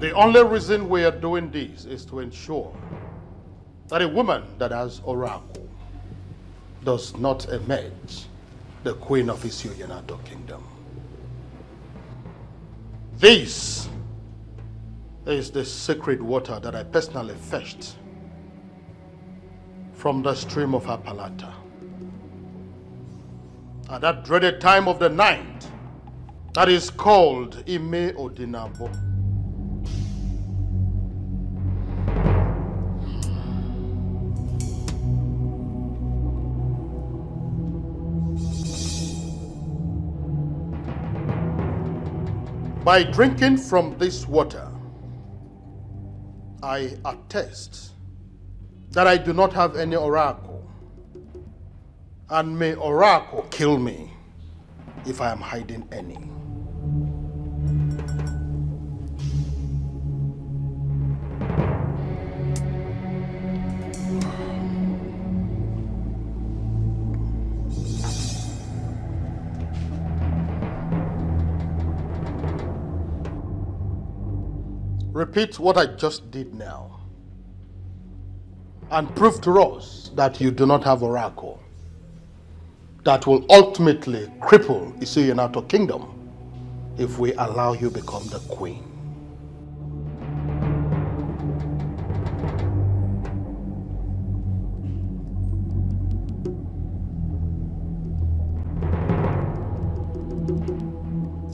The only reason we are doing this is to ensure that a woman that has oracle does not emerge the queen of his United Kingdom. This is the sacred water that I personally fetched from the stream of Apalata. At that dreaded time of the night, that is called Ime Odinabo. By drinking from this water, I attest that I do not have any oracle, and may oracle kill me if I am hiding any. Repeat what I just did now and prove to us that you do not have oracle that will ultimately cripple Isu United Kingdom if we allow you become the queen.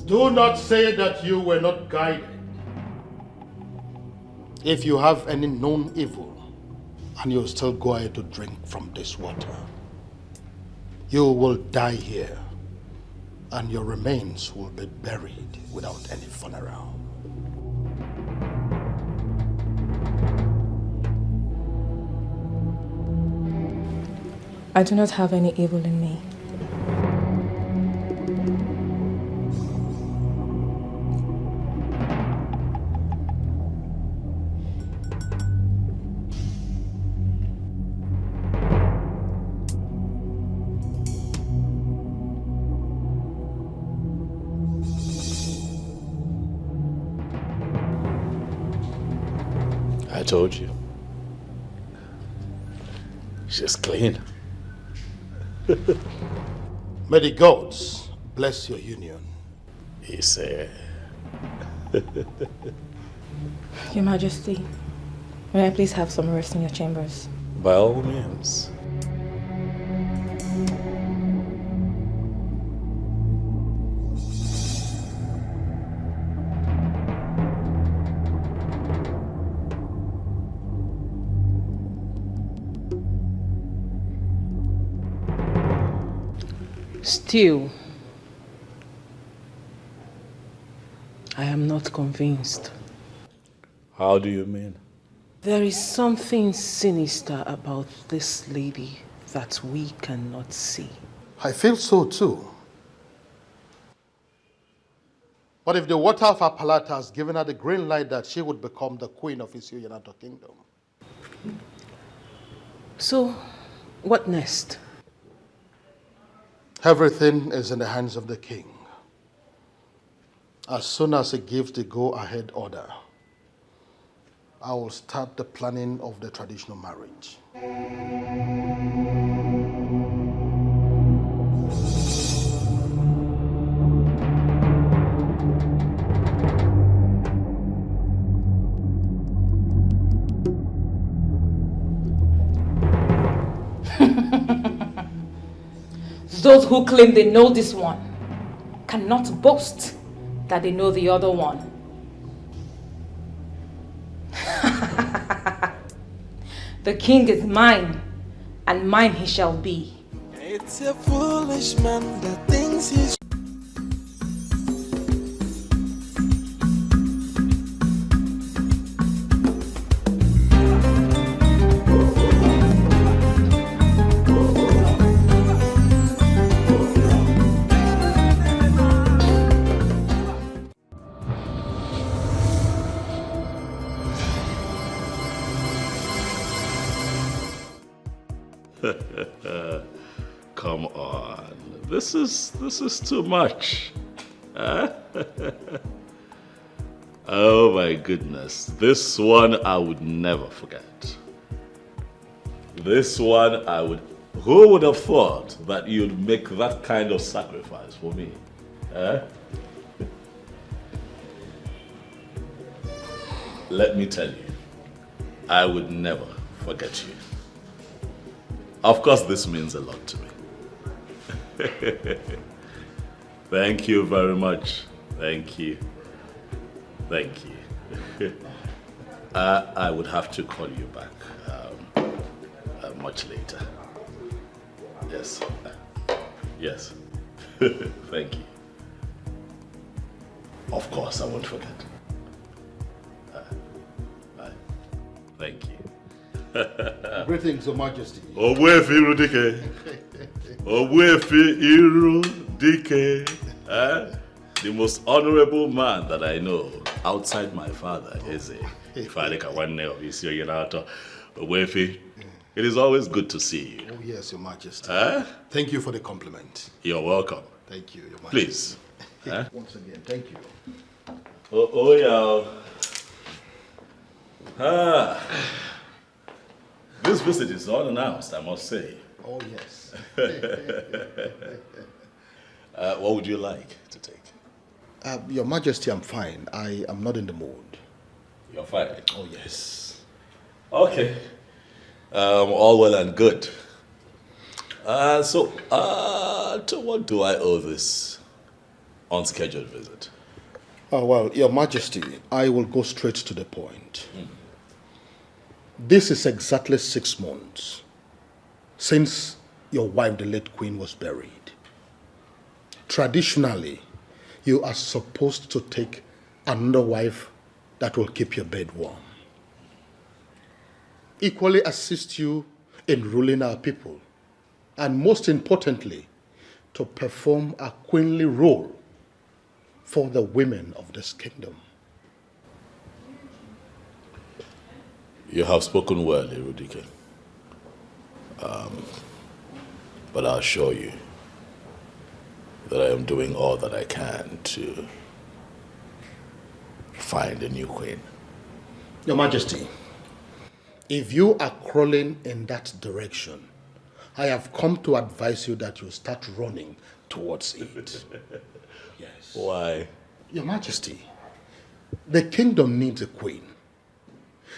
Do not say that you were not guided. If you have any known evil and you still go ahead to drink from this water, you will die here and your remains will be buried without any funeral. I do not have any evil in me. I told you. She's clean. May the gods bless your union. He said. Your Majesty, may I please have some rest in your chambers? By all means. Still, I am not convinced. How do you mean? There is something sinister about this lady that we cannot see. I feel so too. But if the water of Apalata has given her the green light that she would become the queen of his United Kingdom. So, what next? Everything is in the hands of the king. As soon as he gives the go-ahead order, I will start the planning of the traditional marriage. Those who claim they know this one cannot boast that they know the other one. The king is mine, and mine he shall be. It's a foolish man that thinks he's... Come on. This is too much. Huh? Oh my goodness. This one I would never forget. This one I would... Who would have thought that you'd make that kind of sacrifice for me? Eh? Let me tell you, I would never forget you. Of course, this means a lot to me. Thank you very much. Thank you. Thank you. I would have to call you back much later. Yes. Yes. Thank you. Of course, I won't forget. Bye. Thank you. Greetings, Your Majesty. Owefi Irudike. Owefi Irudike. The most honorable man that I know outside my father is Ifalika Wanne of Isio Yenato. Owefi, it is always good to see you. Oh, yes, Your Majesty. Thank you for the compliment. You're welcome. Thank you, Your Majesty. Please. Once again, thank you. Oh, yeah. This visit is unannounced, I must say. Oh, yes. What would you like to take? Your Majesty, I'm fine. I am not in the mood. You're fine. Oh, yes. Okay. All well and good. So, to what do I owe this unscheduled visit? Oh, well, Your Majesty, I will go straight to the point. This is exactly 6 months since your wife, the late Queen, was buried. Traditionally, you are supposed to take another wife that will keep your bed warm. Equally assist you in ruling our people, and most importantly, to perform a queenly role for the women of this kingdom. You have spoken well, Irudike. But I assure you that I am doing all that I can to find a new queen. Your Majesty, if you are crawling in that direction, I have come to advise you that you start running towards it. Yes. Why? Your Majesty, the kingdom needs a queen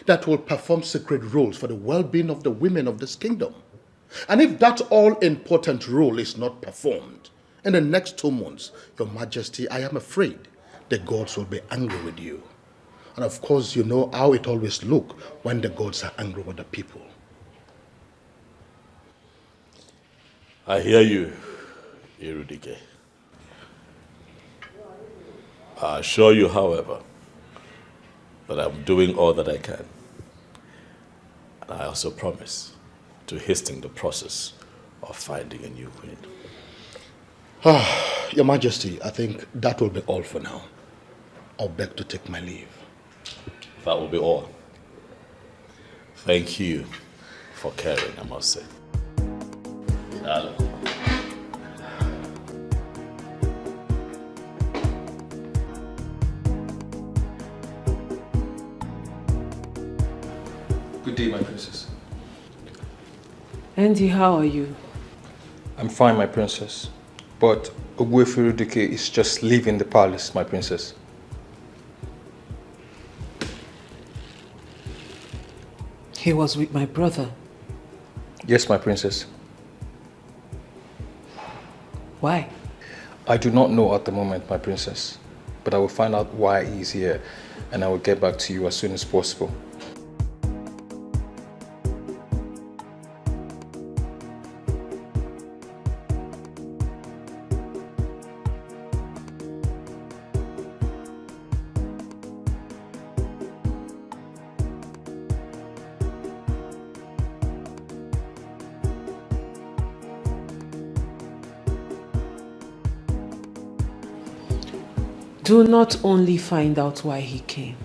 that will perform sacred roles for the well-being of the women of this kingdom. And if that all-important role is not performed in the next 2 months, Your Majesty, I am afraid the gods will be angry with you. And of course, you know how it always looks when the gods are angry with the people. I hear you, Irudike. I assure you, however, that I'm doing all that I can. And I also promise to hasten the process of finding a new queen. Your Majesty, I think that will be all for now. I'll beg to take my leave. That will be all. Thank you for caring, I must say. Hello. Good day, my princess. Andy, how are you? I'm fine, my princess. But Ogbuefi is just leaving the palace, my princess. He was with my brother. Yes, my princess. Why? I do not know at the moment, my princess. But I will find out why he is here, and I will get back to you as soon as possible. Do not only find out why he came.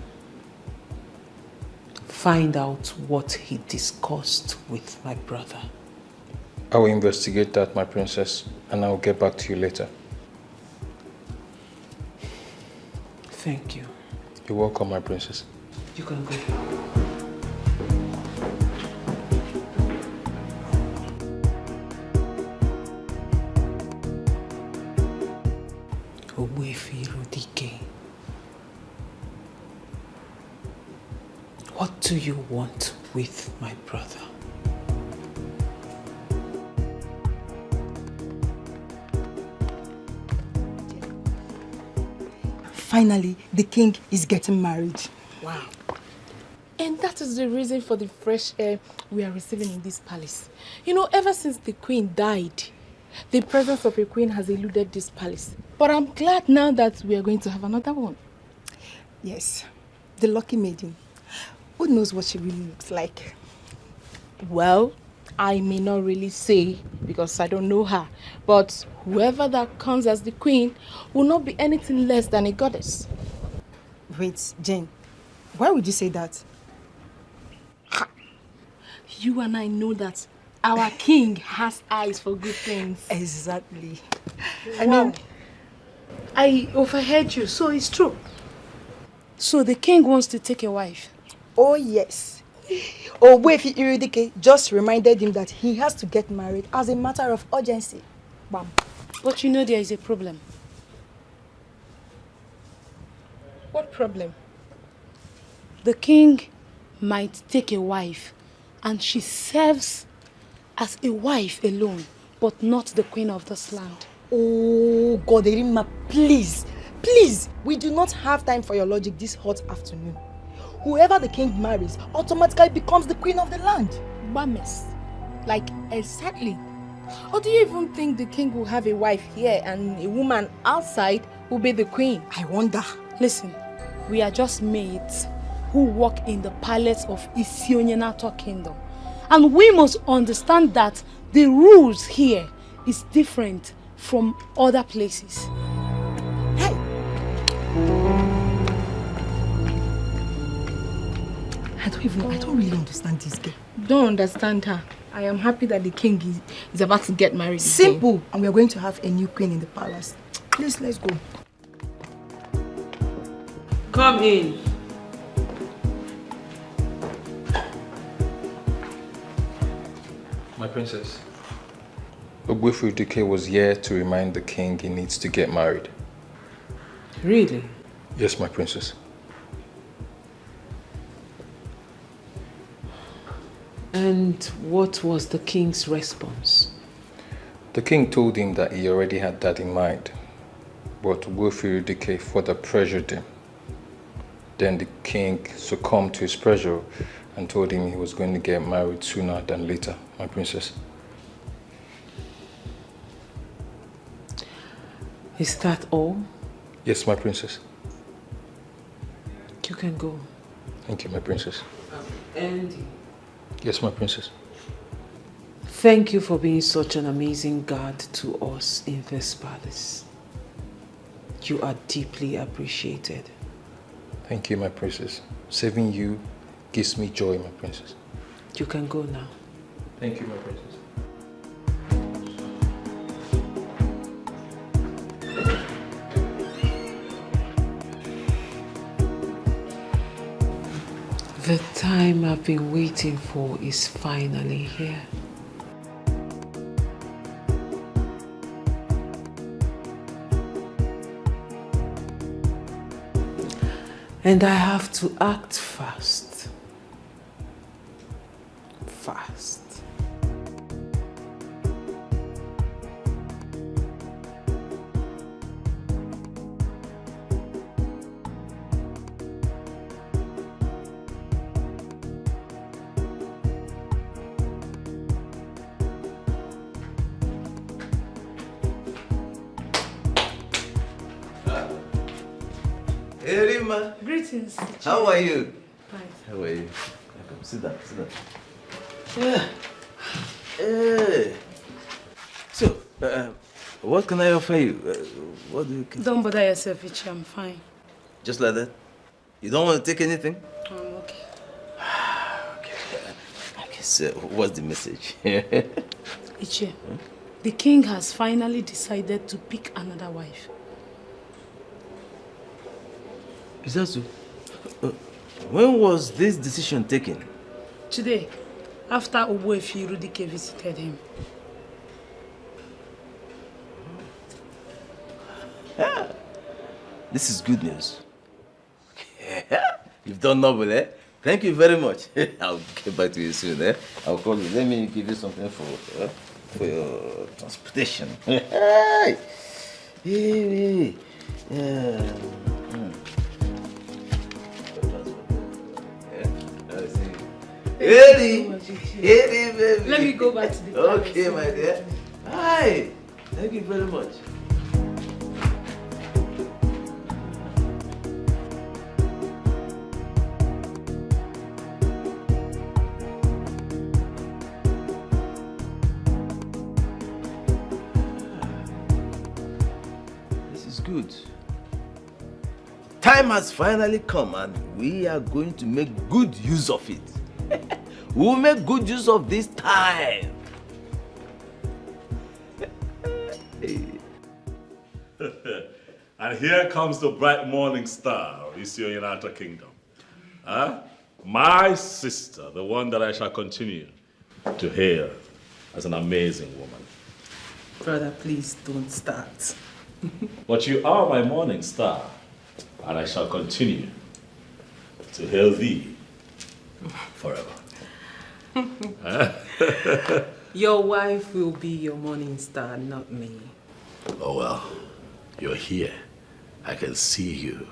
Find out what he discussed with my brother. I will investigate that, my princess, and I will get back to you later. Thank you. You're welcome, my princess. You can go. What do you want with my brother? Finally, the king is getting married. Wow. And that is the reason for the fresh air we are receiving in this palace. You know, ever since the queen died, the presence of a queen has eluded this palace. But I'm glad now that we are going to have another one. Yes, the lucky maiden. Who knows what she really looks like? Well, I may not really say because I don't know her. But whoever that comes as the queen will not be anything less than a goddess. Wait, Jane, why would you say that? Ha. You and I know that our king has eyes for good things. Exactly. I overheard you, so it's true. So the king wants to take a wife? Oh, yes. Ogbuefi Iridike just reminded him that he has to get married as a matter of urgency. Bam. But you know there is a problem. What problem? The king might take a wife and she serves as a wife alone, but not the queen of this land. Oh, Goderima, please. Please, we do not have time for your logic this hot afternoon. Whoever the king marries automatically becomes the queen of the land. Bames. Like, exactly. Or do you even think the king will have a wife here and a woman outside will be the queen? I wonder. Listen, we are just maids who walk in the palace of Isionyenato Kingdom. And we must understand that the rules here is different from other places. Hey! I don't really understand this girl. Don't understand her. I am happy that the king is about to get married. Simple. And we are going to have a new queen in the palace. Please, let's go. Come in. My princess. Ogbuefi Dike was here to remind the king he needs to get married. Really? Yes, my princess. And what was the king's response? The king told him that he already had that in mind, but Ogbuefi Dike further pressured him. Then the king succumbed to his pressure and told him he was going to get married sooner than later, my princess. Is that all? Yes, my princess. You can go. Thank you, my princess. Andy. Yes, my princess. Thank you for being such an amazing guard to us in this palace. You are deeply appreciated. Thank you, my princess. Saving you gives me joy, my princess. You can go now. Thank you, my princess. The time I've been waiting for is finally here. And I have to act fast. Fast. Hey, Rima. Greetings. How are you? Fine. How are you? Come, sit down, sit down. Yeah. Hey. So, what can I offer you? What do you... Don't bother yourself, Ichi. I'm fine. Just like that? You don't want to take anything? I'm okay. Okay, so what's the message? Ichi, the king has finally decided to pick another wife. Is that so? When was this decision taken? Today, after Ogbuefi Rudike visited him. This is good news. You've done noble, eh? Thank you very much. I'll get back to you soon, eh? I'll call you. Let me give you something for your transportation. Hey! Eddie, baby. Let me go back to the Okay, my dear. Hi. Thank you very much. This is good. Time has finally come and we are going to make good use of it. We'll make good use of this time. And here comes the bright morning star of Isio United Kingdom. Huh? My sister, the one that I shall continue to hail as an amazing woman. Brother, please don't start. But you are my morning star, and I shall continue to hail thee forever. Your wife will be your morning star, not me. Oh well, you're here. I can see you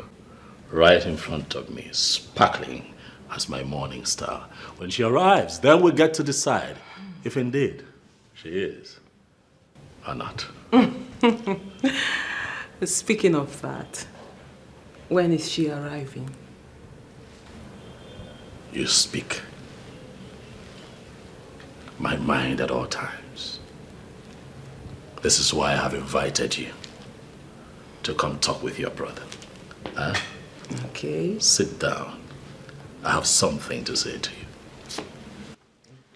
right in front of me, sparkling as my morning star. When she arrives, then we'll get to decide if indeed she is or not. Speaking of that, when is she arriving? You speak my mind at all times. This is why I have invited you to come talk with your brother. Huh? Okay. Sit down. I have something to say to you.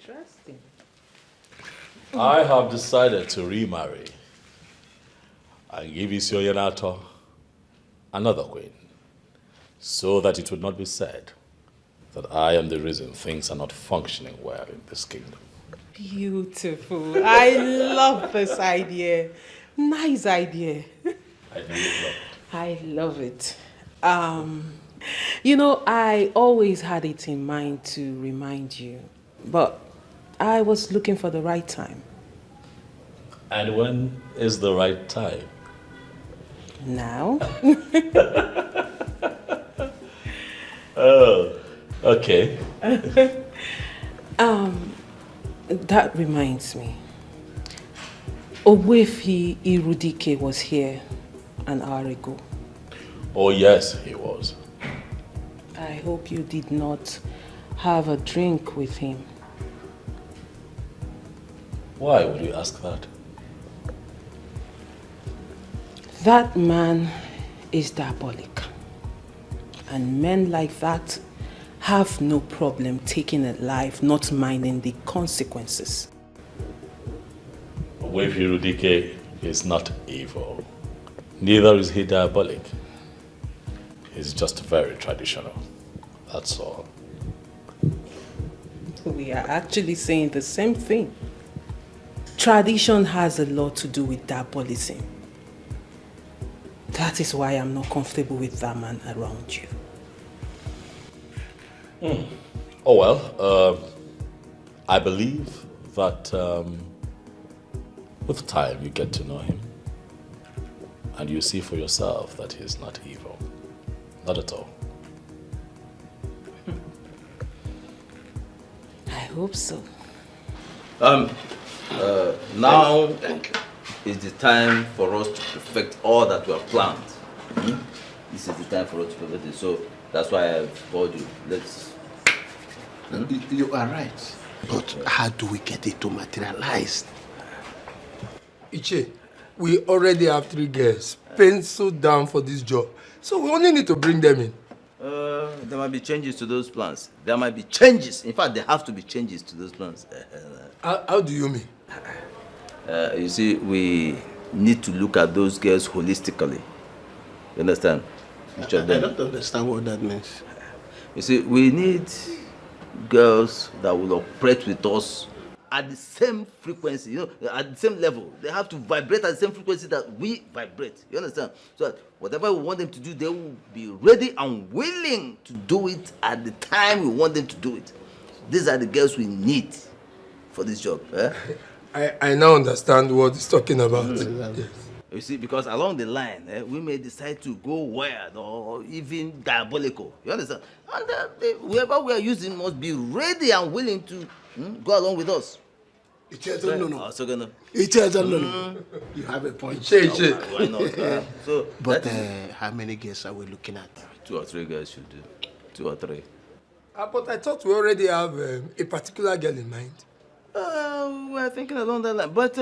Interesting. I have decided to remarry and give Isio Yanato another queen, so that it would not be said that I am the reason things are not functioning well in this kingdom. Beautiful. I love this idea. Nice idea. I know you love it. I love it. You know, I always had it in mind to remind you, but I was looking for the right time. And when is the right time? Now? Oh, okay. That reminds me. Ogbuefi Irudike was here an hour ago. Oh yes, he was. I hope you did not have a drink with him. Why would you ask that? That man is diabolic. And men like that have no problem taking a life, not minding the consequences. Ogbuefi Irudike is not evil. Neither is he diabolic. He's just very traditional. That's all. We are actually saying the same thing. Tradition has a lot to do with diabolism. That is why I'm not comfortable with that man around you. Oh well, I believe that with time you get to know him and you see for yourself that he is not evil. Not at all. I hope so. Now is the time for us to perfect all that we have planned. This is the time for us to perfect it. So that's why I've called you. Let's. You are right. But how do we get it to materialize? Iche, we already have 3 girls penciled down for this job. So we only need to bring them in. There might be changes to those plans. There might be changes. In fact, there have to be changes to those plans. How do you mean? You see, we need to look at those girls holistically. You understand? Each of them. I don't understand what that means. You see, we need girls that will operate with us at the same frequency, at the same level. They have to vibrate at the same frequency that we vibrate. You understand? So that whatever we want them to do, they will be ready and willing to do it at the time we want them to do it. These are the girls we need for this job. I now understand what he's talking about. Yes. You see, because along the line, we may decide to go wild or even diabolical. You understand? And whoever we are using must be ready and willing to go along with us. No. You have a point. Why not? But how many girls are we looking at? 2 or 3 girls should do. 2 or 3. But I thought we already have a particular girl in mind. We're thinking along that line. But,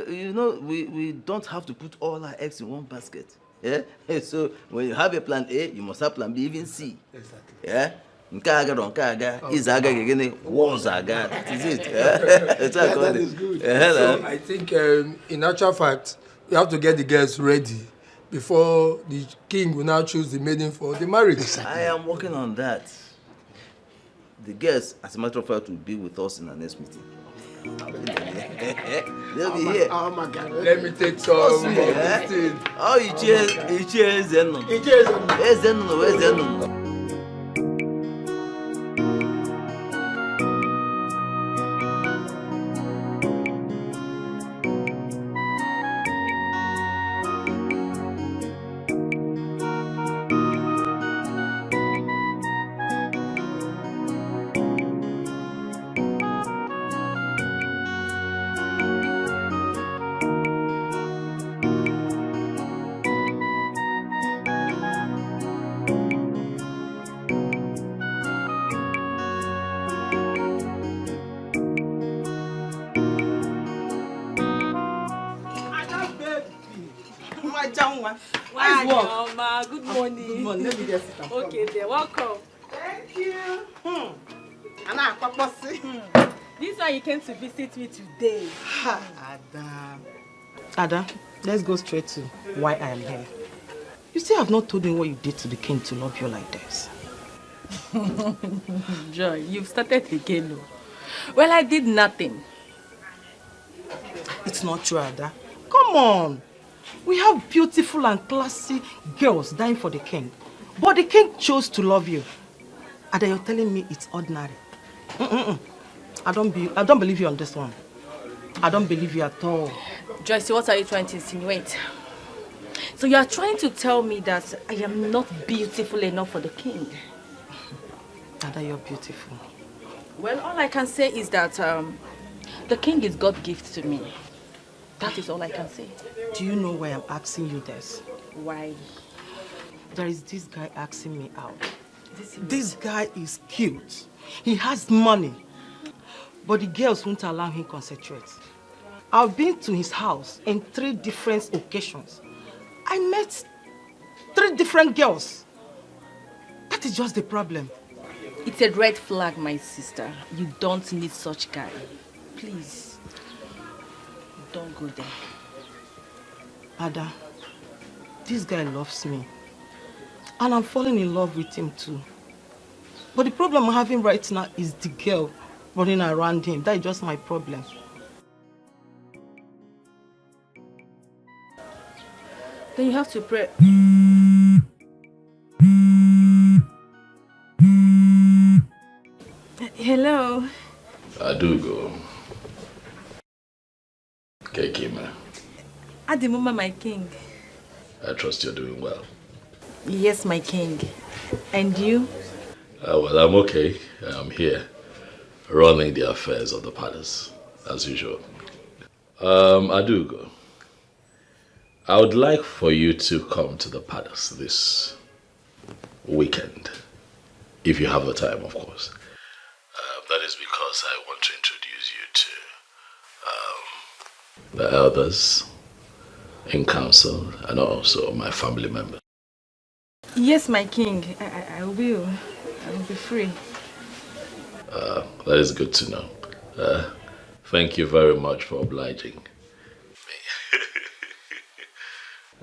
we don't have to put all our eggs in one basket. Yeah? So, when you have a plan A, you must have plan B, even C. Exactly. Yeah? That is it. That is good. So, I think, in actual fact, we have to get the girls ready before the king will now choose the maiden for the marriage. Exactly. I am working on that. The girls, as a matter of fact, will be with us in our next meeting. They'll be here. Oh my God. Let me take some. Oh, you cheers, Zeno. Where's Zeno? Good morning. Good morning. Let me just sit down. Okay, then welcome. Thank you. This one you came to visit me today. Ada, let's go straight to why I am here. You still have not told me what you did to the king to love you like this. Joy, you've started again. No? Well, I did nothing. It's not true, Ada. Come on. We have beautiful and classy girls dying for the king. But the king chose to love you. Ada, you're telling me it's ordinary. I don't believe you on this one. I don't believe you at all. Joyce, what are you trying to insinuate? So you are trying to tell me that I am not beautiful enough for the king? Ada, you're beautiful. Well, all I can say is that the king is God's gift to me. That is all I can say. Do you know why I'm asking you this? Why? There is this guy asking me out. This guy is cute. He has money. But the girls won't allow him to concentrate. I've been to his house in 3 different occasions. I met 3 different girls. That is just the problem. It's a red flag, my sister. You don't need such guy. Please. Don't go there. Ada, this guy loves me. And I'm falling in love with him too. But the problem I'm having right now is the girl running around him. That is just my problem. Then you have to pray. Hello. I do go. Kekima. Adimuma, my king. I trust you're doing well. Yes, my king. And you? Well, I'm okay. I'm here, running the affairs of the palace, as usual. I do go. I would like for you to come to the palace this weekend, if you have the time, of course. That is because I want to introduce you to the elders in council and also my family members. Yes, my king. I will. I will be free. That is good to know. Thank you very much for obliging me.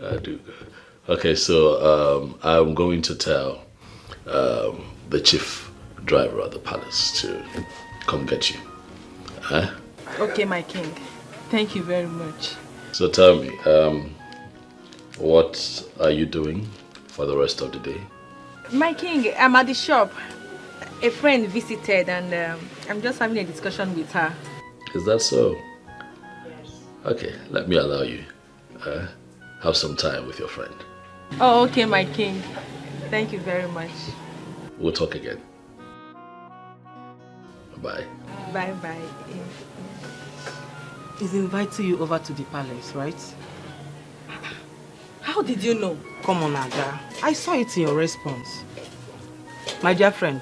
I do. Okay, so I'm going to tell the chief driver of the palace to come get you. Huh? Okay, my king. Thank you very much. So tell me, what are you doing for the rest of the day? My king, I'm at the shop. A friend visited and I'm just having a discussion with her. Is that so? Yes. Okay, let me allow you. Have some time with your friend. Oh, okay, my king. Thank you very much. We'll talk again. Bye. Bye-bye. He's inviting you over to the palace, right? How did you know? Come on, Aga. I saw it in your response. My dear friend,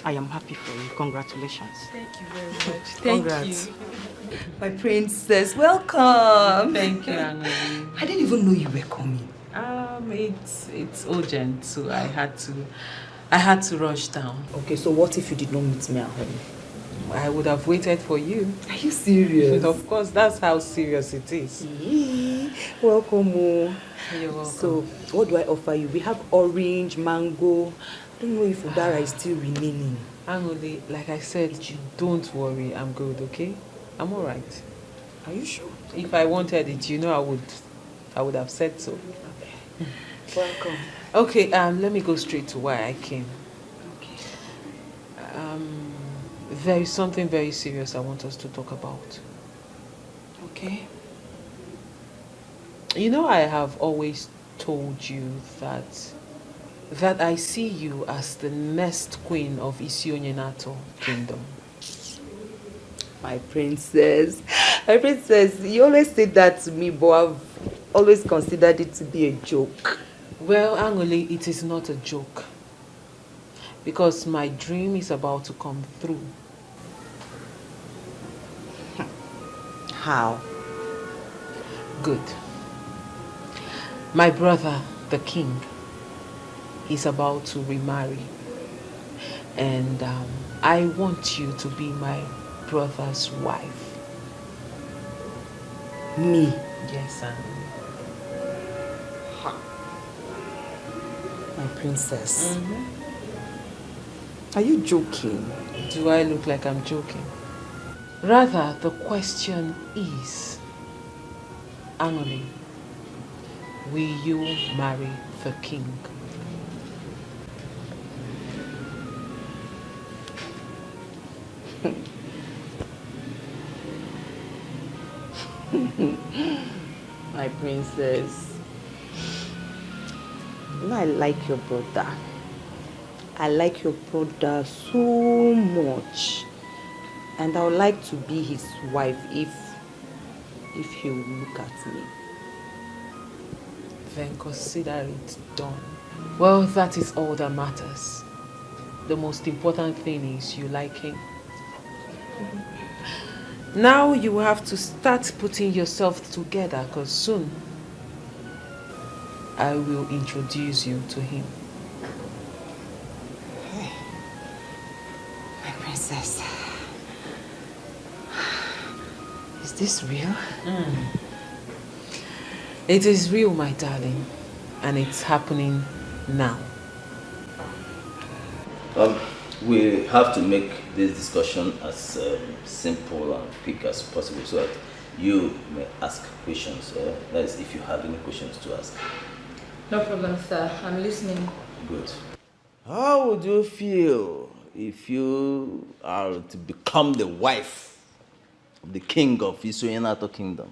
I am happy for you. Congratulations. Thank you very much. Thank Congrats. you. My princess, welcome. Thank you, Anna. I didn't even know you were coming. It's urgent, so I had to rush down. Okay, so what if you did not meet me at home? I would have waited for you. Are you serious? Of course, that's how serious it is. Welcome. Oh. You're welcome. So, what do I offer you? We have orange, mango. I don't know if udara is still remaining. Angoli, like I said, don't worry. I'm good, okay? I'm all right. Are you sure? If I wanted it, you know I would have said so. Okay. Welcome. Okay, let me go straight to why I came. Okay. There is something very serious I want us to talk about. Okay. You know, I have always told you that I see you as the next queen of Isionyenato kingdom. My princess, you always say that to me, but I've always considered it to be a joke. Well, Angoli, it is not a joke. Because my dream is about to come through. How? Good. My brother, the king, is about to remarry. And I want you to be my brother's wife. Me? Yes, Angoli. My princess. Are you joking? Do I look like I'm joking? Rather, the question is, Angoli, will you marry the king? My princess. You know, I like your brother. I like your brother so much. And I would like to be his wife if he will look at me. Then consider it done. Well, that is all that matters. The most important thing is you like him. Now you have to start putting yourself together, because soon I will introduce you to him. My princess. Is this real? It is real, my darling, and it's happening now. We have to make this discussion as simple and quick as possible so that you may ask questions. That is, if you have any questions to ask. No problem, sir. I'm listening. Good. How would you feel if you are to become the wife of the king of Isoyenato kingdom?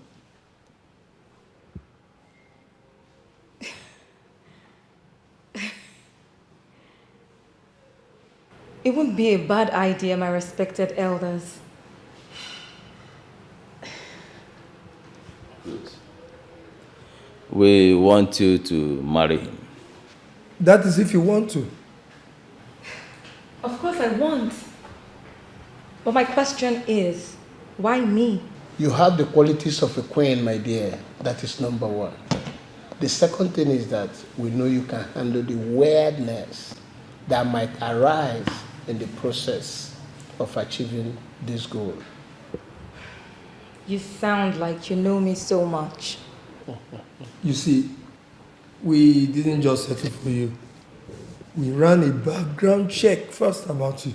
It wouldn't be a bad idea, my respected elders. Good. We want you to marry him. That is if you want to. Of course I want. But my question is, why me? You have the qualities of a queen, my dear. That is number one. The second thing is that we know you can handle the weirdness that might arise in the process of achieving this goal. You sound like you know me so much. You see, we didn't just settle for you. we ran a background check first about you.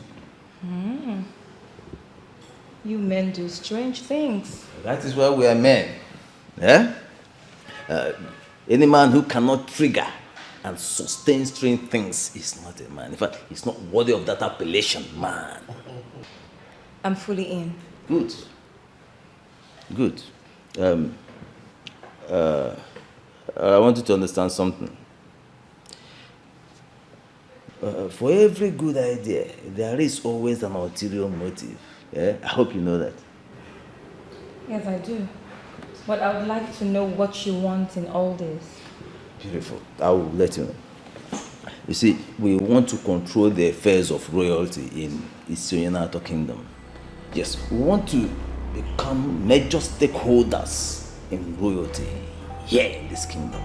You men do strange things. That is why we are men. Eh? Any man who cannot trigger and sustain strange things is not a man. In fact, he's not worthy of that appellation, man. I'm fully in. Good. Good. I want you to understand something. For every good idea, there is always an ulterior motive. Yeah? I hope you know that. Yes, I do. But I would like to know what you want in all this. Beautiful. I will let you know. You see, we want to control the affairs of royalty in Isionato Kingdom. Yes, we want to become major stakeholders in royalty here in this kingdom.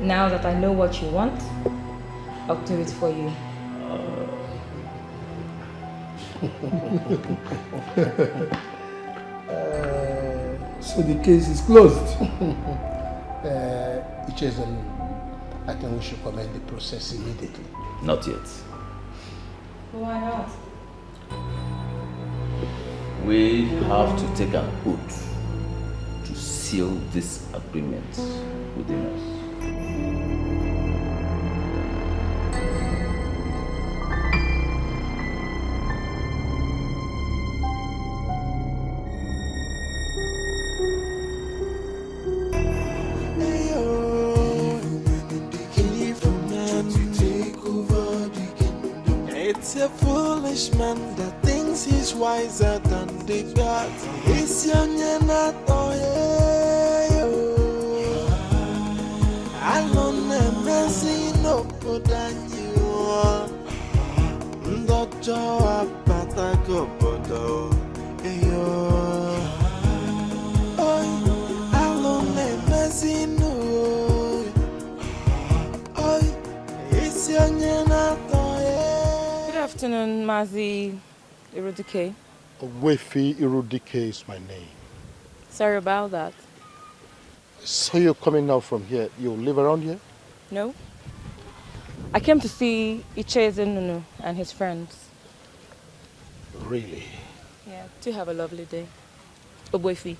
Now that I know what you want, I'll do it for you. So the case is closed. I think we should commence the process immediately. Not yet. Why not? We have to take an oath to seal this agreement within us. It's a foolish man that thinks he's wiser than the gods. It's young and not alone and messy no good than you are. Doctor, but I go bodo. Alone and messy no. It's young and not. Good afternoon, Mazi Irudike. Wefi Irudike is my name. Sorry about that. So you're coming out from here. You live around here? No. I came to see Icheze Nunu and his friends. Really? Yeah, do have a lovely day. Obwefi.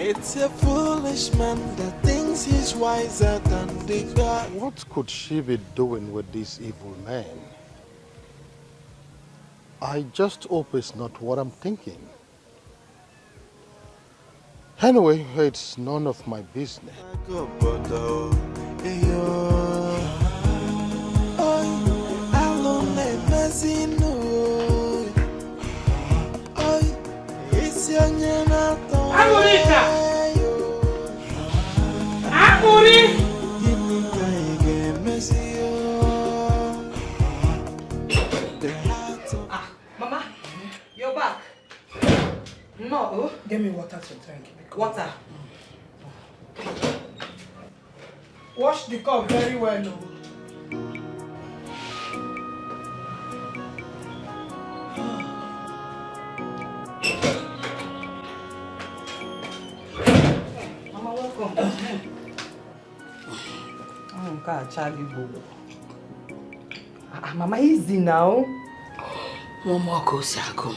It's a foolish man that thinks he's wiser than the God. What could she be doing with this evil man? I just hope it's not what I'm thinking. Anyway, it's none of my business. Mama, you're back. No. Give me water to drink. Water. Wash the cup very well, no? Mama, welcome. Mama, easy now. Mama, go see Agum.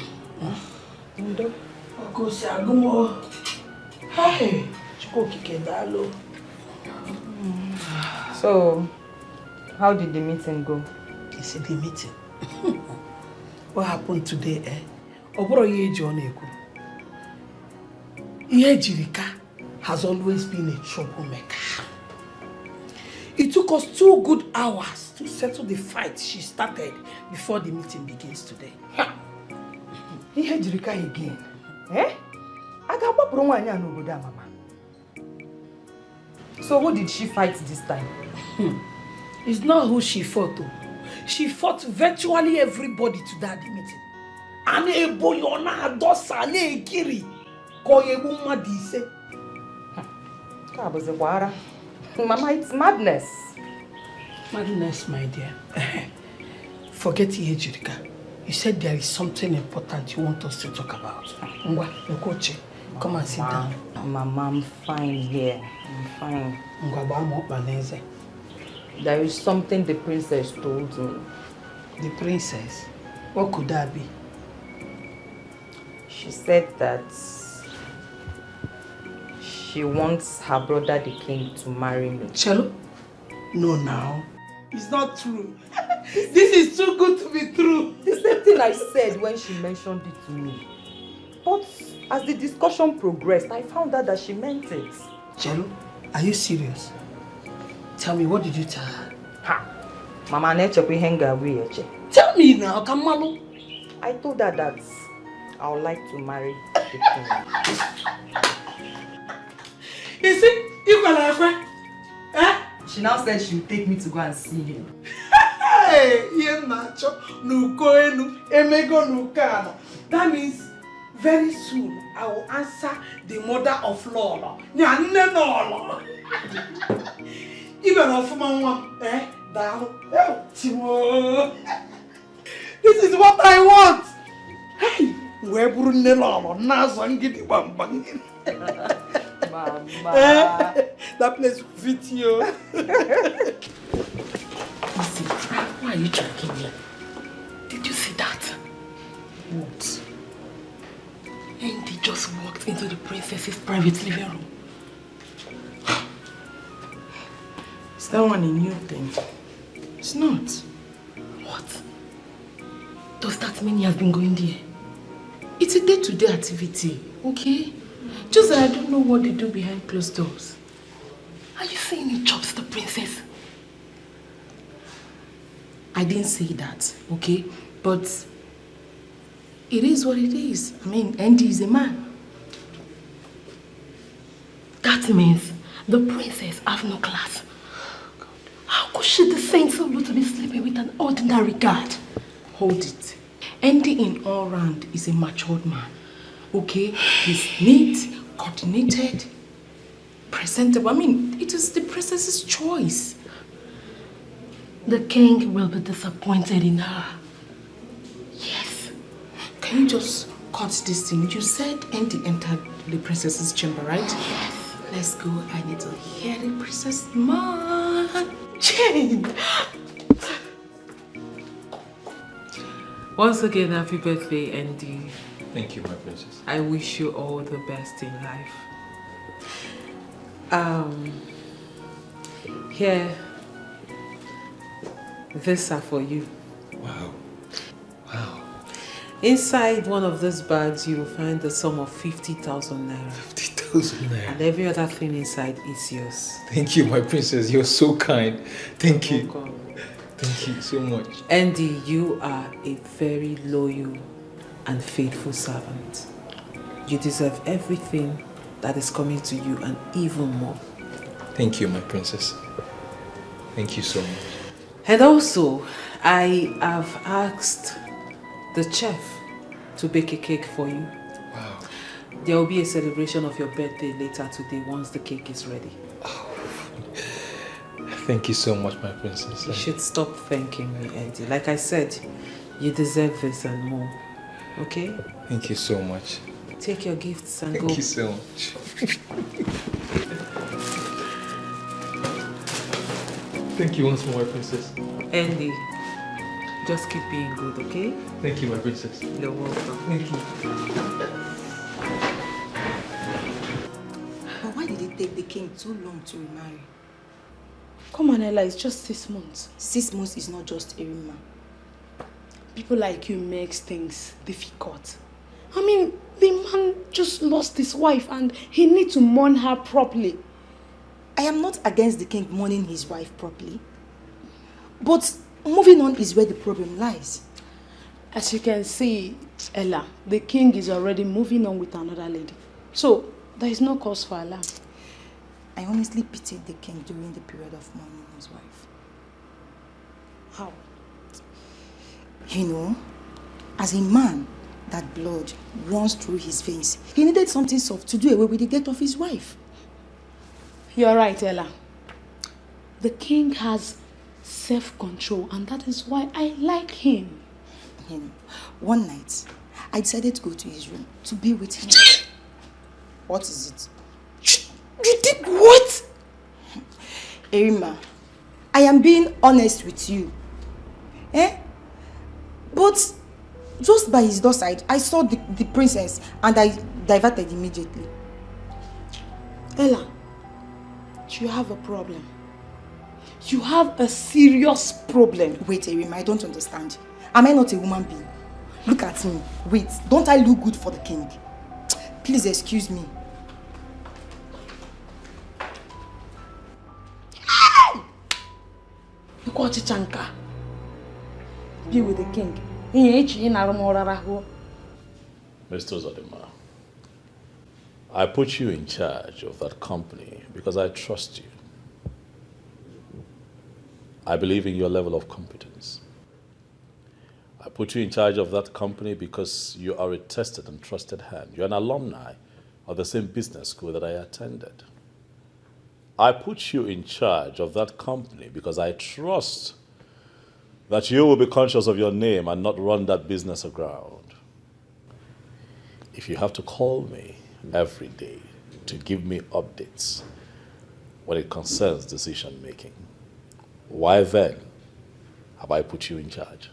Go see Agum. Hey, So, how did the meeting go? You see the meeting? What happened today, eh? Oboro Yeji Oneku. Yejirika has always been a troublemaker. It took us 2 good hours to settle the fight she started before the meeting begins today. Yejirika again? Eh? Mama. So who did she fight this time? It's not who she fought, though. She fought virtually everybody to that meeting. Ane boyona dosa ne kiri koyebu madise. Mama, it's madness. Madness, my dear. Forget Yejirika. You said there is something important you want us to talk about. Ngwa, Nkoche, come and sit down. Mama, I'm fine here. I'm fine. Ngwa, there is something the princess told me. The princess? What could that be? She said that she wants her brother the king to marry me. Chelo? No, now. It's not true. This is too good to be true. The same thing I said when she mentioned it to me. But as the discussion progressed, I found out that she meant it. Chelo, are you serious? Tell me, what did you tell her? Ha! Mama Neche we hang away. Tell me now, Kamalu. I told her that I would like to marry the king. You see, you got a friend. Eh? She now said she would take me to go and see him. Hey, that means very soon I will answer the mother of Lola. Even of Mama, eh? This is what I want. Hey, where Brunello, Nazangidi Bambang. Mama. That place will fit you. Listen, why are you tracking me? Did you see that? What? Andy just walked into the princess's private living room. Is that one a new thing? It's not. What? Does that mean he has been going there? It's a day-to-day activity, okay? Just that I don't know what they do behind closed doors. Are you saying he chops the princess? I didn't say that, okay? But it is what it is. I mean, Andy is a man. That means the princess has no class. How could she descend so low to be sleeping with an ordinary guard? Hold it. Andy in all round is a matured man. Okay? He's neat, coordinated, presentable. I mean, it is the princess's choice. The king will be disappointed in her. Yes. Can you just cut this thing? You said Andy entered the princess's chamber, right? Yes. Let's go. I need to hear the princess man. Jane! Once again, happy birthday, Andy. Thank you, my princess. I wish you all the best in life. Here, these are for you. Wow. Wow. Inside one of these bags, you will find the sum of 50,000 naira. 50,000 naira. And every other thing inside is yours. Thank you, my princess. You're so kind. Thank you. Welcome. Thank you so much. Andy, you are a very loyal and faithful servant. You deserve everything that is coming to you and even more. Thank you, my princess. Thank you so much. And also, I have asked the chef to bake a cake for you. Wow. There will be a celebration of your birthday later today once the cake is ready. Thank you so much, my princess. You should stop thanking me, Andy. Like I said, you deserve this and more. Okay? Thank you so much. Take your gifts and go. Thank you so much. Thank you once more, my princess. Andy, just keep being good, okay? Thank you, my princess. You're welcome. Thank you. But why did it take the king too long to remarry? Come on, Ella, it's just 6 months. 6 months is not just a remarry. People like you makes things difficult. I mean, the man just lost his wife and he needs to mourn her properly. I am not against the king mourning his wife properly. But moving on is where the problem lies. As you can see, Ella, the king is already moving on with another lady. So, there is no cause for alarm. I honestly pitied the king during the period of mourning his wife. How? You know, as a man, that blood runs through his veins. He needed something soft to do away with the death of his wife. You're right, Ella. The king has self-control and that is why I like him. You know, one night, I decided to go to his room to be with him. What is it? You did what? Erima, I am being honest with you. But just by his doorstep, I saw the princess and I diverted immediately. Ella, you have a problem. You have a serious problem. Wait, Erima, I don't understand. Am I not a woman being? Look at me. Wait, don't I look good for the king? Please excuse me. Be with the king. Mr. Zodima, I put you in charge of that company because I trust you. I believe in your level of competence. I put you in charge of that company because you are a tested and trusted hand. You're an alumni of the same business school that I attended. I put you in charge of that company because I trust that you will be conscious of your name and not run that business aground. If you have to call me every day to give me updates when it concerns decision making, why then have I put you in charge?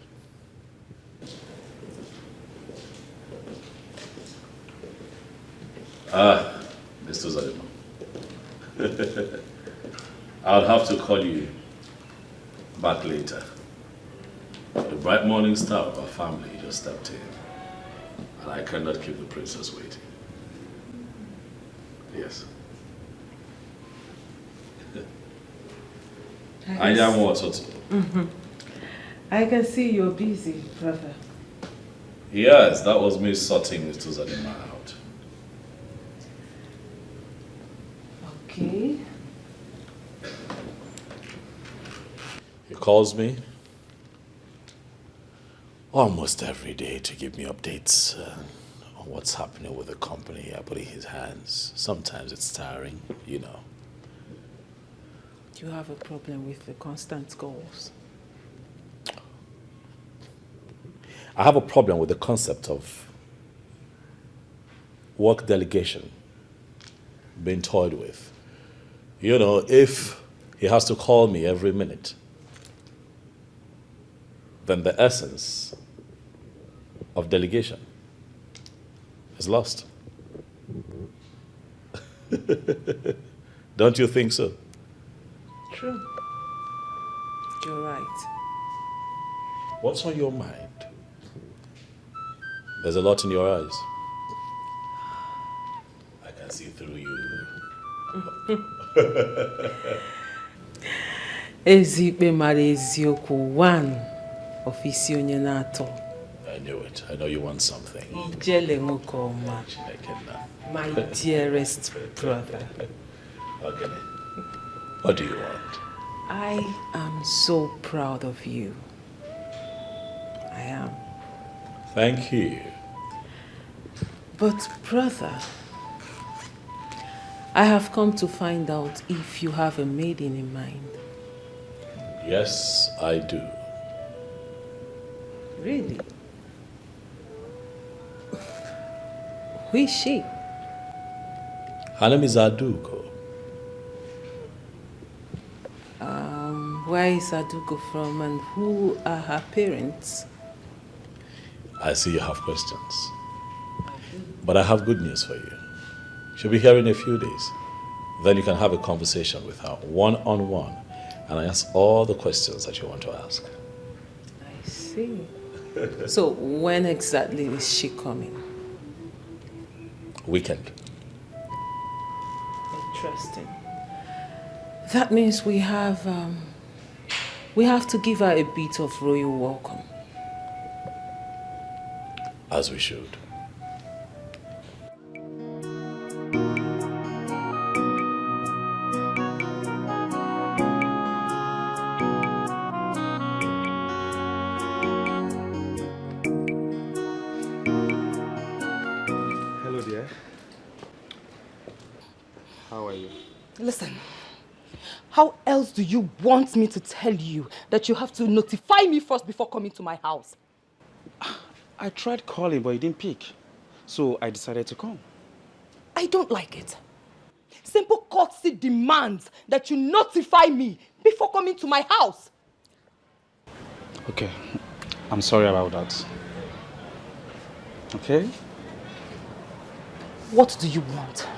Mr. Zalima. I'll have to call you back later. The bright morning star of our family just stepped in, and I cannot keep the princess waiting. Yes. I am water too. I can see you're busy, brother. Yes, that was me sorting Mr. Zalima out. Okay. He calls me almost every day to give me updates on what's happening with the company. I put in his hands. Sometimes it's tiring, you know. Do you have a problem with the constant calls? I have a problem with the concept of work delegation being toyed with. You know, if he has to call me every minute, then the essence of delegation is lost. Don't you think so? True. You're right. What's on your mind? There's a lot in your eyes. I can see through you. Ezikpe mara eziokwu one ofisi onye na-atọ. I knew it. I know you want something. Ijele nwoke ọma. My dearest brother. Okay. What do you want? I am so proud of you. I am. Thank you. But brother, I have come to find out if you have a maiden in mind. Yes, I do. Really? Who is she? Her name is Aduko. Where is Aduko from and who are her parents? I see you have questions. But I have good news for you. She'll be here in a few days. Then you can have a conversation with her one-on-one and answer all the questions that you want to ask. I see. So when exactly is she coming? Weekend. Interesting. That means we have to give her a bit of royal welcome. As we should. Hello, dear. How are you? Listen, how else do you want me to tell you that you have to notify me first before coming to my house? I tried calling, but he didn't pick. So I decided to come. I don't like it. Simple courtesy demands that you notify me before coming to my house. Okay, I'm sorry about that. Okay? What do you want?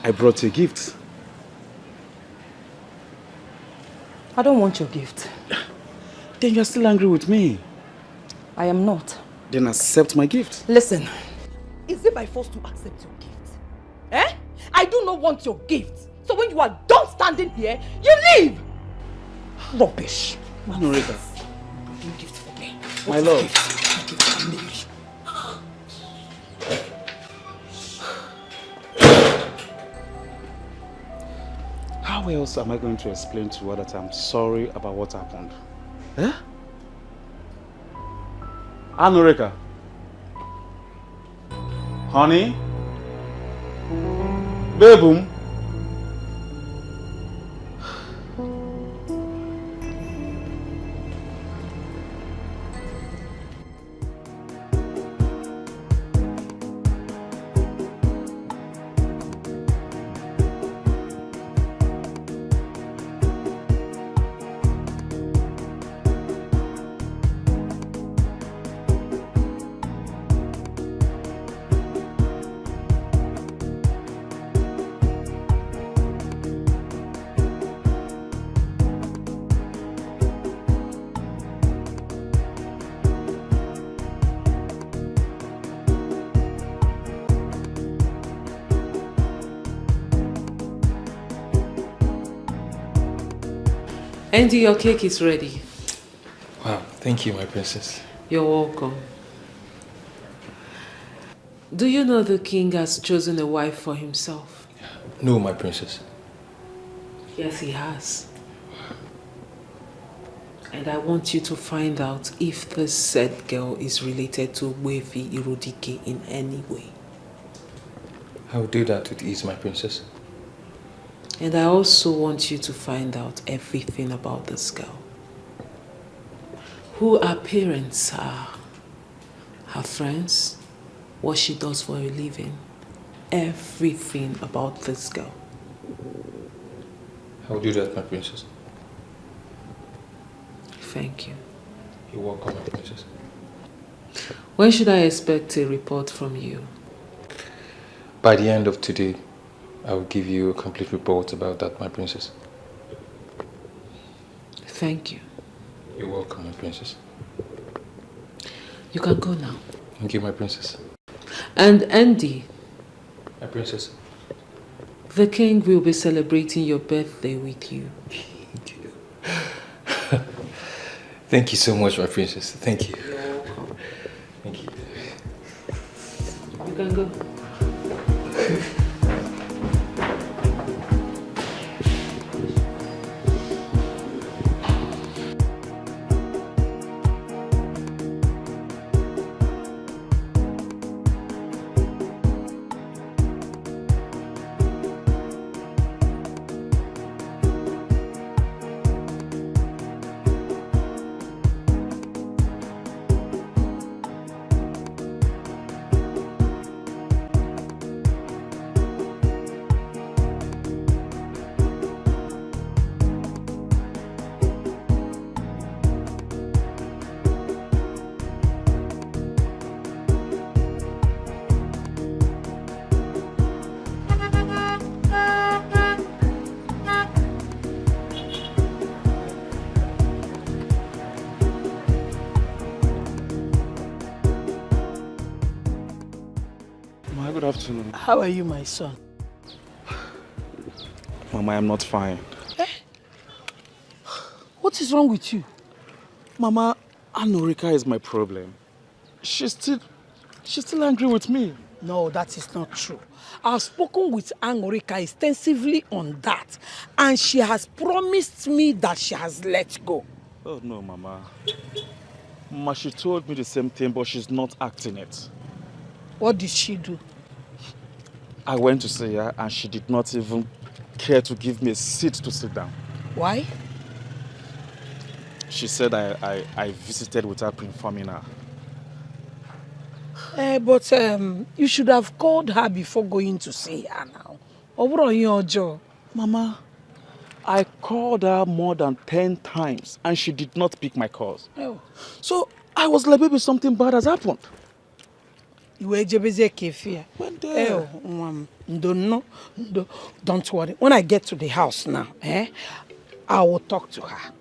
I brought you a gift. I don't want your gift. Then you're still angry with me. I am not. Then accept my gift. Listen, is it by force to accept your gift? Eh? I do not want your gift. So when you are done standing here, you leave! Rubbish. Norika. No gift for me. My love. Gift for me. How else am I going to explain to her that I'm sorry about what happened? Eh? Norika. Honey? Baboom? Andy, your cake is ready. Wow, thank you, my princess. You're welcome. Do you know the king has chosen a wife for himself? No, my princess. Yes, he has. And I want you to find out if this said girl is related to Wefi Irodike in any way. I will do that with ease, my princess. And I also want you to find out everything about this girl. Who her parents are, her friends, what she does for a living, everything about this girl. I will do that, my princess. Thank you. You're welcome, my princess. When should I expect a report from you? By the end of today, I will give you a complete report about that, my princess. Thank you. You're welcome, my princess. You can go now. Thank you, my princess. And Andy. My princess. The king will be celebrating your birthday with you. Thank you so much, my princess. Thank you. You're welcome. Thank you. You can go. Good afternoon. How are you, my son? Mama, I'm not fine. Eh? What is wrong with you? Mama, Norika is my problem. She's still angry with me. No, that is not true. I've spoken with Norika extensively on that, and she has promised me that she has let go. Oh no, Mama. Mama, she told me the same thing, but she's not acting it. What did she do? I went to see her and she did not even care to give me a seat to sit down. Why? She said I visited without informing her. But you should have called her before going to see her now. Mama, I called her more than 10 times and she did not pick my calls. Oh. So I was like, maybe something bad has happened. You were Kefia. Don't worry. When I get to the house now, I will talk to her.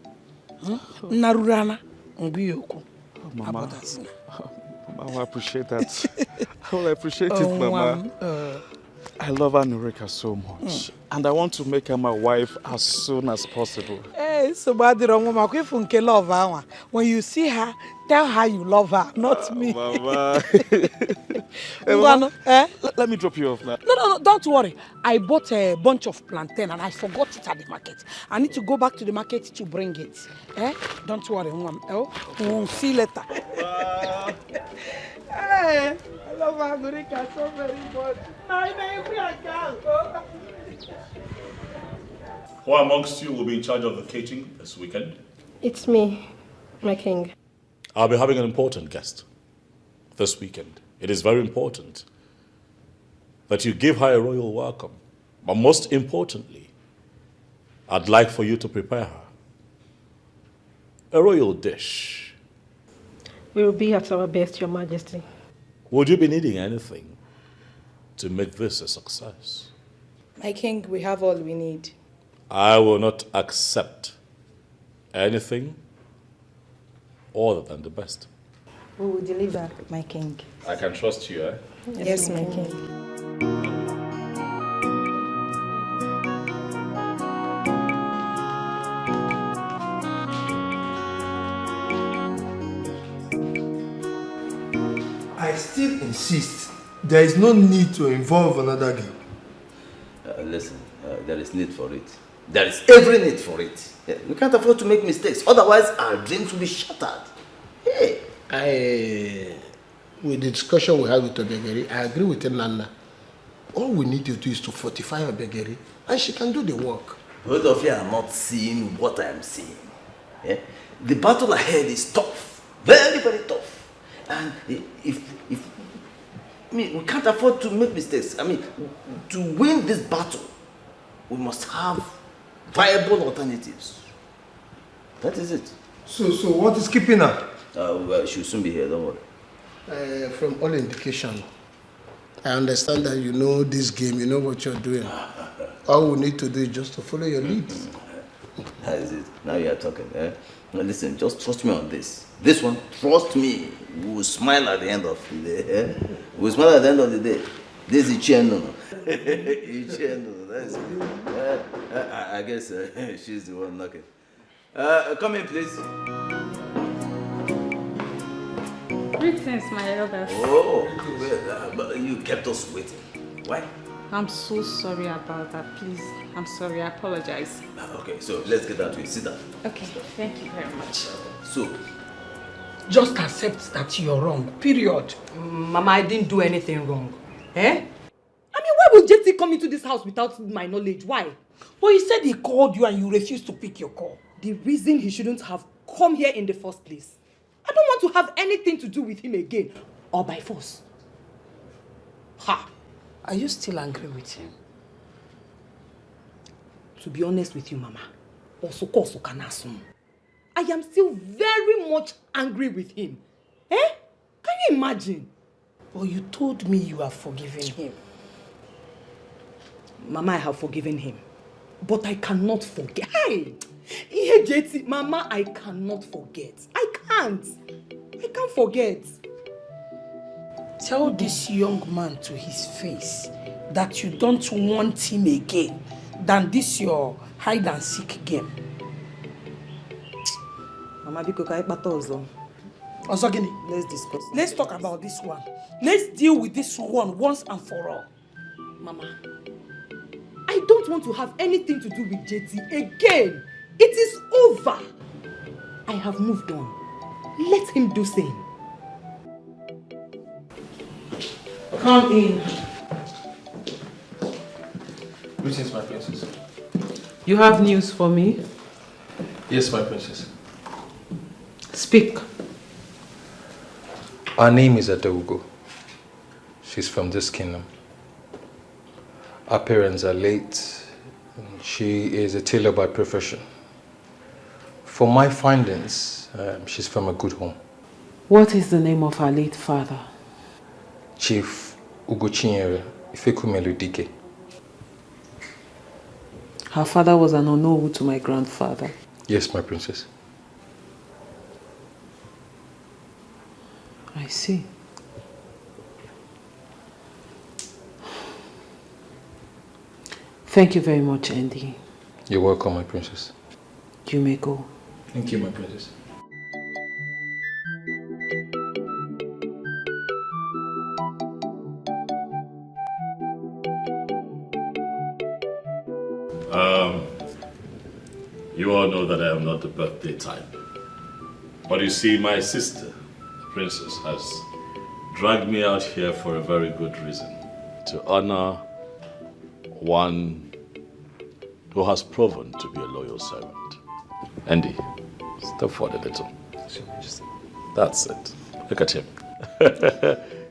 Narurana, Mama, I will appreciate that. I will appreciate it, Mama. I love Anurika so much. And I want to make her my wife as soon as possible. So bad, love. When you see her, tell her you love her, not me. Mama. Hey, Mama, let me drop you off now. No, don't worry. I bought a bunch of plantain and I forgot it at the market. I need to go back to the market to bring it. Don't worry, we'll see you later. Hey, I love Anurika so very much. Who amongst you will be in charge of the catering this weekend? It's me, my king. I'll be having an important guest this weekend. It is very important that you give her a royal welcome. But most importantly, I'd like for you to prepare her a royal dish. We will be at our best, Your Majesty. Would you be needing anything to make this a success? My king, we have all we need. I will not accept anything other than the best. We will deliver, my king. I can trust you, eh? Yes, my king. I still insist there is no need to involve another girl. Listen, there is need for it. There is every need for it. Yeah, we can't afford to make mistakes. Otherwise, our dreams will be shattered. Hey. With the discussion we had with Obegeri, I agree with Nana. All we need to do is to fortify Obegeri, and she can do the work. Both of you are not seeing what I am seeing. Yeah? The battle ahead is tough. Very, very tough. And we can't afford to make mistakes. To win this battle, we must have viable alternatives. That is it. So what is keeping her? Well, she'll soon be here, don't worry. From all indication, I understand that you know this game, you know what you're doing. All we need to do is just to follow your lead. That is it. Now you are talking. Now listen, just trust me on this. This one, trust me, we will smile at the end of the day. We will smile at the end of the day. This is Icheno. Icheno, that's it. I guess she's the one knocking. Come in, please. Greetings, my elders. Oh, well, but you kept us waiting. Why? I'm so sorry about that. Please, I'm sorry. I apologize. Okay, so let's get down to it. Sit down. Okay, thank you very much. So, just accept that you're wrong, period. Mama, I didn't do anything wrong. Why would JT come into this house without my knowledge? Why? But he said he called you and you refused to pick your call. The reason he shouldn't have come here in the first place. I don't want to have anything to do with him again. Or by force. Ha! Are you still angry with him? To be honest with you, Mama, I am still very much angry with him. Can you imagine? Well, you told me you have forgiven him. Mama, I have forgiven him. But I cannot forget. Hey! JT, Mama, I cannot forget. I can't forget. Tell this young man to his face that you don't want him again than this your hide and seek game. Mama, let's discuss. Let's talk about this one. Let's deal with this one once and for all. Mama, I don't want to have anything to do with JT again. It is over. I have moved on. Let him do same. Come in. Greetings, my princess. You have news for me? Yes, my princess. Speak. Her name is Adogo. She's from this kingdom. Her parents are late. She is a tailor by profession. From my findings, she's from a good home. What is the name of her late father? Chief Ugochinyere Ifekumeludike. Her father was an Onowu to my grandfather. Yes, my princess. I see. Thank you very much, Andy. You're welcome, my princess. You may go. Thank you, my princess. You all know that I am not the birthday type. But you see, my sister, the princess, has dragged me out here for a very good reason. To honor one who has proven to be a loyal servant. Andy, step forward a little. That's it. Look at him.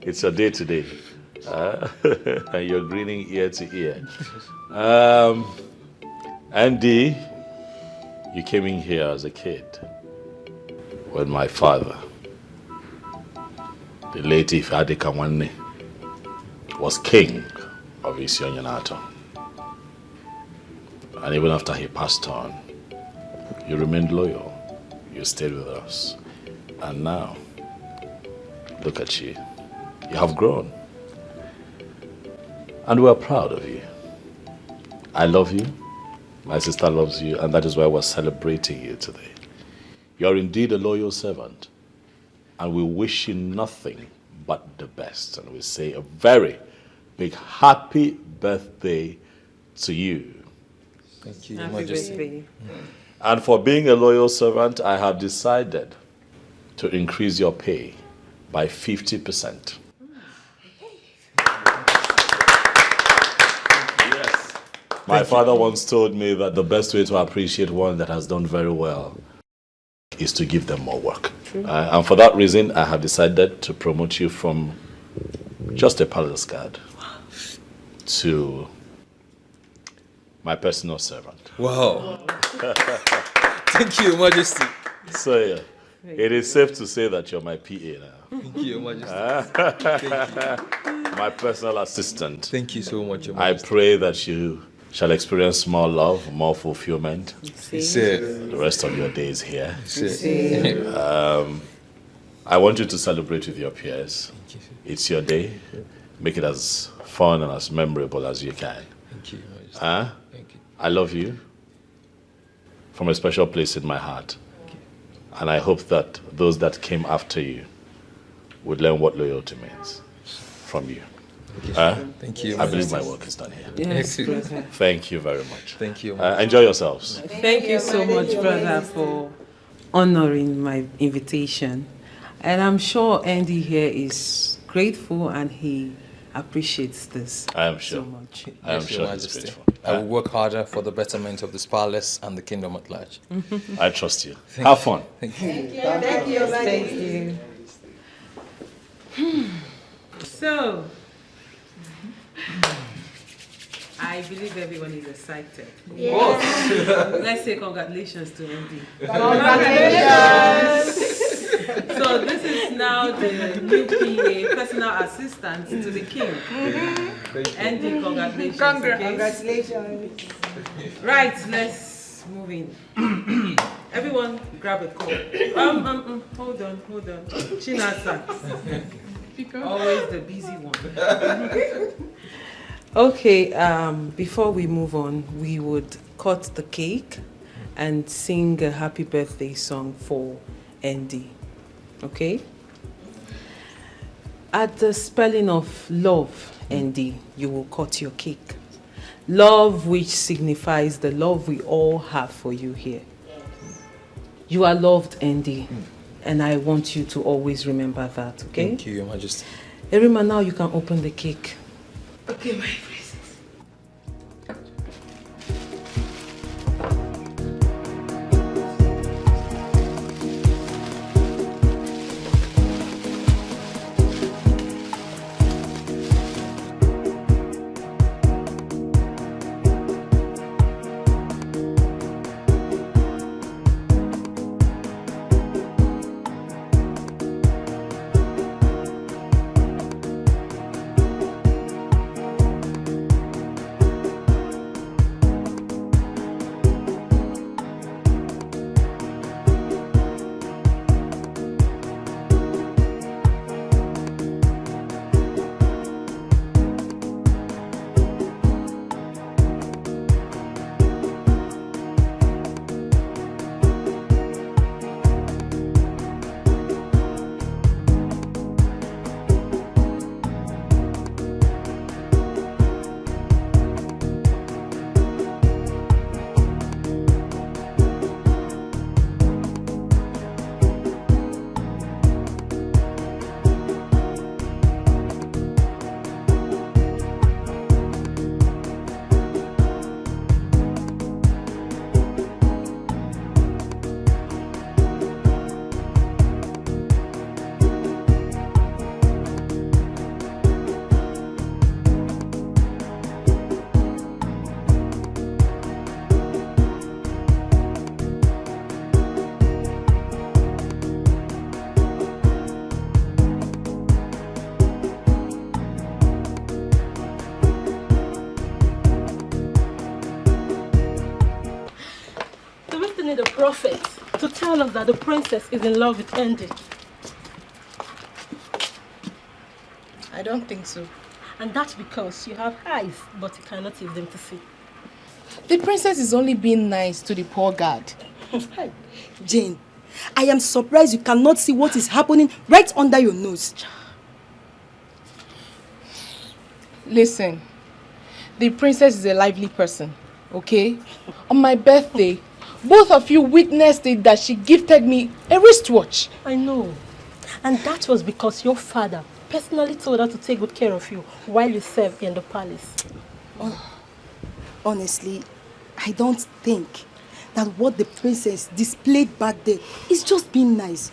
It's your day today. And you're grinning ear to ear. Andy, you came in here as a kid when my father, the late Ifeadi Kamwane, was king of Isionyanato. And even after he passed on, you remained loyal. You stayed with us. And now, look at you. You have grown. And we're proud of you. I love you. My sister loves you. And that is why we're celebrating you today. You're indeed a loyal servant. And we wish you nothing but the best. And we say a very big happy birthday to you. Thank you, Happy Majesty. birthday. And for being a loyal servant, I have decided to increase your pay by 50%. Yes. My father once told me that the best way to appreciate one that has done very well is to give them more work. And for that reason, I have decided to promote you from just a palace guard to my personal servant. Wow. Thank you, Majesty. So, yeah, it is safe to say that you're my PA now. Thank you, Majesty. Thank you. My personal assistant. Thank you so much, Your I Majesty. pray that you shall experience more love, more fulfillment. Sir. The rest of your days here. Sir. I want you to celebrate with your peers. It's your day. Make it as fun and as memorable as you can. Thank you, Majesty. Thank you. I love you from a special place in my heart. And I hope that those that came after you would learn what loyalty means from you. Thank you. I believe my work is done here. Yes, brother. Thank you very much. Thank you. Enjoy yourselves. Thank you so much, brother, for honoring my invitation. And I'm sure Andy here is grateful and he appreciates this I am sure. so much. I am Yes, sure Your he's Majesty. grateful. I will work harder for the betterment of this palace and the kingdom at large. I trust you. Thank Have you. fun. Thank you. Thank you. Thank you. So, I believe everyone is excited. Yes. Let's say congratulations to Andy. Congratulations. So this is now the new PA, personal assistant to the king. Andy, congratulations. Congratulations. Right, let's move in. Everyone grab a call. Hold on. Chinasa. Always the busy one. Okay, before we move on, we would cut the cake and sing a happy birthday song for Andy. Okay? At the spelling of love, Andy, you will cut your cake. Love, which signifies the love we all have for you here. You are loved, Andy, and I want you to always remember that, okay? Thank you, Your Majesty. Erima, now you can open the cake. Okay, my princess. prophet to tell us that the princess is in love with Andy? I don't think so. And that's because you have eyes, but you cannot use them to see. The princess is only being nice to the poor guard. Jane, I am surprised you cannot see what is happening right under your nose. Listen, the princess is a lively person, okay? On my birthday, both of you witnessed it that she gifted me a wristwatch. I know. And that was because your father personally told her to take good care of you while you served in the palace. Honestly, I don't think that what the princess displayed back there is just being nice.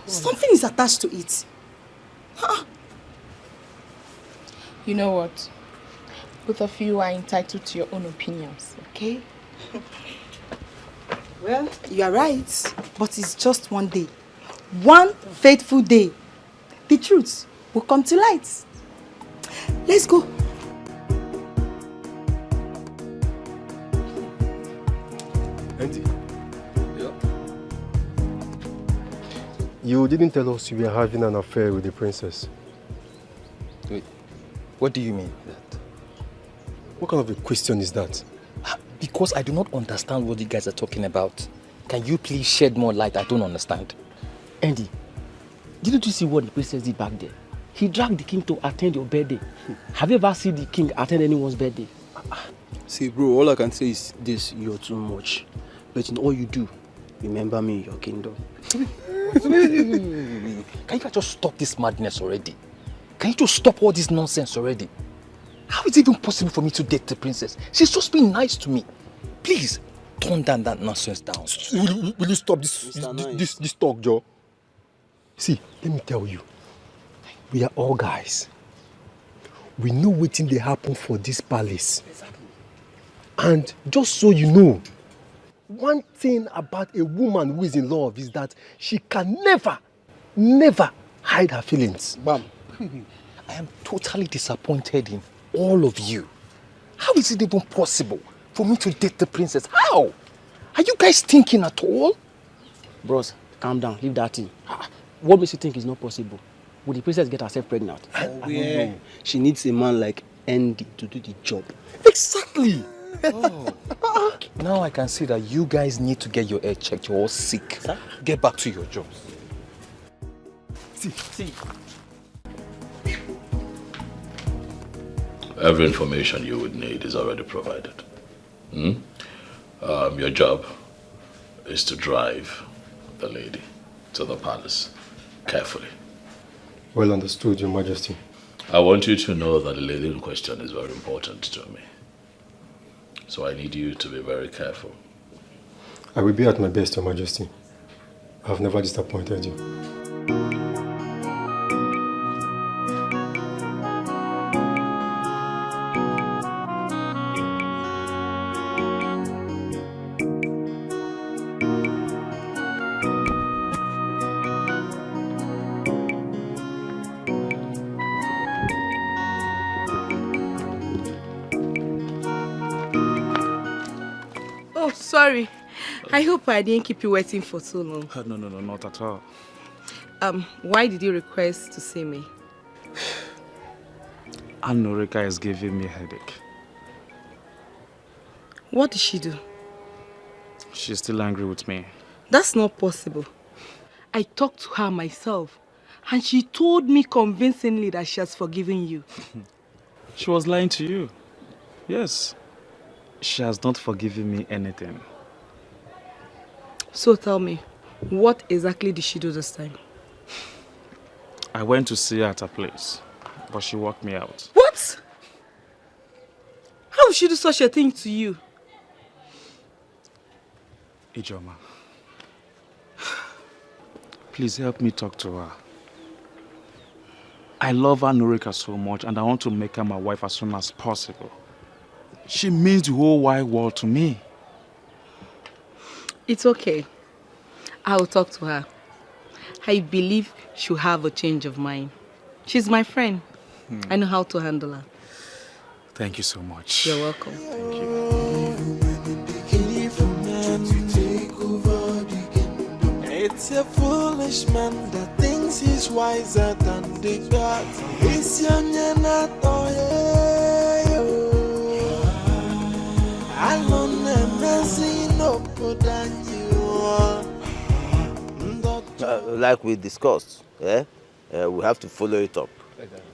Something is attached to it. You know what? Both of you are entitled to your own opinions, okay? Well, you are right, but it's just one day. One fateful day. The truth will come to light. Let's go. Auntie. Yeah. You didn't tell us you were having an affair with the princess. Wait, what do you mean that? What kind of a question is that? Because I do not understand what you guys are talking about. Can you please shed more light? I don't understand. Andy, didn't you see what the princess did back there? He dragged the king to attend your birthday. Have you ever seen the king attend anyone's birthday? See, bro, all I can say is this: you're too much. But in all you do, remember me in your kingdom. Can you guys just stop this madness already? Can you just stop all this nonsense already? How is it even possible for me to date the princess? She's just being nice to me. Please, tone down that nonsense down. Will you stop this talk, Joe? See, let me tell you. We are all guys. We know what thing they happen for this palace. Exactly. And just so you know, one thing about a woman who is in love is that she can never hide her feelings. Bam. I am totally disappointed in all of you. How is it even possible for me to date the princess? How? Are you guys thinking at all? Bros, calm down. Leave that thing. What makes you think it's not possible? Will the princess get herself pregnant? I don't know. She needs a man like Andy to do the job. Exactly. Now I can see that you guys need to get your head checked. You're all sick. Sir? Get back to your jobs. See. Every information you would need is already provided. Your job is to drive the lady to the palace carefully. Well understood, Your Majesty. I want you to know that the lady in question is very important to me. So I need you to be very careful. I will be at my best, Your Majesty. I have never disappointed you. Sorry. I hope I didn't keep you waiting for so long. No, not at all. Why did you request to see me? Norika is giving me a headache. What did she do? She's still angry with me. That's not possible. I talked to her myself, and she told me convincingly that she has forgiven you. She was lying to you. Yes. She has not forgiven me anything. So tell me, what exactly did she do this time? I went to see her at her place, but she walked me out. What? How would she do such a thing to you? Ijoma, please help me talk to her. I love Norika so much and I want to make her my wife as soon as possible. She means the whole wide world to me. It's okay. I will talk to her. I believe she'll have a change of mind. She's my friend. I know how to handle her. Thank you so much. You're welcome. Thank you. Take over. He's a foolish man that thinks he's wiser than the gods. He's young and not alone and messing up than you are. Like we discussed, we have to follow it up.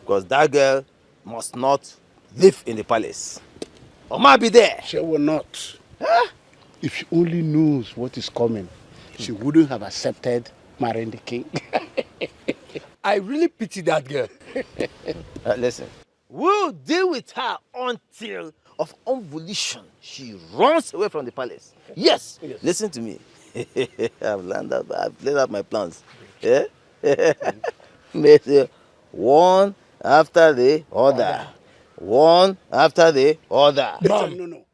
Because that girl must not live in the palace. Or might be there. She will not. If she only knows what is coming, she wouldn't have accepted marrying the king. I really pity that girl. Listen, we'll deal with her until of volition she runs away from the palace. Yes. Listen to me. I've laid out my plans. Yeah? One after the other. One after the other. No.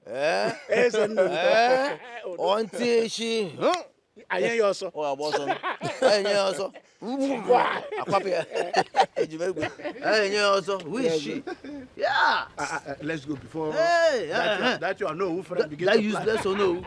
Until she... I hear you also. Oh, I was on. I hear you also. Who is she? Yeah. Let's go before Hey, that you are no friend begin that to useless or no.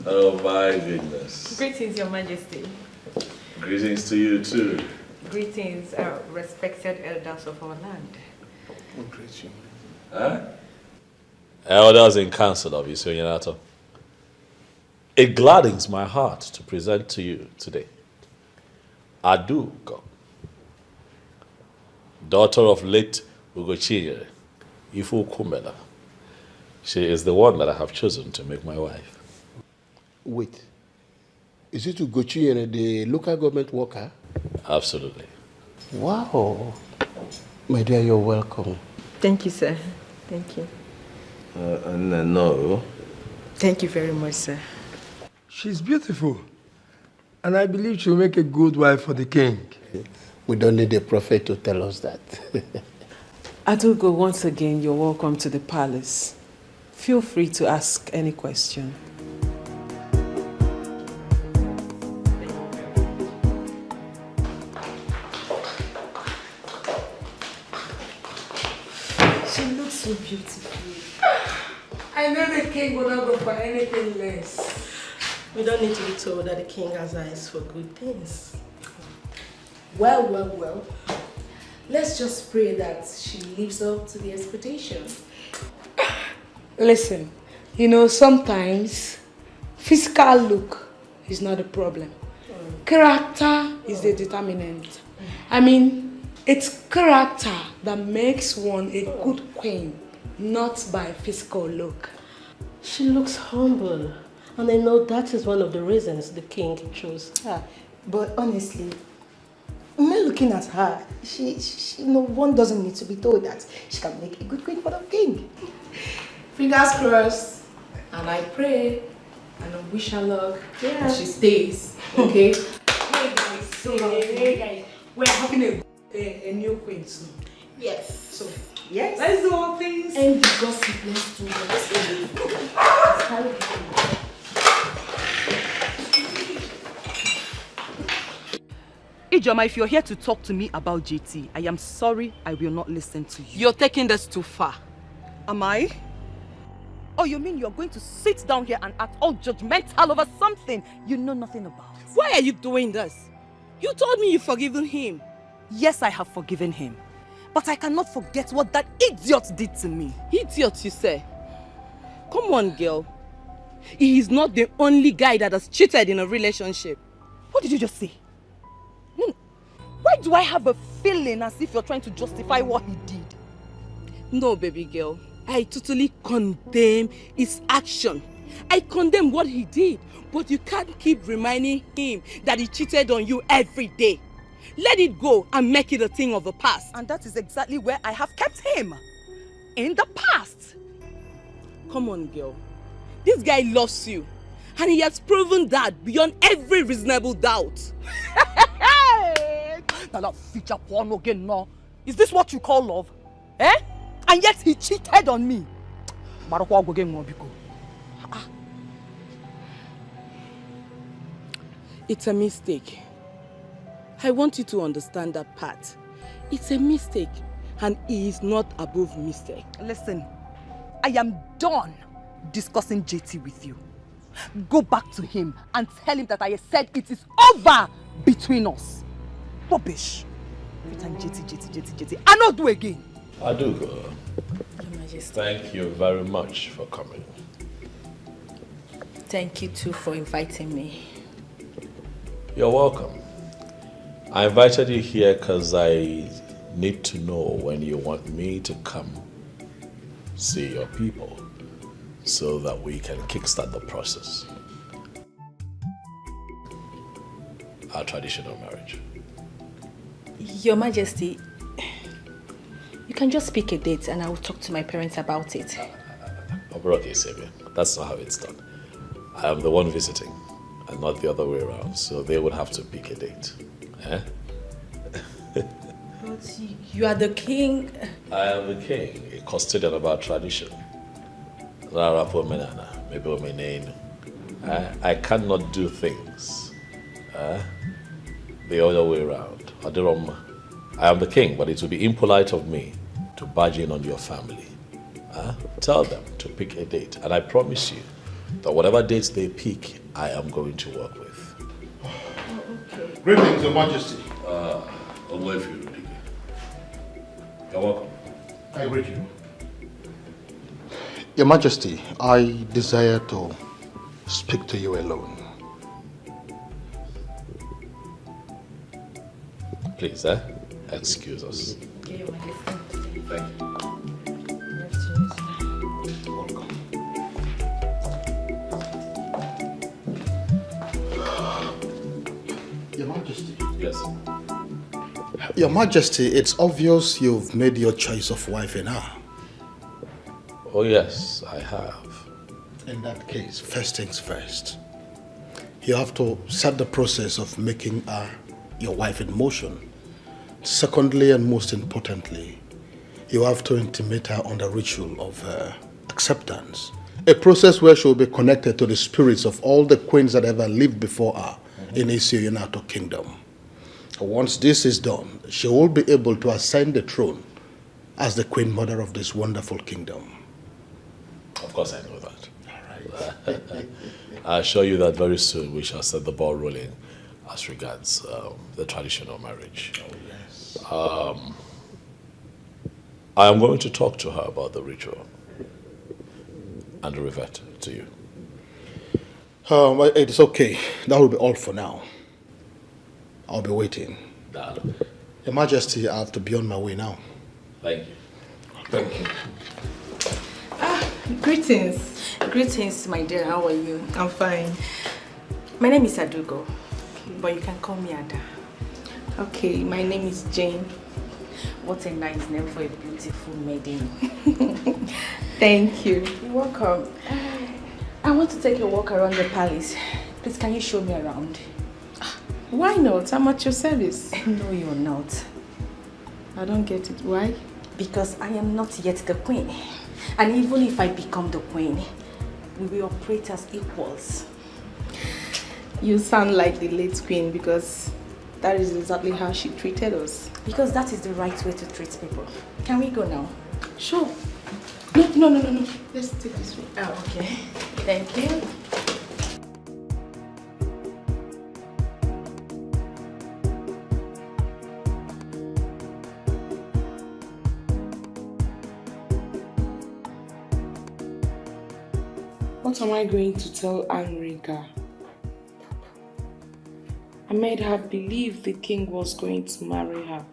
Oh my goodness. Greetings, Your Majesty. Greetings to you too. Greetings, respected elders of our land. Huh? Elders in council of Isoyanato. It gladdens my heart to present to you today Aduko, daughter of late Ugochinyere, Ifu Kumela. She is the one that I have chosen to make my wife. Wait. Is it Ugochinyere, the local government worker? Absolutely. Wow. My dear, you're welcome. Thank you, sir. Thank you. No. Thank you very much, sir. She's beautiful. And I believe she'll make a good wife for the king. We don't need a prophet to tell us that. Adugo, once again, you're welcome to the palace. Feel free to ask any question. She looks so beautiful. I know the king will not go for anything less. We don't need to be told that the king has eyes for good things. Well. Let's just pray that she lives up to the expectation. Listen, sometimes physical look is not a problem. Character is the determinant. I mean, it's character that makes one a good queen, not by physical look. She looks humble, and I know that is one of the reasons the king chose her. But honestly, me looking at her, she one doesn't need to be told that she can make a good queen for the king. Fingers crossed, and I pray, and I wish her luck that she stays, okay? Hey guys, we're having a new queen soon. Yes. So, yes. Let's do all things. And the gossip, let's do Ijoma, if you're here to talk to me about JT, I am sorry, I will not listen to you. You're taking this too far. Am I? Oh, you mean you're going to sit down here and act all judgmental over something you know nothing about? Why are you doing this? You told me you've forgiven him. Yes, I have forgiven him. But I cannot forget what that idiot did to me. Idiot, you say? Come on, girl. he is not the only guy that has cheated in a relationship. What did you just say? Why do I have a feeling as if you're trying to justify what he did? No, baby girl. I totally condemn his action. I condemn what he did. But you can't keep reminding him that he cheated on you every day. Let it go and make it a thing of the past. And that is exactly where I have kept him. In the past. Come on, girl. This guy loves you. And he has proven that beyond every reasonable doubt. Now that feature porn again, no. Is this what you call love? Eh? And yet he cheated on me. It's a mistake. I want you to understand that part. It's a mistake, and he is not above mistake. Listen, I am done discussing JT with you. Go back to him and tell him that I said it is over between us. Rubbish. And JT. I not do again. I do. Thank you very much for coming. Thank you too for inviting me. You're welcome. I invited you here because I need to know when you want me to come see your people so that we can kickstart the process. Our traditional marriage. Your Majesty, you can just pick a date and I will talk to my parents about it. That's not how it's done. I am the one visiting and not the other way around, so they would have to pick a date. Eh? But you are the king. I am the king, a custodian of our tradition. I cannot do things the other way around. I am the king, but it would be impolite of me to barge in on your family. Tell them to pick a date, and I promise you that whatever dates they pick, I am going to work with. Okay. Greetings, Your Majesty. You're welcome. I greet you. Your Majesty, I desire to speak to you alone. Please, excuse us. Okay, Your Majesty. Thank you. Your Majesty. Yes. Your Majesty, it's obvious you've made your choice of wife in her. Oh yes, I have. In that case, first things first. You have to set the process of making her your wife in motion. Secondly, and most importantly, you have to intimate her on the ritual of acceptance. A process where she will be connected to the spirits of all the queens that ever lived before her in Isio Yunato Kingdom. Once this is done, she will be able to ascend the throne as the queen mother of this wonderful kingdom. Of course I know that. All right. I assure you that very soon we shall set the ball rolling as regards the traditional marriage. Oh, yes. I am going to talk to her about the ritual and revert to you. It's okay. That will be all for now. I'll be waiting. Your Majesty, I have to be on my way now. Thank you. Thank you. Greetings. Greetings, my dear. How are you? I'm fine. My name is Adugo, but you can call me Ada. Okay, my name is Jane. What a nice name for a beautiful maiden. Thank you. You're welcome. I want to take a walk around the palace. Please, can you show me around? Why not? I'm at your service. No, you're not. I don't get it. Why? Because I am not yet the queen. And even if I become the queen, we will operate as equals. You sound like the late queen because that is exactly how she treated us. Because that is the right way to treat people. Can we go now? Sure. No. Let's take this way. Oh, okay. Thank you. What am I going to tell Anrika? I made her believe the king was going to marry her.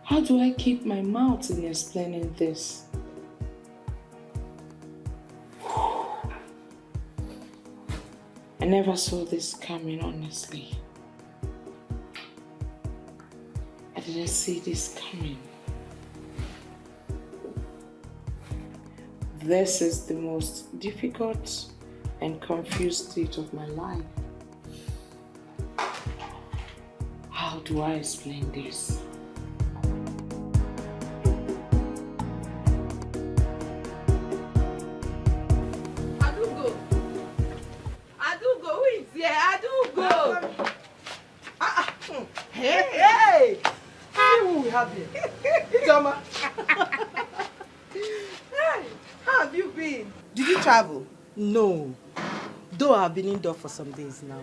How do I keep my mouth in explaining this? I never saw this coming, honestly. I didn't see this coming. This is the most difficult and confused state of my life. How do I explain this? Adugo, who is here? Adugo! Hey! See who we have here. Toma. Hey, how have you been? Did you travel? No. Though I've been indoor for some days now.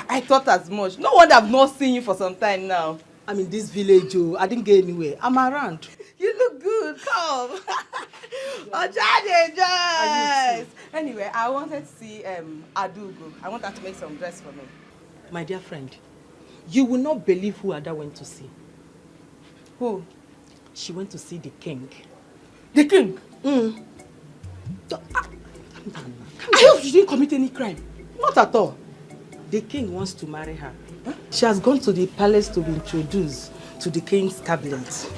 I thought as much. No wonder I've not seen you for some time now. I'm in this village, oh. I didn't get anywhere. I'm around. You look good. Come. Joyce. Anyway, I wanted to see Adugo. I want her to make some dress for me. My dear friend, you will not believe who Ada went to see. Who? She went to see the king. The king? I hope she didn't commit any crime. Not at all. The king wants to marry her. Huh? She has gone to the palace to be introduced to the king's cabinet.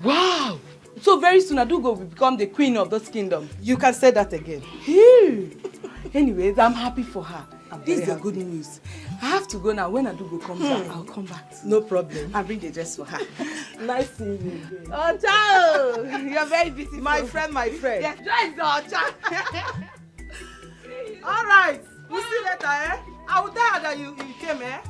Wow! So very soon Adugo will become the queen of this kingdom. You can say that again. Anyways, I'm happy for her. This is good news. I have to go now. When Adugo comes back, I'll come back. No problem. I'll bring the dress for her. Nice seeing you again. Ocha! You're very busy. My friend. Yes, join the Ocha. All right. We'll see you later, eh? I will tell her that you came, eh?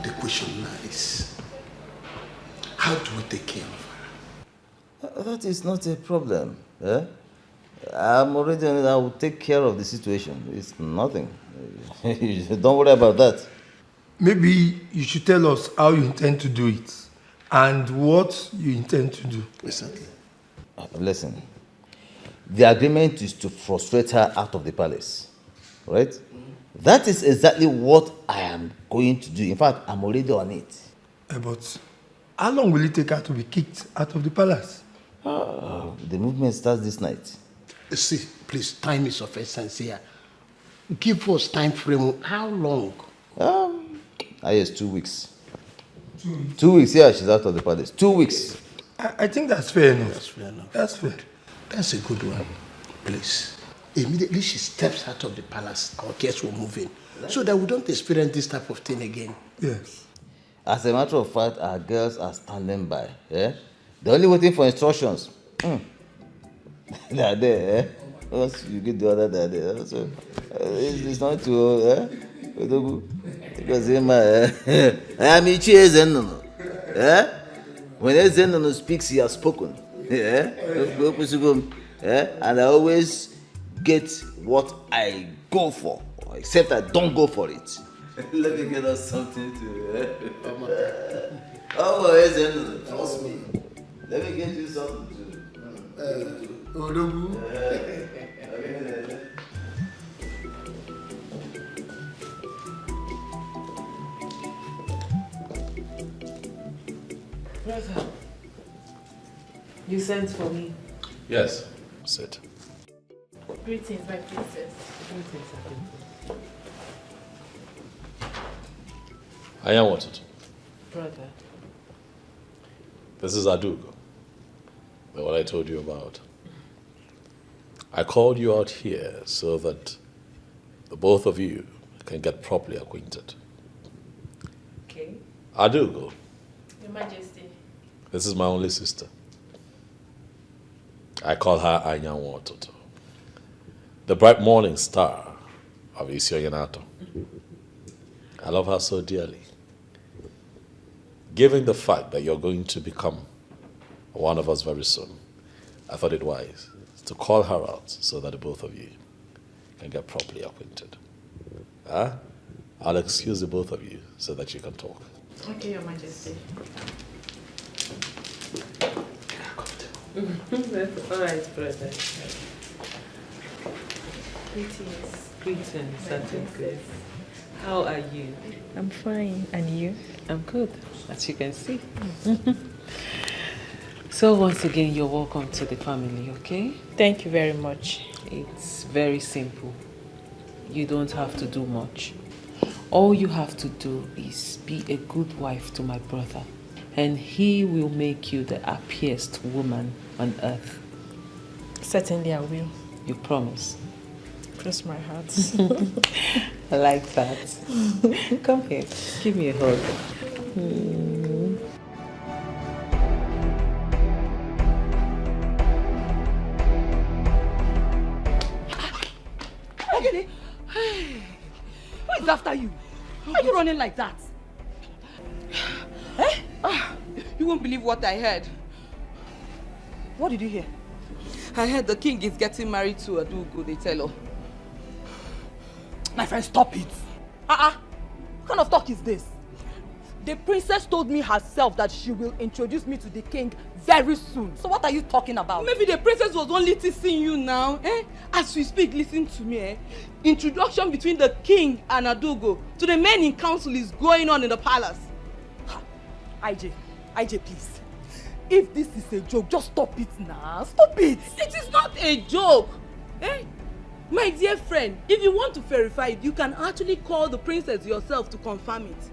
The question now is, how do we take care of her? That is not a problem. Eh? I'm already on it. I will take care of the situation. It's nothing. Don't worry about that. Maybe you should tell us how you intend to do it and what you intend to do. Exactly. Listen, the agreement is to frustrate her out of the palace, right? That is exactly what I am going to do. In fact, I'm already on it. But how long will it take her to be kicked out of the palace? The movement starts this night. See, please, time is of essence here. Give us time frame. How long? Yes, 2 weeks. 2 weeks, yeah, she's out of the palace. 2 weeks. I think that's fair enough. That's fair enough. That's fair. That's a good one. Please. Immediately she steps out of the palace, our guests will move in. So that we don't experience this type of thing again. Yes. As a matter of fact, our girls are standing by. Yeah? They're only waiting for instructions. They are there. Eh? Once you get the other, they're there. So, it's not too... Because I am Ichie Zenono. When Zenono speaks, he has spoken. And I always get what I go for, except I don't go for it. Let me get us something to... Zenono. Trust me. Let me get you something to... Brother, you sent for me. Yes, sit. Greetings, my princess. I am wanted. Brother. This is Adugo, the one I told you about. I called you out here so that the both of you can get properly acquainted. Okay. Adugo. Your Majesty. This is my only sister. I call her Anyanwu Ototo, the bright morning star of Isioyanato. I love her so dearly. Given the fact that you're going to become one of us very soon, I thought it wise to call her out so that the both of you can get properly acquainted. Huh? I'll excuse the both of you so that you can talk. Okay, Your Majesty. All right, brother. Greetings, Sergeant Grace. How are you? I'm fine. And you? I'm good, as you can see. So once again, you're welcome to the family, okay? Thank you very much. It's very simple. You don't have to do much. All you have to do is be a good wife to my brother, and he will make you the happiest woman on earth. Certainly I will. You promise? Cross my heart. I like that. Come here, give me a hug. Okay. Who is after you? Why are you running like that? You won't believe what I heard. What did you hear? I heard the king is getting married to Adugo, they tell her. My friend, stop it. What kind of talk is this? The princess told me herself that she will introduce me to the king very soon. So what are you talking about? Maybe the princess was only teasing you now. As we speak, listen to me. Introduction between the king and Adugo to the men in council is going on in the palace. IJ, please. If this is a joke, just stop it now. Stop it. It is not a joke. My dear friend, if you want to verify it, you can actually call the princess yourself to confirm it.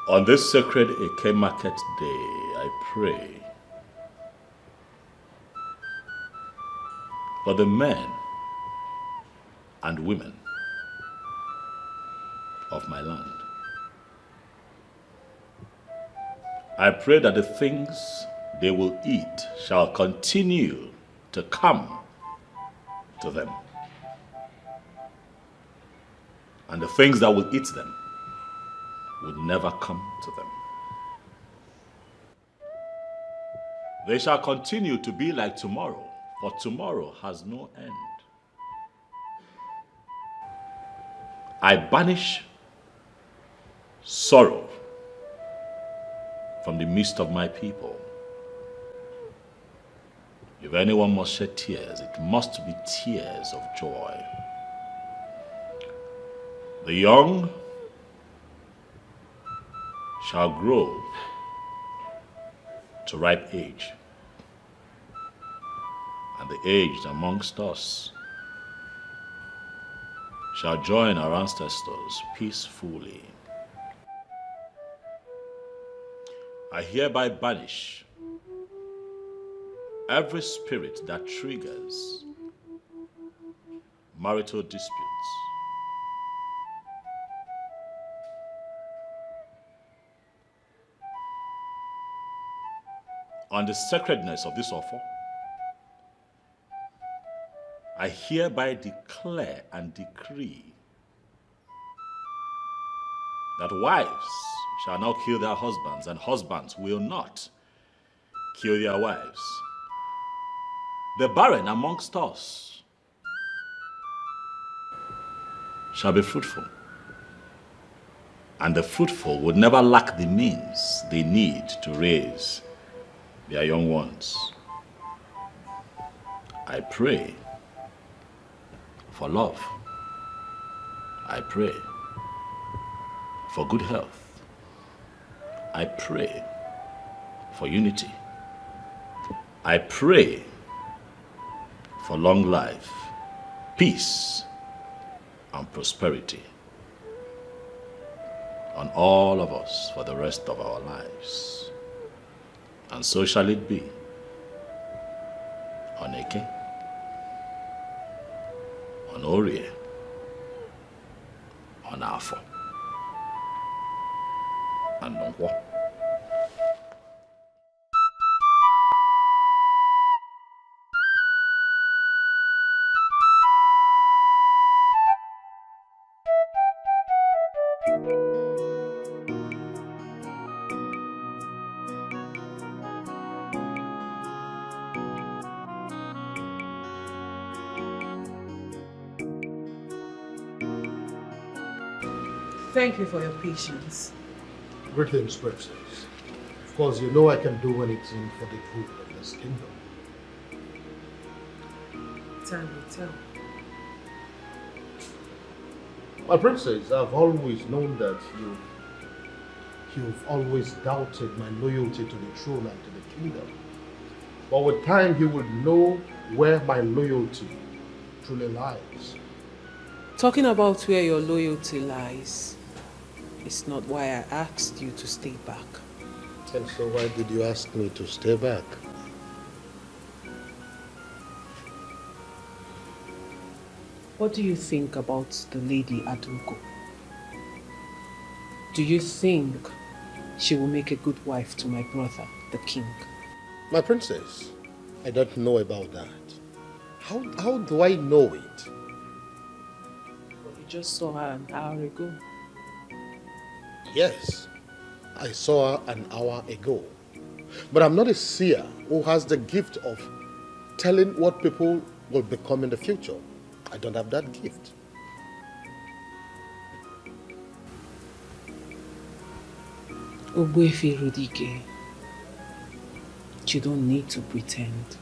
On this sacred Eke Market Day, I pray for the men and women of my land. I pray that the things they will eat shall continue to come to them, and the things that will eat them would never come to them. They shall continue to be like tomorrow, for tomorrow has no end. I banish sorrow from the midst of my people. If anyone must shed tears, it must be tears of joy. The young shall grow to ripe age, and the aged amongst us shall join our ancestors peacefully. I hereby banish every spirit that triggers marital disputes. On the sacredness of this offer, I hereby declare and decree that wives shall now kill their husbands, and husbands will not kill their wives. The barren amongst us shall be fruitful, and the fruitful would never lack the means they need to raise their young ones. I pray for love. I pray for good health. I pray for unity. I pray for long life, peace, and prosperity on all of us for the rest of our lives. And so shall it be. On Eke, on Orie, on Afo, and on what? Thank you for your patience. Greetings, Princess. Of course, you know I can do anything for the good of this kingdom. Tell. My princess, I've always known that you've always doubted my loyalty to the throne and to the kingdom. But with time, you will know where my loyalty truly lies. Talking about where your loyalty lies is not why I asked you to stay back. And so why did you ask me to stay back? What do you think about the lady Aduko? Do you think she will make a good wife to my brother, the king? My princess, I don't know about that. How do I know it? You just saw her an hour ago. Yes, I saw her an hour ago. But I'm not a seer who has the gift of telling what people will become in the future. I don't have that gift. Ogbuefi Rudike, you don't need to pretend.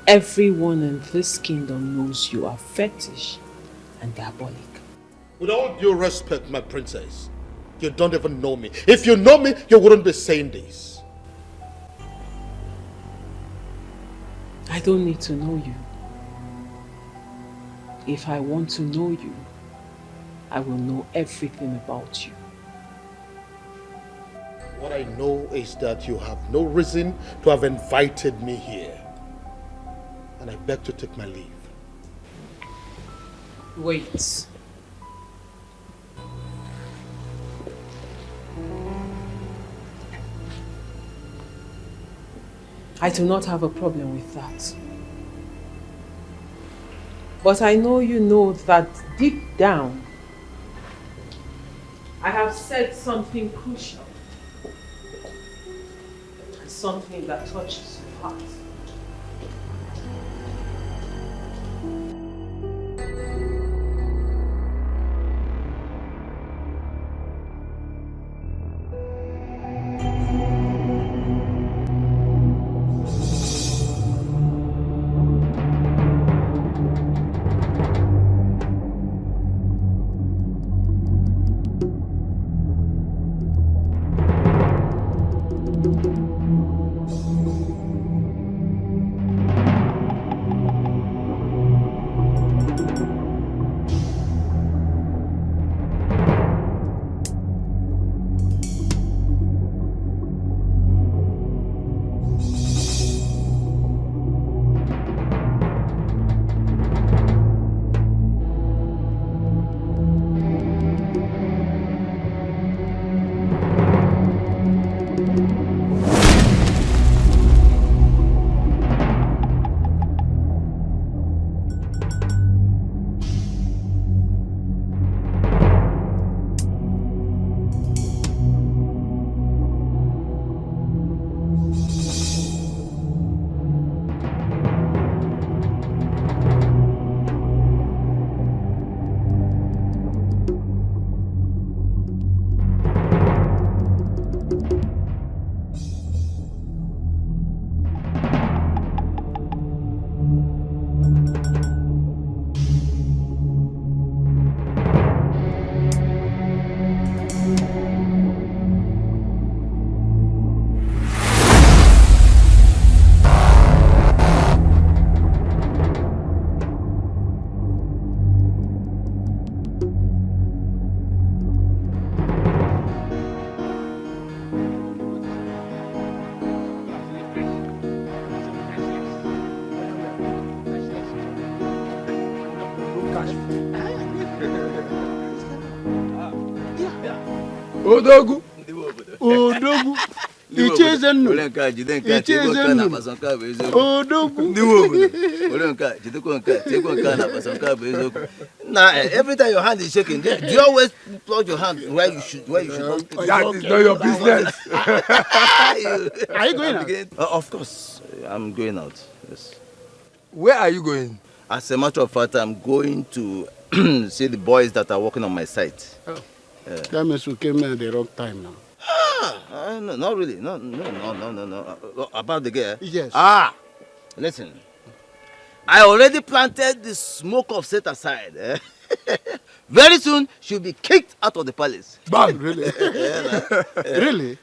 Everyone in this kingdom knows you are fetish and diabolic. With all due respect, my princess, you don't even know me. If you know me, you wouldn't be saying this. I don't need to know you. If I want to know you, I will know everything about you. What I know is that you have no reason to have invited me here. And I beg to take my leave. Wait. I do not have a problem with that. But I know you know that deep down, I have said something crucial. And something that touches your heart. Odogu. Odogu. Ichezenu. Now, every time your hand is shaking, do you always plug your hand where you should not? That is not your business. Are you going out? Of course, I'm going out. Yes. Where are you going? As a matter of fact, I'm going to see the boys that are working on my site. Oh. That means we came at the wrong time now. No, not really. No. About the girl? Yes. Listen. I already planted the smoke of set aside. Very soon, she'll be kicked out of the palace. Bang! Really? Really?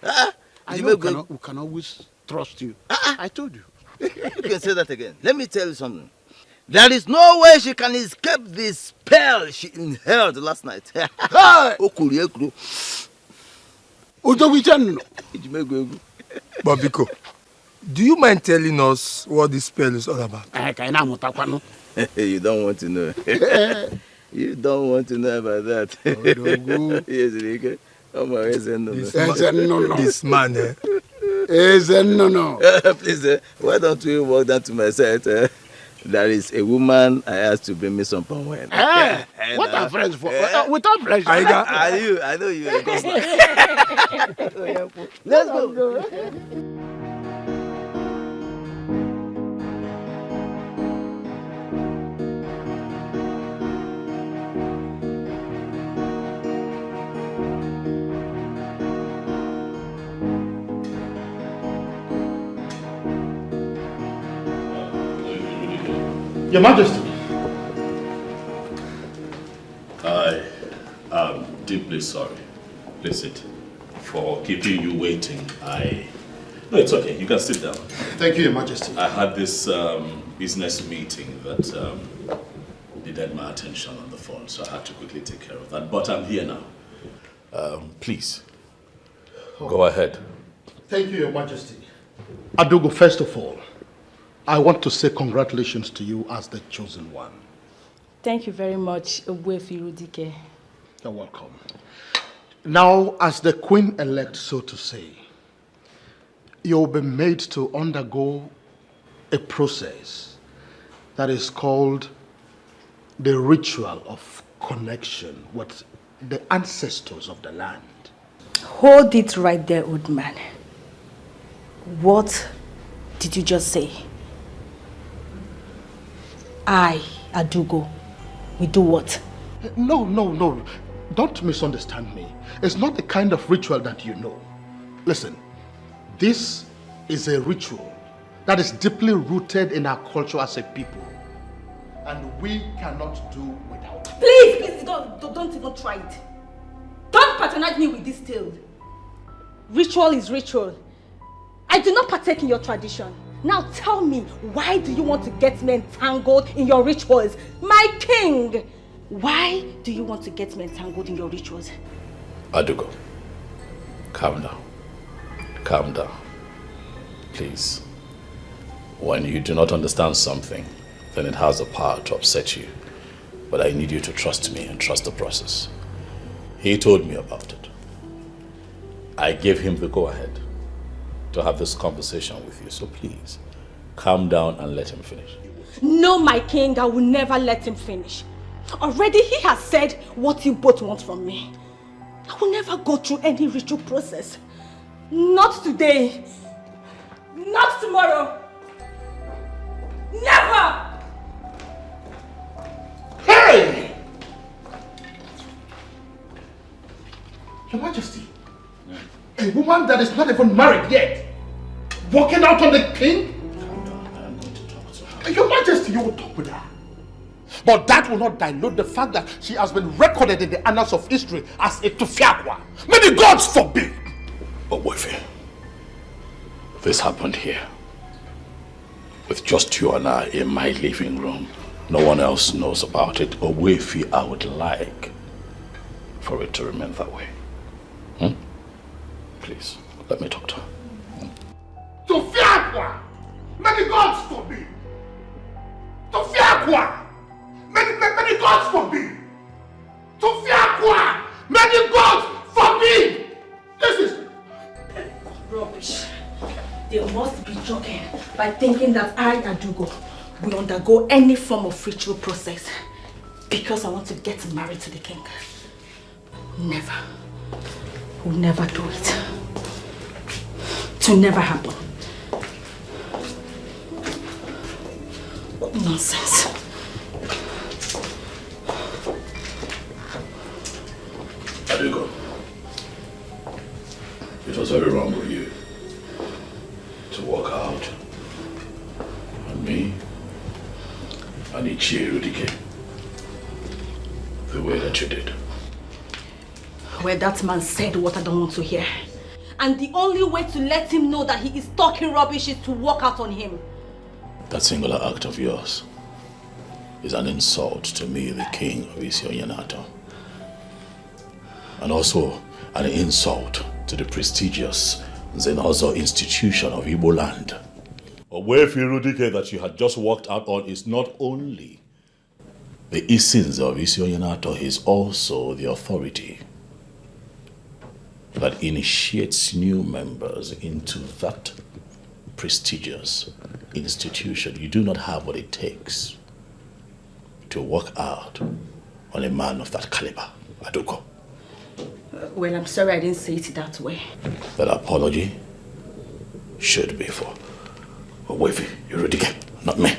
I know we can always trust you. I told you. You can say that again. Let me tell you something. There is no way she can escape the spell she inhaled last night. Babiko, do you mind telling us what this spell is all about? You don't want to know. You don't want to know about that. Yes, Rike. This man, Please, why don't we walk down to my site? There is a woman I asked to bring me some palm wine. What are friends for? Without pleasure. I know you. Let's go. Your Majesty. I am deeply sorry. Listen, for keeping you waiting. No, it's okay. You can sit down. Thank you, Your Majesty. I had this business meeting that needed my attention on the phone, so I had to quickly take care of that. But I'm here now. Please, go ahead. Thank you, Your Majesty. Adugo, first of all, I want to say congratulations to you as the chosen one. Thank you very much, Ogbuefi Rudike. You're welcome. Now, as the queen-elect, so to say, you'll be made to undergo a process that is called the ritual of connection with the ancestors of the land. Hold it right there, old man. What did you just say? I, Adugo, we do what? No. Don't misunderstand me. It's not the kind of ritual that you know. Listen, this is a ritual that is deeply rooted in our culture as a people. And we cannot do without it. Please, don't even try it. Don't patronize me with this tale. Ritual is ritual. I do not partake in your tradition. Now tell me, why do you want to get me entangled in your rituals? My king! Why do you want to get me entangled in your rituals? Adugo, calm down. Calm down. Please. When you do not understand something, then it has the power to upset you. But I need you to trust me and trust the process. He told me about it. I gave him the go-ahead to have this conversation with you. So please, calm down and let him finish. No, my king, I will never let him finish. Already he has said what you both want from me. I will never go through any ritual process. Not today. Not tomorrow. Never! Hey! Your Majesty, a woman that is not even married yet, walking out on the king? Your Majesty, you will talk with her. But that will not dilute the fact that she has been recorded in the annals of history as a Tufiakwa. May the gods forbid! But Wefe, this happened here. With just you and I in my living room. No one else knows about it. But Wefe, I would like for it to remain that way. Please, let me talk to her. Tufiakwa! May the gods forbid! Tufiakwa! May the gods forbid! Tufiakwa! May the gods forbid! Rubbish. They must be joking by thinking that I, Adugo, will undergo any form of ritual process because I want to get married to the king. Never. Will never do it. It will never happen. What nonsense. Adugo, it was very wrong of you to walk out on me and Ichie the way that you did. Well, that man said what I don't want to hear. And the only way to let him know that he is talking rubbish is to walk out on him. That singular act of yours is an insult to me, the king of Isionyenato. And also an insult to the prestigious Zenozo institution of Igbo land. Owefi that you had just walked out on is not only the Isins of Isionyenato, he is also the authority that initiates new members into that prestigious institution. You do not have what it takes to walk out on a man of that caliber, Adugo. Well, I'm sorry I didn't say it that way. That apology should be for Owefi Irudike, not me.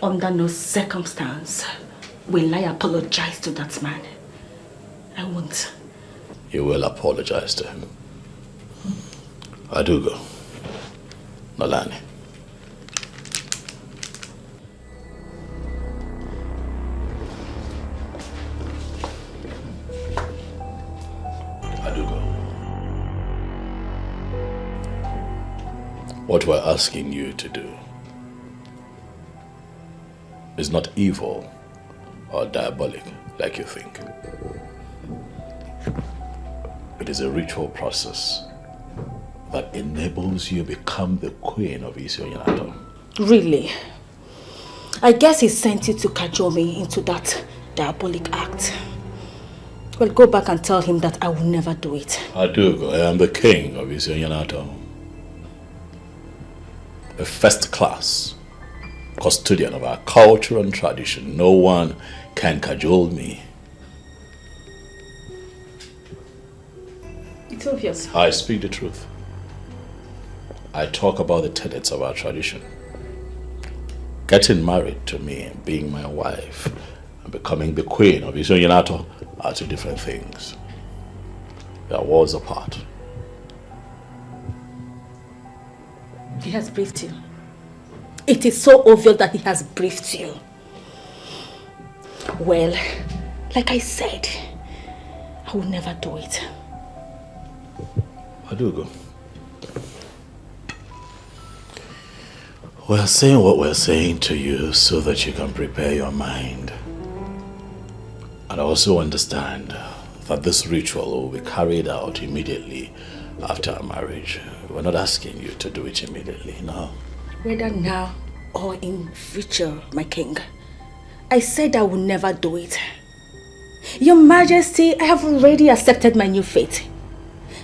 Under no circumstance will I apologize to that man. I won't. You will apologize to him. Adugo, Nolani. Adugo. What we're asking you to do is not evil or diabolic like you think. It is a ritual process that enables you to become the queen of Isionyenato. Really? I guess he sent you to cajole me into that diabolic act. Well, go back and tell him that I will never do it. Adugo, I am the king of Isionyenato. A first-class custodian of our culture and tradition. No one can cajole me. It's obvious. I speak the truth. I talk about the tenets of our tradition. Getting married to me and being my wife and becoming the queen of Isionyenato are two different things. They are worlds apart. He has briefed you. It is so obvious that he has briefed you. Well, like I said, I will never do it. Adugo. We're saying what we're saying to you so that you can prepare your mind. And also understand that this ritual will be carried out immediately after our marriage. We're not asking you to do it immediately, no. Whether now or in future, my king, I said I will never do it. Your Majesty, I have already accepted my new fate.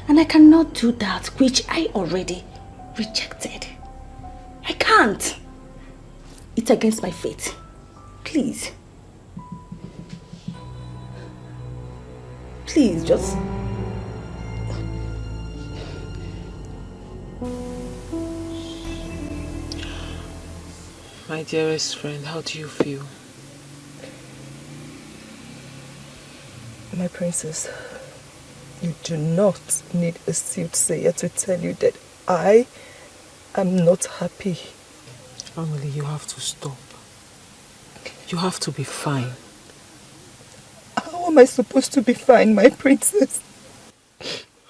And I cannot do that which I already rejected. I can't. It's against my fate. Please. Please, just... My dearest friend, how do you feel? My princess, you do not need a soothsayer to tell you that I am not happy. Emily, you have to stop. You have to be fine. How am I supposed to be fine, my princess?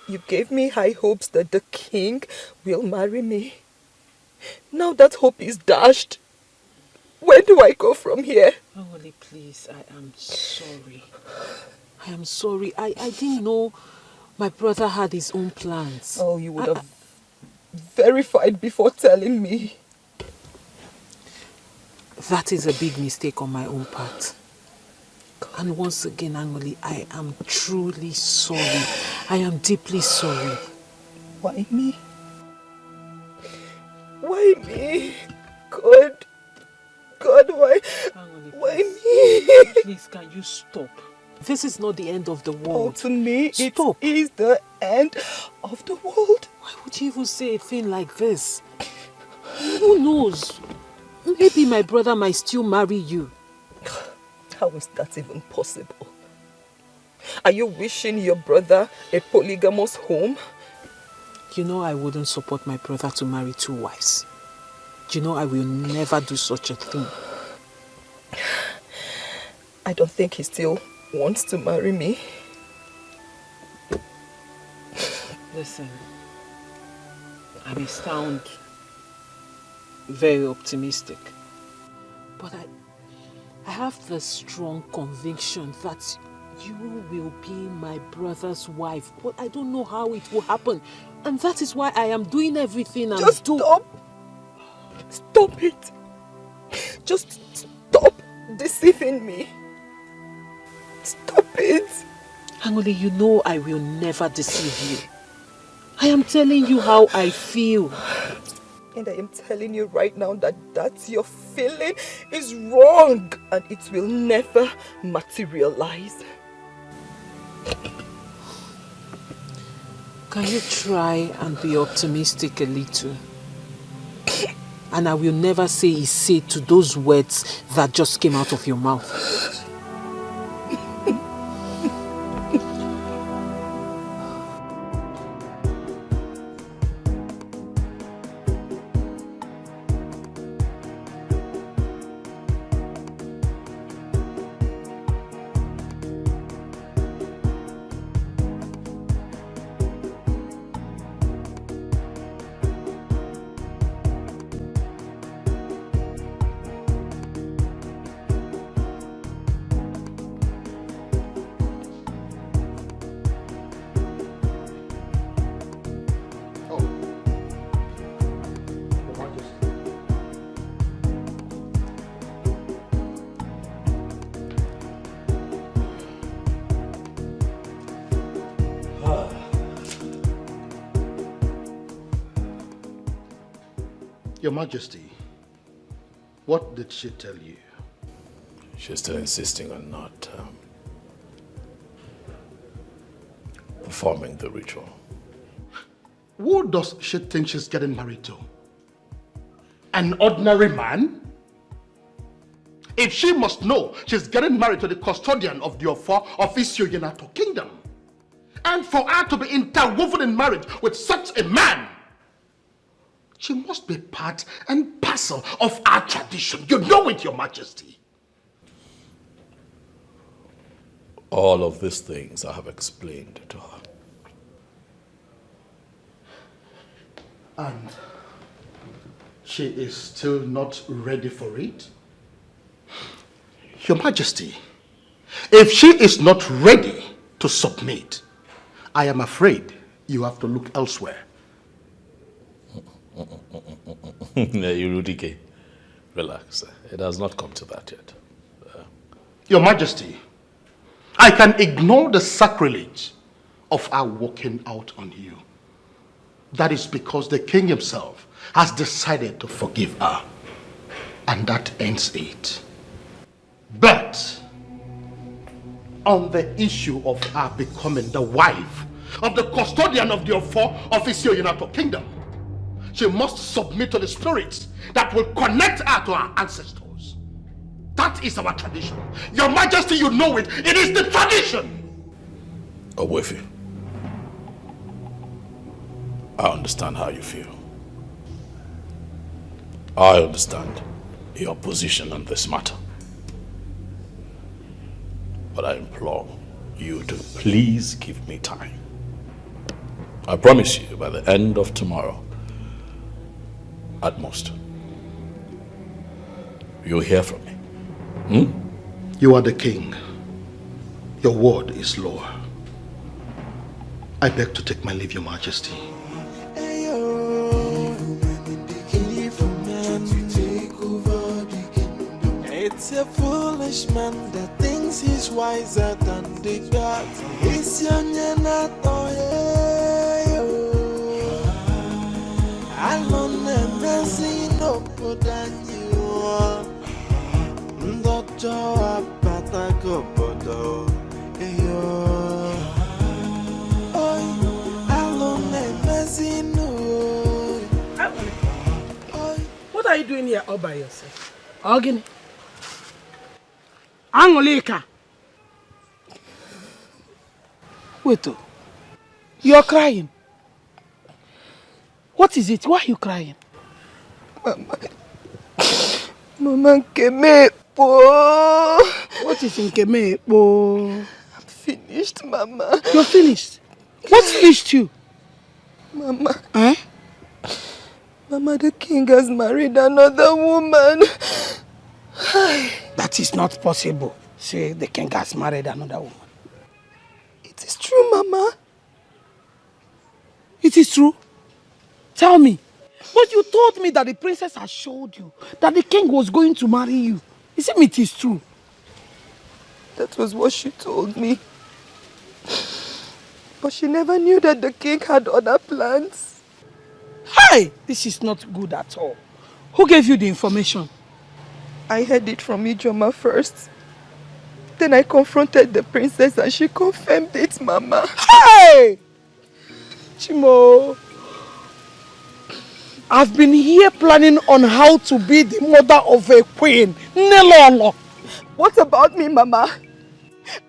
You gave me high hopes that the king will marry me. Now that hope is dashed. Where do I go from here? Emily, please, I am sorry. I am sorry. I didn't know my brother had his own plans. Oh, you would have verified before telling me. That is a big mistake on my own part. And once again, Angoli, I am truly sorry. I am deeply sorry. Why me? Why me? God, why me? Please, can you stop? This is not the end of the world. Oh, to me, stop. It is the end of the world. Why would you even say a thing like this? Who knows? Maybe my brother might still marry you. How is that even possible? Are you wishing your brother a polygamous home? You know I wouldn't support my brother to marry 2 wives. You know I will never do such a thing. I don't think he still wants to marry me. Listen, I may sound very optimistic, but I have the strong conviction that you will be my brother's wife, but I don't know how it will happen. And that is why I am doing everything I'm Just stop. Stop it. Just stop deceiving me. Stop it. Angoli, you know I will never deceive you. I am telling you how I feel. And I am telling you right now that your feeling is wrong and it will never materialize. Can you try and be optimistic a little? And I will never say is say to those words that just came out of your mouth. Your Majesty, what did she tell you? She's still insisting on not performing the ritual. Who does she think she's getting married to? An ordinary man? If she must know she's getting married to the custodian of the Ofo of Isioyenato Kingdom, and for her to be interwoven in marriage with such a man, she must be part and parcel of our tradition. You know it, Your Majesty. All of these things I have explained to her. And she is still not ready for it? Your Majesty, if she is not ready to submit, I am afraid you have to look elsewhere. Yurudike, relax. It has not come to that yet. Your Majesty, I can ignore the sacrilege of our walking out on you. That is because the king himself has decided to forgive her. And that ends it. But on the issue of her becoming the wife of the custodian of the Ofo of Isioyenato Kingdom, she must submit to the spirits that will connect her to our ancestors. That is our tradition. Your Majesty, you know it. It is the tradition. Owefi, I understand how you feel. I understand your position on this matter. But I implore you to please give me time. I promise you by the end of tomorrow, at most, you'll hear from me. You are the king. Your word is law. I beg to take my leave, Your Majesty. It's a foolish man that thinks he's wiser than the gods. It's young and not alone and messy. What are you doing here all by yourself? Ogini. Angolika. Wait, you're crying. What is it? Why are you crying? Mama Nkemepo. What is Nkemepo? I'm finished, Mama. You're finished? What finished you? Mama. Eh? Mama, the king has married another woman. That is not possible. Say the king has married another woman. It is true, Mama. It is true? Tell me. But you told me that the princess had showed you that the king was going to marry you. Isn't it is true? That was what she told me. But she never knew that the king had other plans. Hey! This is not good at all. Who gave you the information? I heard it from Ijoma first. Then I confronted the princess and she confirmed it, Mama. Hey! Chimo, I've been here planning on how to be the mother of a queen. Nelolo. What about me, Mama?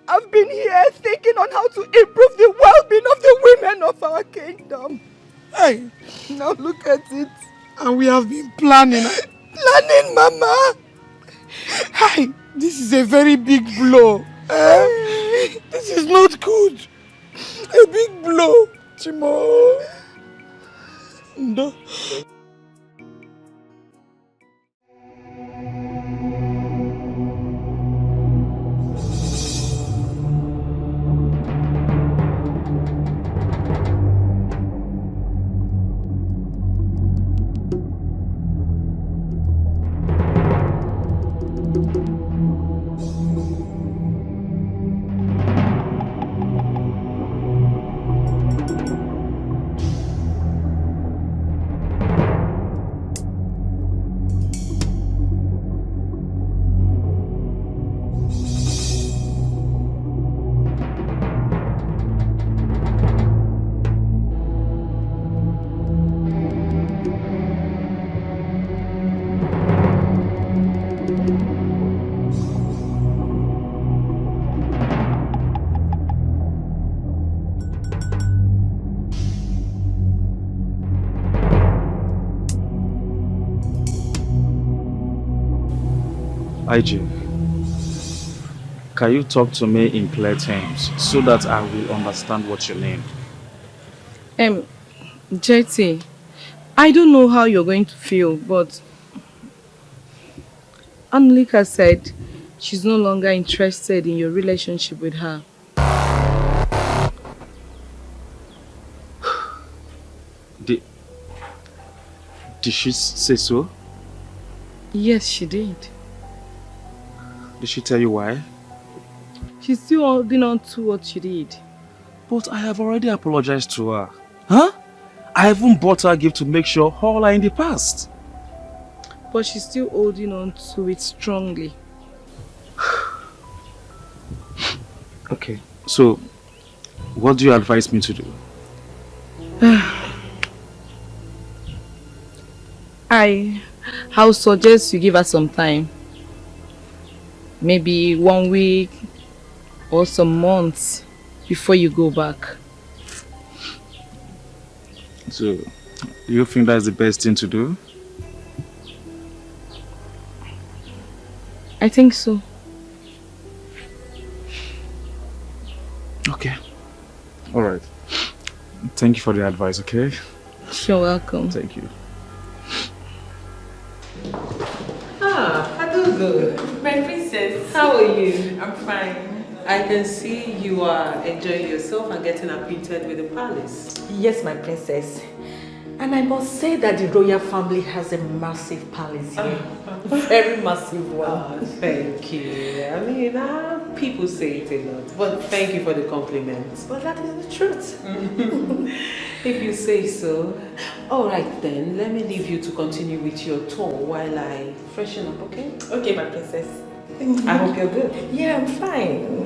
I've been here thinking on how to improve the well-being of the women of our kingdom. Hey! Now look at it. And we have been planning. Planning, Mama! Hey! This is a very big blow. This is not good. A big blow. Chimo. No. IJ, can you talk to me in clear terms so that I will understand what you mean? JT, I don't know how you're going to feel, but Anulika said she's no longer interested in your relationship with her. Did she say so? Yes, she did. Did she tell you why? She's still holding on to what she did. But I have already apologized to her. Huh? I even bought her a gift to make sure all are in the past. But she's still holding on to it strongly. Okay, so what do you advise me to do? I'll suggest you give her some time. Maybe 1 week or some months before you go back. So, do you think that's the best thing to do? I think so. Okay. Alright. Thank you for the advice, okay? You're welcome. Thank you. Adugo, my princess, how are you? I'm fine. I can see you are enjoying yourself and getting acquainted with the palace. Yes, my princess. And I must say that the royal family has a massive palace here. Very massive one. Thank you. I mean, people say it a lot, but thank you for the compliment. But that is the truth. If you say so. All right then, let me leave you to continue with your tour while I freshen up, okay? Okay, my princess. I hope you're good. Yeah, I'm fine.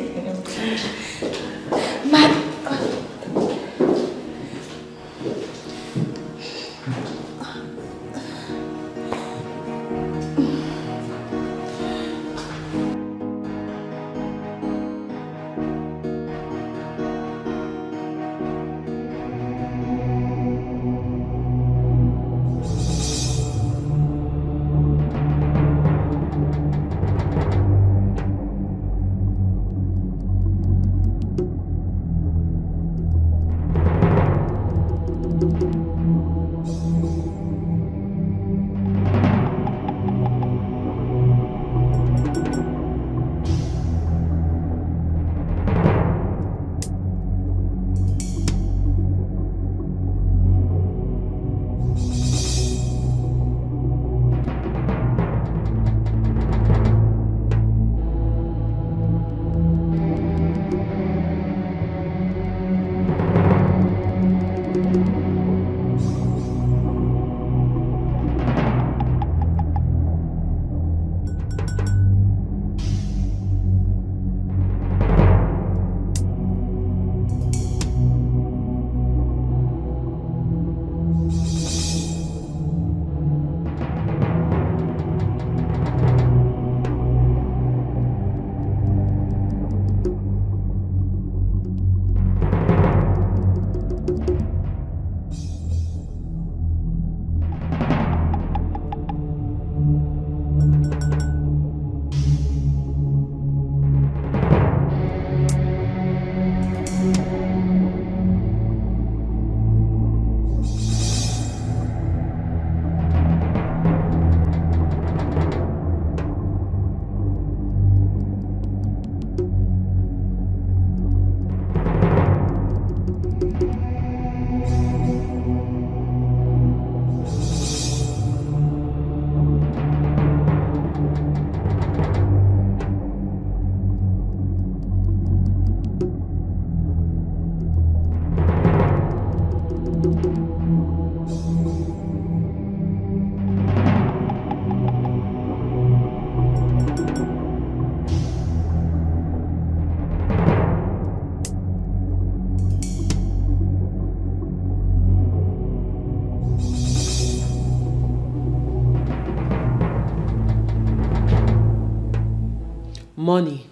Money,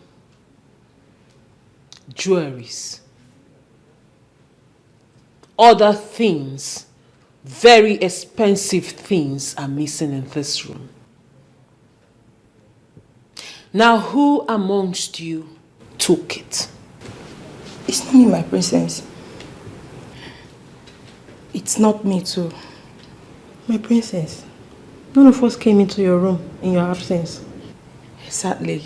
jewelries, other things, very expensive things are missing in this room. Now, who amongst you took it? It's not me, my princess. It's not me too. My princess, none of us came into your room in your absence. Exactly.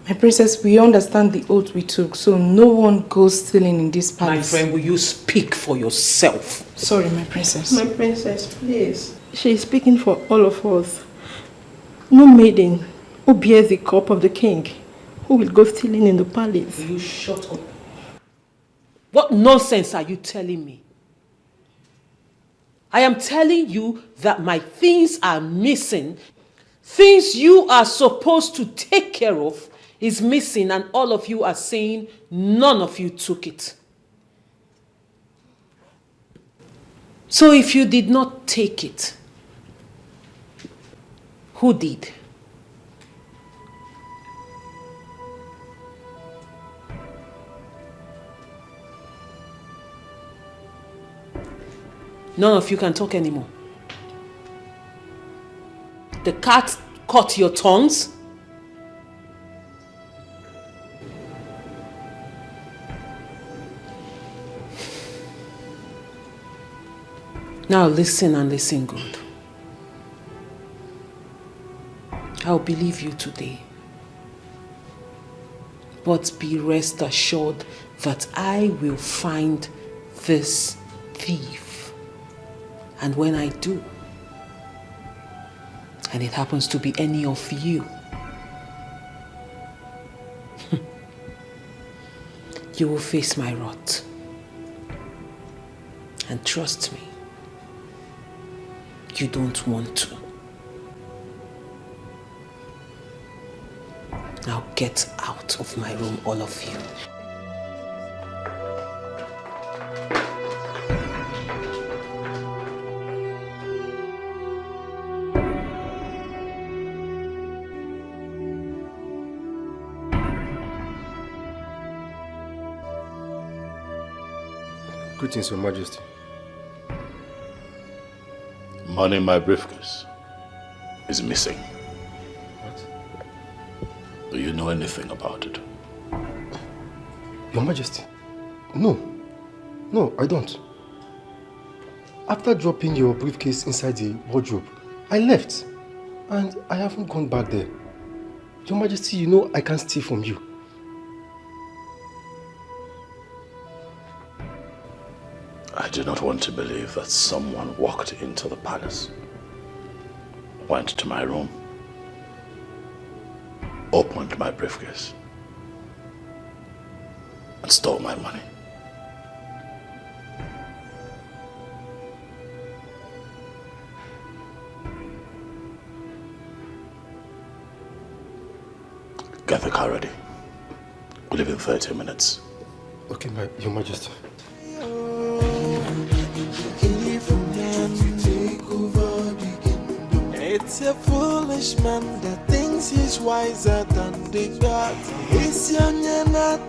My princess, we understand the oath we took, so no one goes stealing in this palace. My friend, will you speak for yourself? Sorry, my princess. My princess, please. She is speaking for all of us. No maiden who bears the cup of the king who will go stealing in the palace. Will you shut up? What nonsense are you telling me? I am telling you that my things are missing. Things you are supposed to take care of is missing, and all of you are saying none of you took it. So if you did not take it, who did? None of you can talk anymore. The cat caught your tongues. Now listen and listen good. I'll believe you today. But be rest assured that I will find this thief. And when I do, and it happens to be any of you, you will face my wrath. And trust me, you don't want to. Now get out of my room, all of you. Greetings, Your Majesty. Money in my briefcase is missing. What? Do you know anything about it? Your Majesty, no. No, I don't. After dropping your briefcase inside the wardrobe, I left. And I haven't gone back there. Your Majesty, you know I can't steal from you. I do not want to believe that someone walked into the palace, went to my room, opened my briefcase, and stole my money. Get the car ready. We leave in 30 minutes. Okay, Your Majesty. It's a foolish man that thinks he's wiser than the gods. It's young and not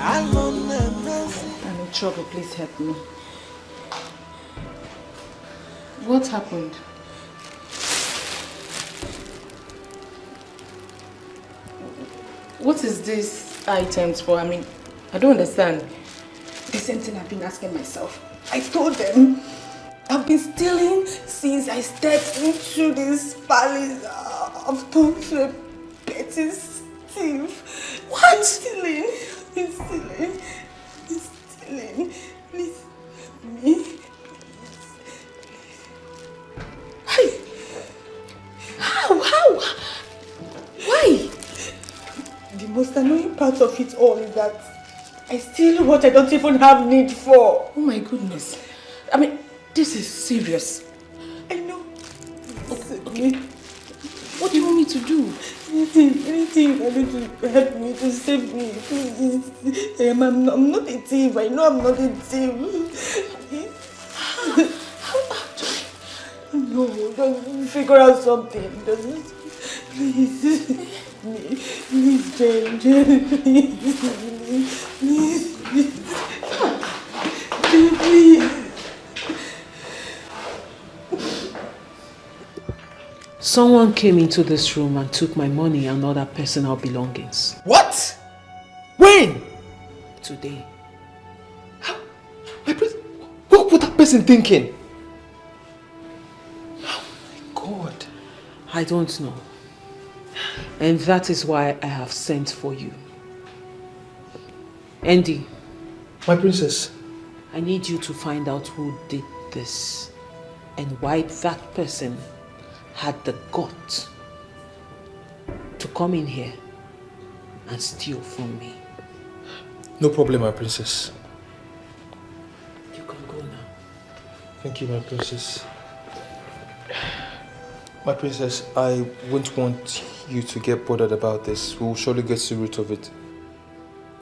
I'm in trouble, please help me. What happened? What is this items for? I mean, I don't understand. The same thing I've been asking myself. I told them I've been stealing since I stepped into this palace. I've turned to a petty thief. What? Stealing. Stealing. Stealing. Please, me. Hey. How? Why? The most annoying part of it all is that I steal what I don't even have need for. Oh my goodness. I mean, this is serious. I know. Okay. What do you want me to do? Anything you can do to help me, to save me, please. I'm not a thief. I know I'm not a thief. How do I? No, just figure out something. Please. Please, Jane. Please. Someone came into this room and took my money and other personal belongings. What? When? Today. What was that person thinking? Oh my God. I don't know. And that is why I have sent for you. Andy. My princess. I need you to find out who did this and why that person had the gut to come in here and steal from me. No problem, my princess. You can go now. Thank you, my princess. My princess, I won't want you to get bothered about this. We'll surely get to the root of it.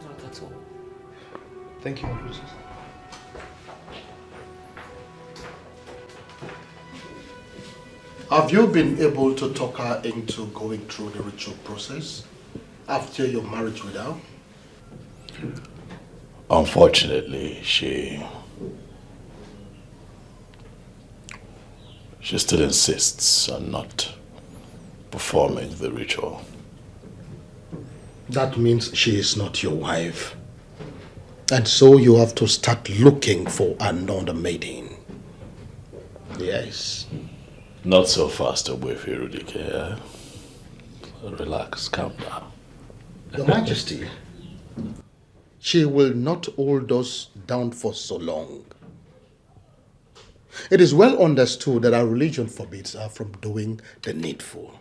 Not at all. Thank you, my princess. Have you been able to talk her into going through the ritual process after your marriage with her? Unfortunately, she still insists on not performing the ritual. That means she is not your wife. And so you have to start looking for another maiden. Yes. Not so fast away, FREDRICK. Relax, calm down. Your Majesty, she will not hold us down for so long. It is well understood that our religion forbids her from doing the needful.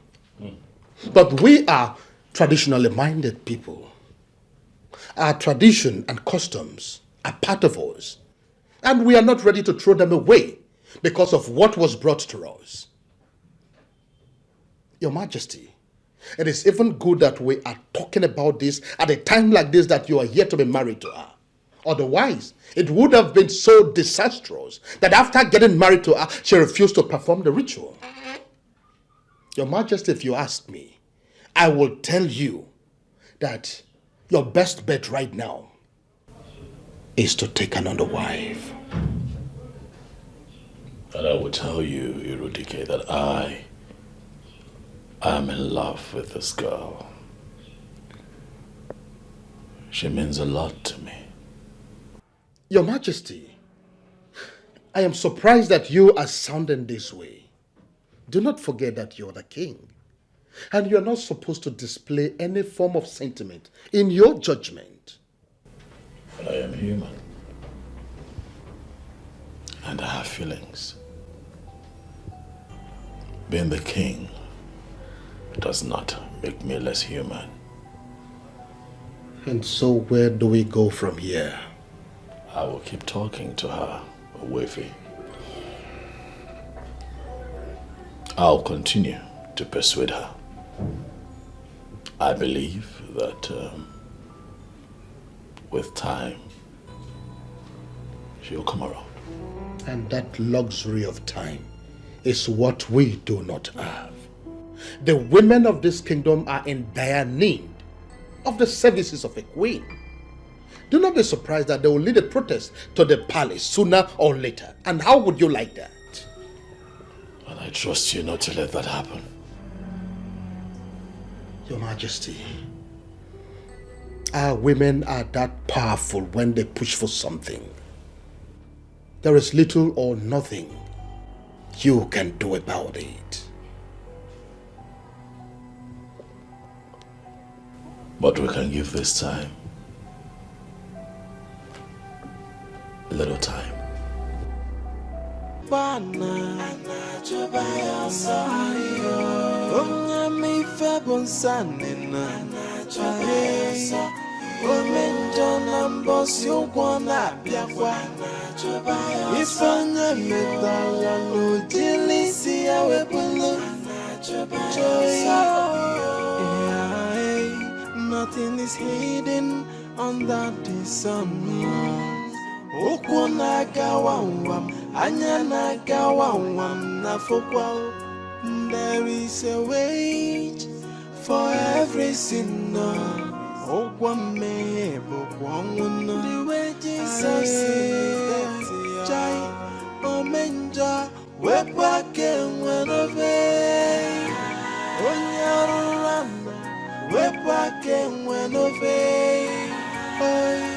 But we are traditionally minded people. Our tradition and customs are part of us. And we are not ready to throw them away because of what was brought to us. Your Majesty, it is even good that we are talking about this at a time like this that you are yet to be married to her. Otherwise, it would have been so disastrous that after getting married to her, she refused to perform the ritual. Your Majesty, if you ask me, I will tell you that your best bet right now is to take another wife. And I will tell you, Irudike, that I am in love with this girl. She means a lot to me. Your Majesty, I am surprised that you are sounding this way. Do not forget that you're the king. And you're not supposed to display any form of sentiment in your judgment. But I am human. And I have feelings. Being the king does not make me less human. And so where do we go from here? I will keep talking to her, Wefi. I'll continue to persuade her. I believe that with time, she'll come around. And that luxury of time is what we do not have. The women of this kingdom are in dire need of the services of a queen. Do not be surprised that they will lead a protest to the palace sooner or later. And how would you like that? And I trust you not to let that happen. Your Majesty, our women are that powerful when they push for something. There is little or nothing you can do about it. But we can give this time a little time. Nothing is hidden under the sun. Okuna gawawam, anyana gawawam na fokwa. There is a wage for every sinner. Okwame bokwanguna. The wages of sin. Jai omenja wepake wenove. Onyarulana wepake wenove.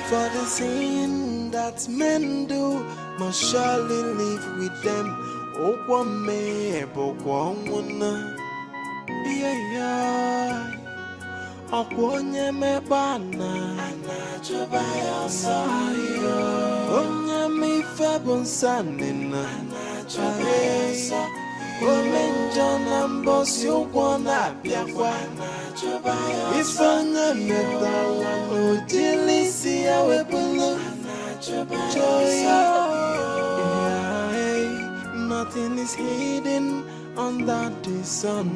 For the sin that men do must surely live with them. Okwame bokwanguna. Yeah. Okwonye mebana Anachobaya sayo Onye mi febon sanina Anachobaya sayo Omenjona mbosi ukwana biakwa Anachobaya Ifanya metala Ojilisi ya webulu Anachobaya Nothing is hidden under the sun.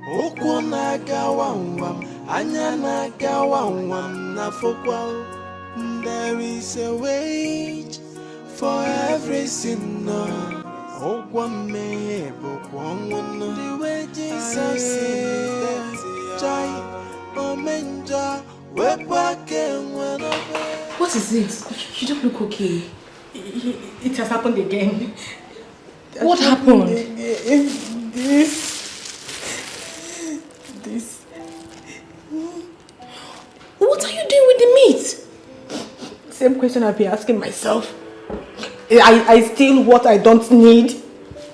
Okwana gawawam, anyana gawawam na fokwa. There is a wage for every sinner. Okwame bokwanguna. The wages of sin. Jai omenja wepake wanabe. What is it? You don't look okay. It has happened again. What happened? This. What are you doing with the meat? Same question I've been asking myself. I steal what I don't need.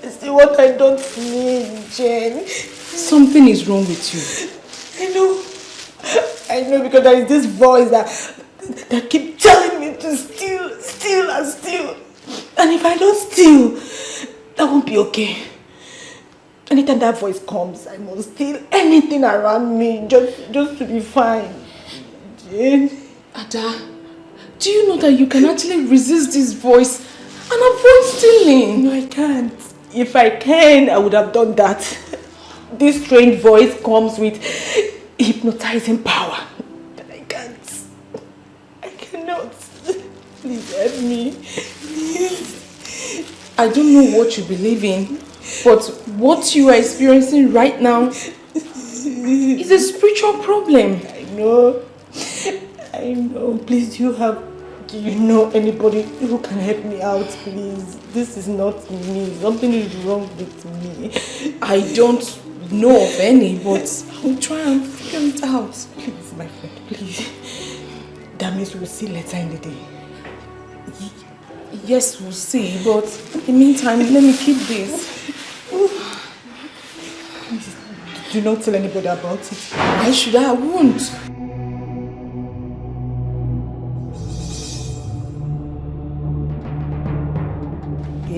I steal what I don't need, Jen. Something is wrong with you. I know because there is this voice that keeps telling me to steal and steal. And if I don't steal, that won't be okay. Anytime that voice comes, I must steal anything around me just to be fine. Jane. Ada, Do you know that you can actually resist this voice and avoid stealing? No, I can't. If I can, I would have done that. This strange voice comes with hypnotizing power. But I can't. I cannot. Please help me. Please. I don't know what you believe in, but what you are experiencing right now is a spiritual problem. I know. I know. Please, do you know anybody who can help me out, please? This is not me. Something is wrong with me. I don't know of any, but I'll try and figure it out. Please, my friend, please. That means we'll see later in the day. Yes, we'll see, but in the meantime, let me keep this. Please, do not tell anybody about it. Why should I? I won't.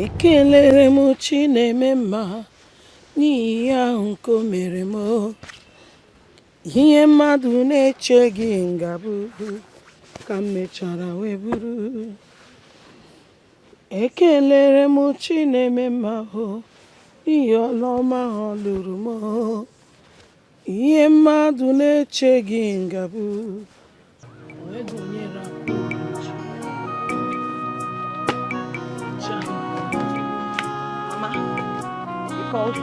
Ekelere m Chineme mma n'ihi ihe ahụ nke o mere m. Ihe mmadụ na-echeghị ngabụ ka m mechara wee bụrụ. Ekelere m Chineme mma n'ihi ọlụ ọma ọ lụrụ m. Ihe mmadụ na-echeghị ngabụ wee gụnyere called?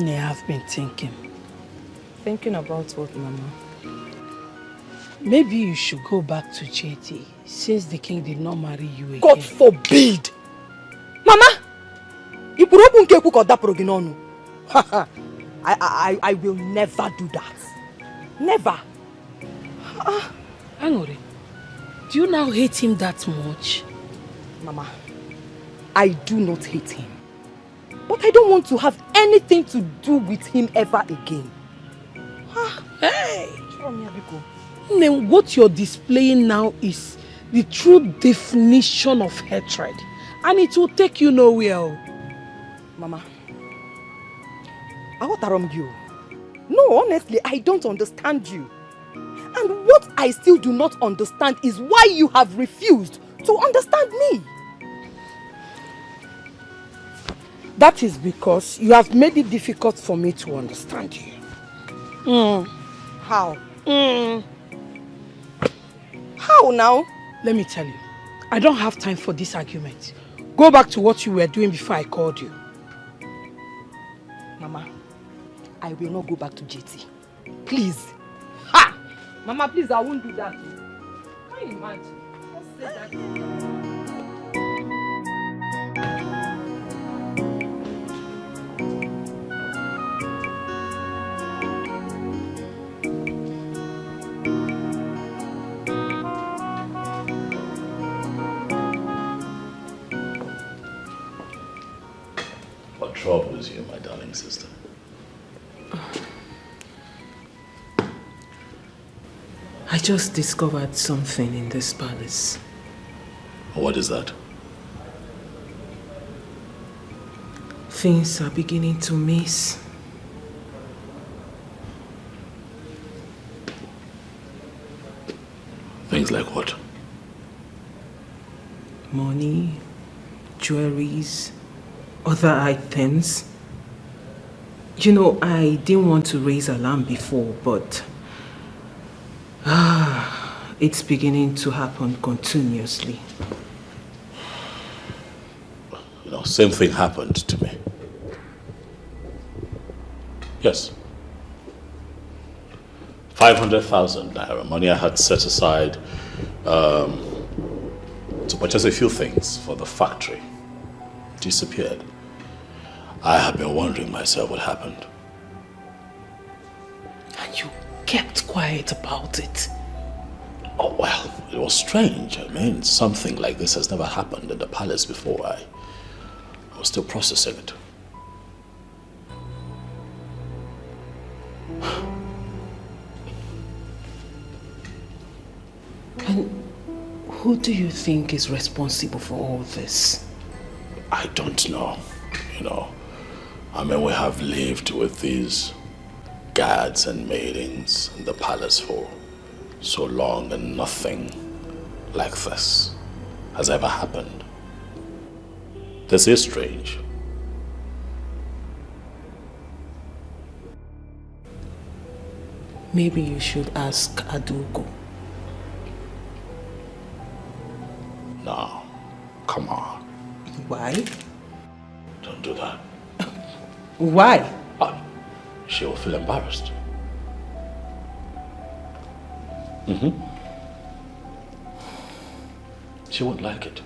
I've been thinking. Thinking about what, Mama? Maybe you should go back to JT since the king did not marry you again. God forbid! Mama! You put up unke ku koda proginono. I will never do that. Never. Angore, do you now hate him that much? Mama, I do not hate him. But I don't want to have anything to do with him ever again. Hey! Then what you're displaying now is the true definition of hatred. And it will take you nowhere. Mama, I want to wrong you. No, honestly, I don't understand you. And what I still do not understand is why you have refused to understand me. That is because you have made it difficult for me to understand you. How? How now? Let me tell you, I don't have time for this argument. Go back to what you were doing before I called you. Mama, I will not go back to JT. Please. Ha! Mama, please, I won't do that. Can you imagine? Just say that. What troubles you, my darling sister? I just discovered something in this palace. What is that? Things are beginning to miss. Things like what? Money, jewelries, other items. You know, I didn't want to raise alarm before, but it's beginning to happen continuously. You know, same thing happened to me. Yes. 500,000 naira, money I had set aside to purchase a few things for the factory, disappeared. I have been wondering myself what happened. And you kept quiet about it. Oh, well, it was strange. I mean, something like this has never happened in the palace before. I was still processing it. And who do you think is responsible for all this? I don't know, you know. I mean, we have lived with these guards and maidens in the palace for so long and nothing like this has ever happened. This is strange. Maybe you should ask Adugo. No, come on. Why? Don't do that. Why? She will feel embarrassed. She won't like it.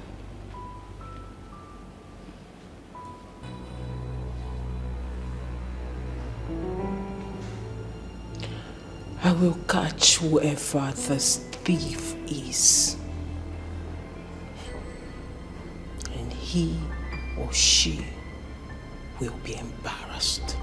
I will catch whoever this thief is. And he or she will be embarrassed.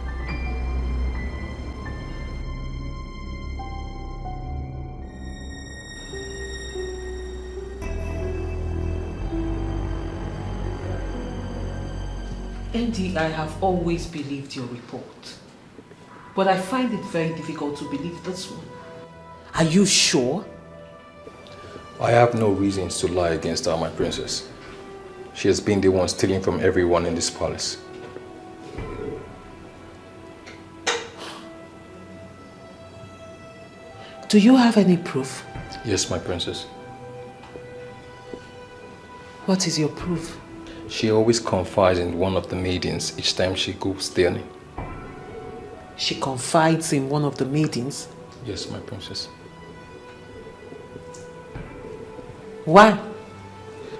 Andy, I have always believed your report. But I find it very difficult to believe this one. Are you sure? I have no reasons to lie against her, my princess. She has been the one stealing from everyone in this palace. Do you have any proof? Yes, my princess. What is your proof? She always confides in one of the maidens each time she goes stealing. She confides in one of the maidens? Yes, my princess. Why?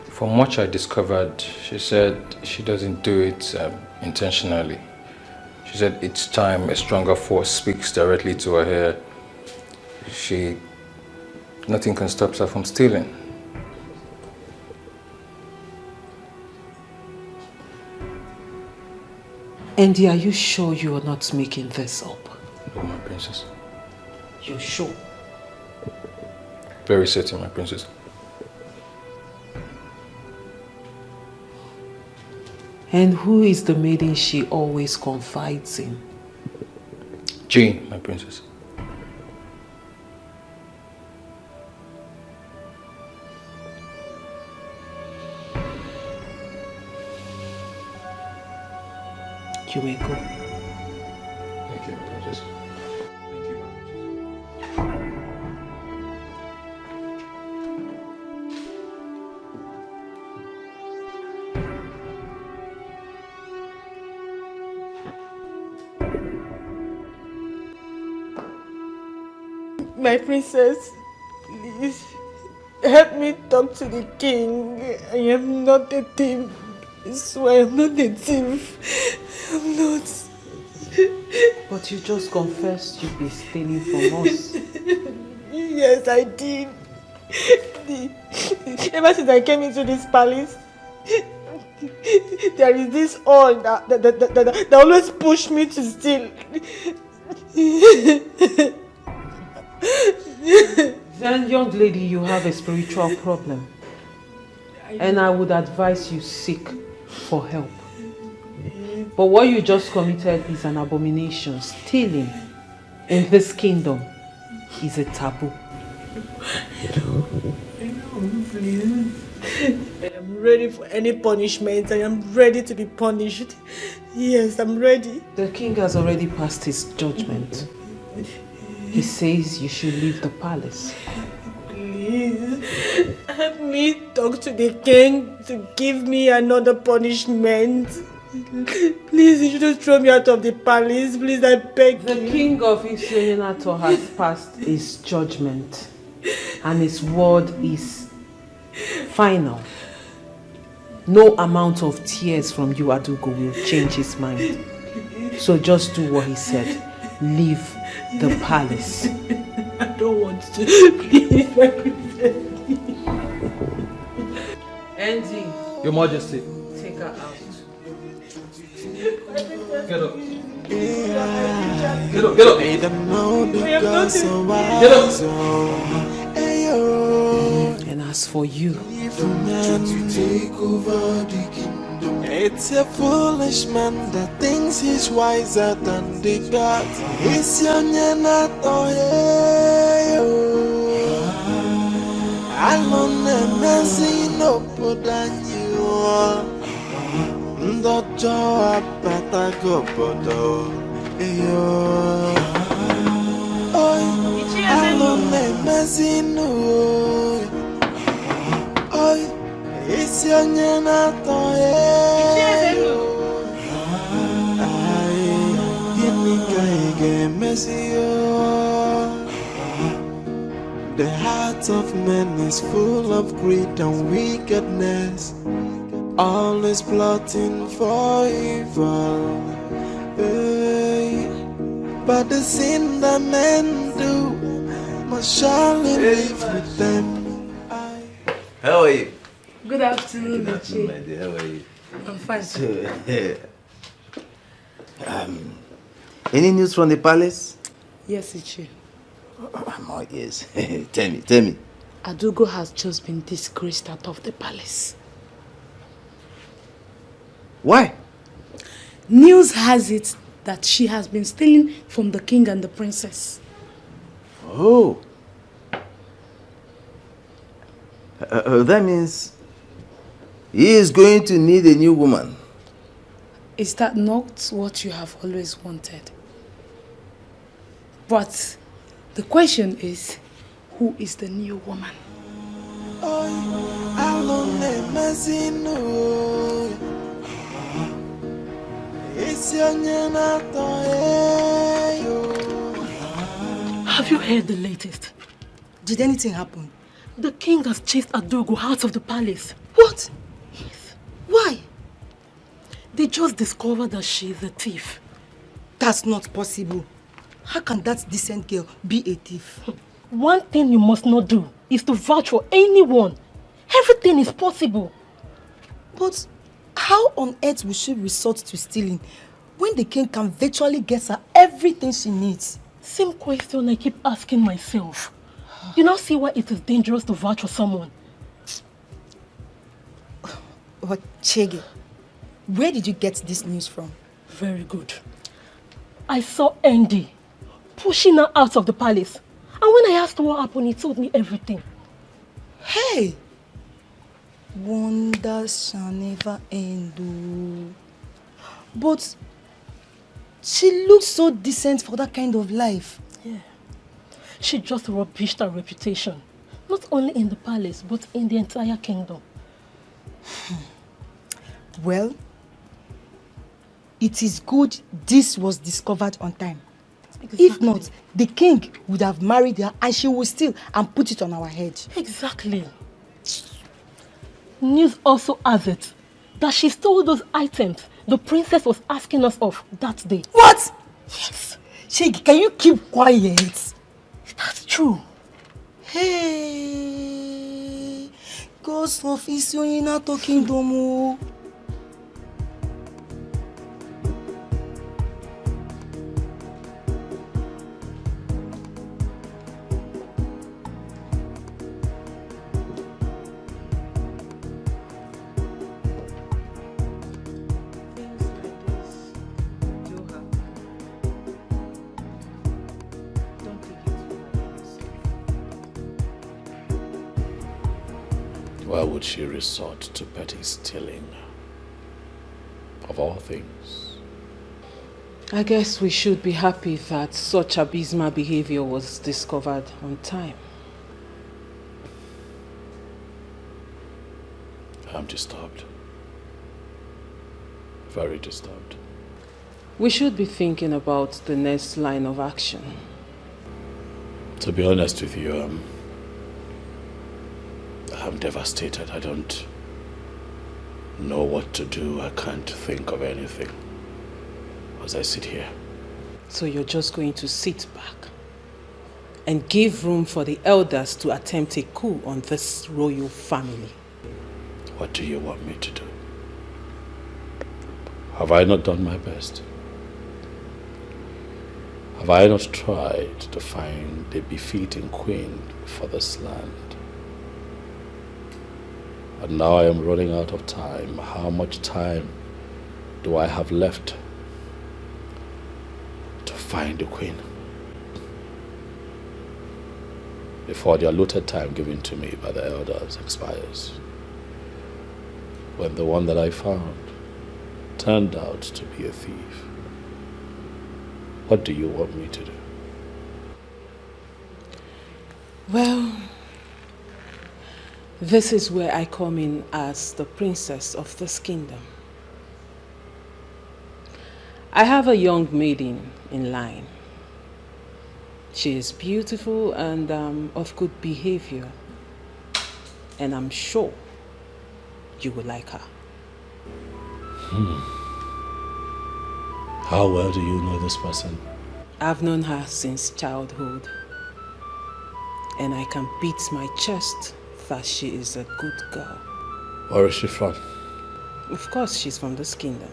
From what I discovered, she said she doesn't do it intentionally. She said each time a stronger force speaks directly to her hair, nothing can stop her from stealing. Andy, are you sure you are not making this up? No, my princess. You're sure? Very certain, my princess. And who is the maiden she always confides in? Jane, my princess. You may go. Thank you, princess. Thank you, My princess, please help me talk to the king. I am not a thief. I swear I'm not a thief. I'm not. But you just confessed you've been stealing from us. Yes, I did. Ever since I came into this palace, there is this all that always push me to steal. Then, young lady, you have a spiritual problem. And I would advise you seek for help. But what you just committed is an abomination. Stealing in this kingdom is a taboo. I know, please. I am ready for any punishment. I am ready to be punished. Yes, I'm ready. The king has already passed his judgment. He says you should leave the palace. Please, help me talk to the king to give me another punishment. Please, you shouldn't throw me out of the palace. Please, I beg you. The king of Islenato has passed his judgment. And his word is final. No amount of tears from you, Adugo, will change his mind. So just do what he said. Leave the palace. I don't want to. Please, my princess. Andy. Your Majesty. Take her out. Get up. Get up, get up. Get up. And as for you, to take over the kingdom. It's a foolish man that thinks he's wiser than the gods. It's young and not alone and messy no put on you. Doctor, better go photo. Alone and messy no. It's young and not the heart of man is full of greed and wickedness, always plotting for evil. But the sin that men do must surely live with them. How are you? Good afternoon, my dear. How are you? I'm fine. So, any news from the palace? Yes, Ichi. Oh, yes. Tell me. Adugo has just been disgraced out of the palace. Why? News has it that she has been stealing from the king and the princess. Oh. That means he is going to need a new woman. Is that not what you have always wanted? But the question is, who is the new woman? Have you heard the latest? Did anything happen? The king has chased Adogo out of the palace. What? Yes. Why? They just discovered that she is a thief. That's not possible. How can that decent girl be a thief? One thing you must not do is to vouch for anyone. Everything is possible. But how on earth will she resort to stealing when the king can virtually get her everything she needs? Same question I keep asking myself. You now see why it is dangerous to vouch for someone. But Chege, where did you get this news from? Very good. I saw Andy pushing her out of the palace. And when I asked what happened, he told me everything. Hey! Wonders shall never end. But she looks so decent for that kind of life. Yeah. She just rubbished her reputation. Not only in the palace, but in the entire kingdom. Well, it is good this was discovered on time. Exactly. If not, the king would have married her and she would steal and put it on our head. Exactly. News also has it that she stole those items the princess was asking us of that day. What? Yes. Shegi, can you keep quiet? That's true. Hey, Ghost of Isyonina talking domo. Why would she resort to petty stealing? Of all things. I guess we should be happy that such abysmal behavior was discovered on time. I'm disturbed. Very disturbed. We should be thinking about the next line of action. To be honest with you, I'm devastated. I don't know what to do. I can't think of anything as I sit here. So you're just going to sit back and give room for the elders to attempt a coup on this royal family? What do you want me to do? Have I not done my best? Have I not tried to find a befitting queen for this land? And now I am running out of time. How much time do I have left to find the queen before the allotted time given to me by the elders expires? When the one that I found turned out to be a thief. What do you want me to do? Well, this is where I come in as the princess of this kingdom. I have a young maiden in line. She is beautiful and of good behavior. And I'm sure you will like her. How well do you know this person? I've known her since childhood. And I can beat my chest that she is a good girl. Where is she from? Of course she's from this kingdom.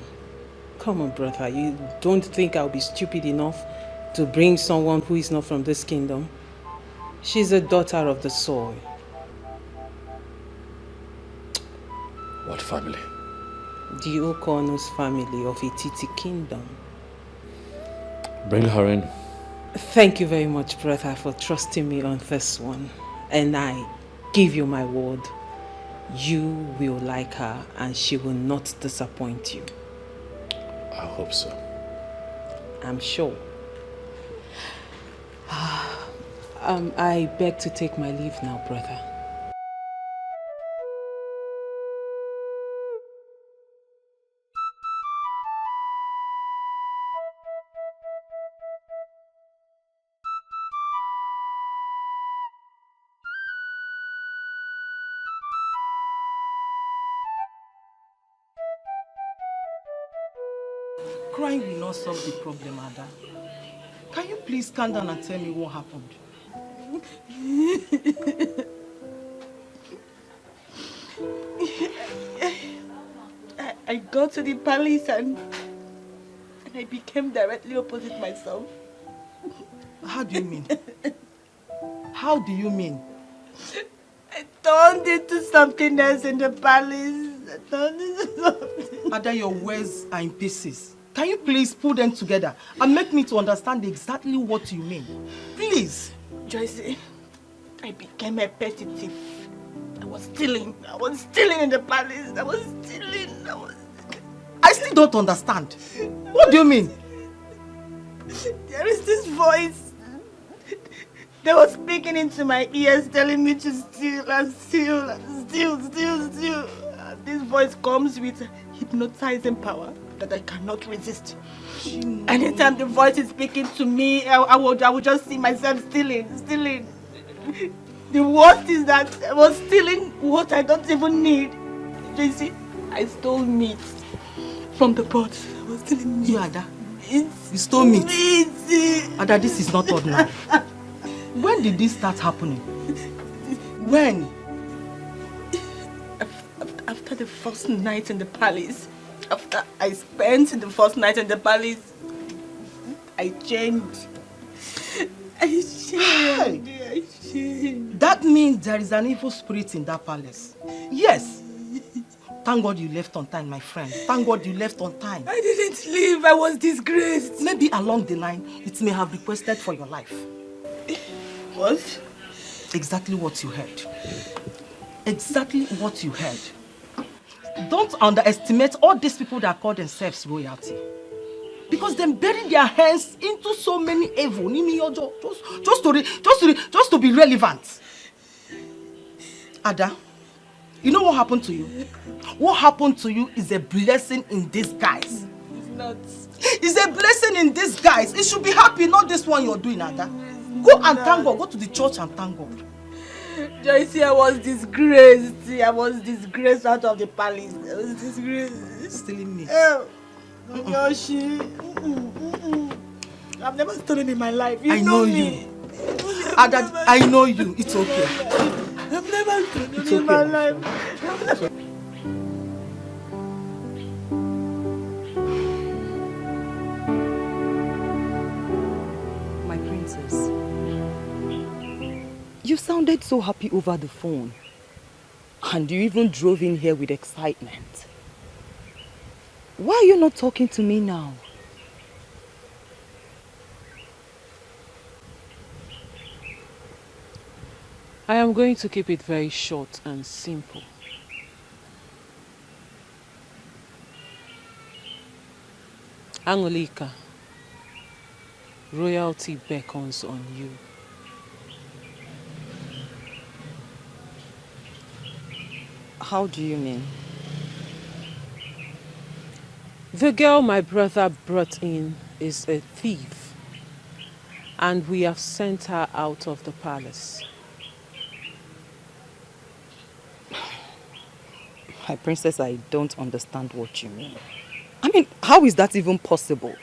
Come on, brother, you don't think I'll be stupid enough to bring someone who is not from this kingdom? She's a daughter of the soil. What family? The Okono's family of Ititi kingdom. Bring her in. Thank you very much, brother, for trusting me on this one. And I give you my word, you will like her and she will not disappoint you. I hope so. I'm sure. I beg to take my leave now, brother. Crying will not solve the problem, Ada. Can you please calm down and tell me what happened? I got to the palace and I became directly opposite myself. How do you mean? How do you mean? I turned into something else in the palace. I turned into something. Ada, your words are in pieces. Can you please put them together and make me to understand exactly what you mean? Please. Joyce, I became a petty thief. I was stealing in the palace. I was stealing. I still don't understand. What do you mean? There is this voice that was speaking into my ears telling me to steal and steal and steal. This voice comes with hypnotizing power that I cannot resist. Anytime the voice is speaking to me, I would just see myself stealing. The worst is that I was stealing what I don't even need. You see, I stole meat from the pot. I was stealing meat. You, Ada? You stole meat? Ada, this is not ordinary. When did this start happening? When? After the first night in the palace. After I spent the first night in the palace, I changed. I changed. That means there is an evil spirit in that palace. Yes. Thank God you left on time, my friend. Thank God you left on time. I didn't leave. I was disgraced. Maybe along the line, it may have requested for your life. What? Exactly what you heard. Exactly what you heard. Don't underestimate all these people that call themselves royalty. Because they bury their hands into so many evil. Just to be relevant. Ada, you know what happened to you? What happened to you is a blessing in disguise. It's not. It's a blessing in disguise. You should be happy, not this one you're doing, Ada. Go and thank God. Go to the church and thank God. Joyce, I was disgraced. I was disgraced out of the palace. I was disgraced. Stealing me. Yoshi. I've never stolen in my life. You I know me. You. Ada, I know you. It's okay. I've never stolen in my life. My princess. You sounded so happy over the phone. And you even drove in here with excitement. Why are you not talking to me now? I am going to keep it very short and simple. Angolika, royalty beckons on you. How do you mean? The girl my brother brought in is a thief, and we have sent her out of the palace. My princess, I don't understand what you mean. I mean, how is that even possible?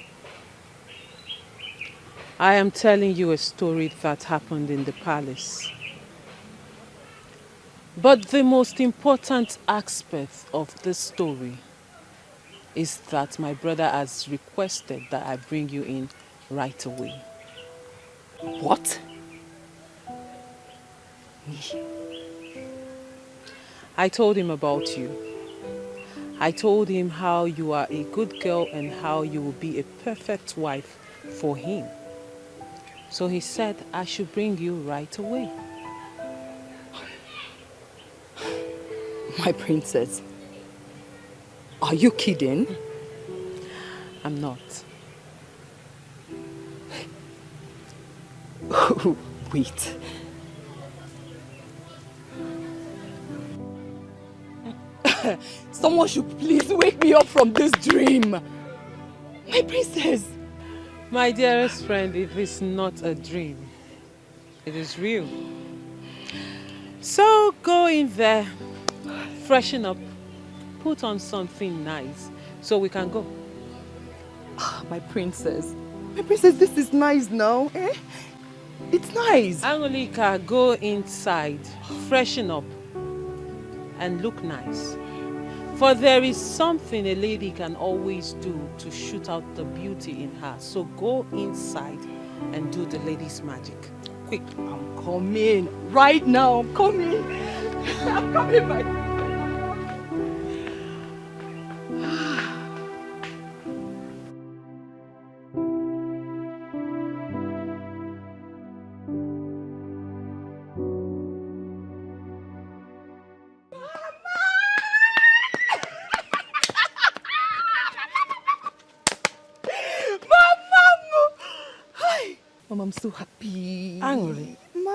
I am telling you a story that happened in the palace. But the most important aspect of this story is that my brother has requested that I bring you in right away. What? I told him about you. I told him how you are a good girl and how you will be a perfect wife for him. So he said I should bring you right away. My princess, are you kidding? I'm not. Wait. Someone should please wake me up from this dream. My princess. My dearest friend, it is not a dream. It is real. So go in there, freshen up, put on something nice so we can go. My princess. My princess, this is nice now. Eh? It's nice. Angolika, go inside, freshen up, and look nice. For there is something a lady can always do to shoot out the beauty in her. So go inside and do the lady's magic. Quick. I'm coming. Right now, I'm coming. I'm coming, my princess. Mom, I'm so happy. Angry. Ma.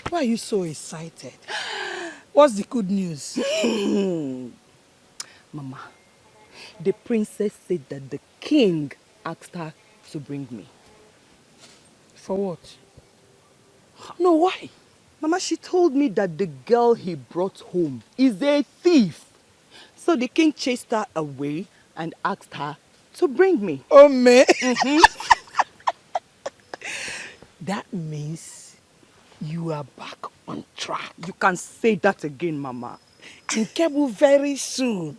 Why are you so excited? What's the good news? Mama, the princess said that the king asked her to bring me. For what? No, why? Mama, she told me that the girl he brought home is a thief. So the king chased her away and asked her to bring me. Oh, man. That means you are back on track. You can say that again, Mama. In Kebu, very soon,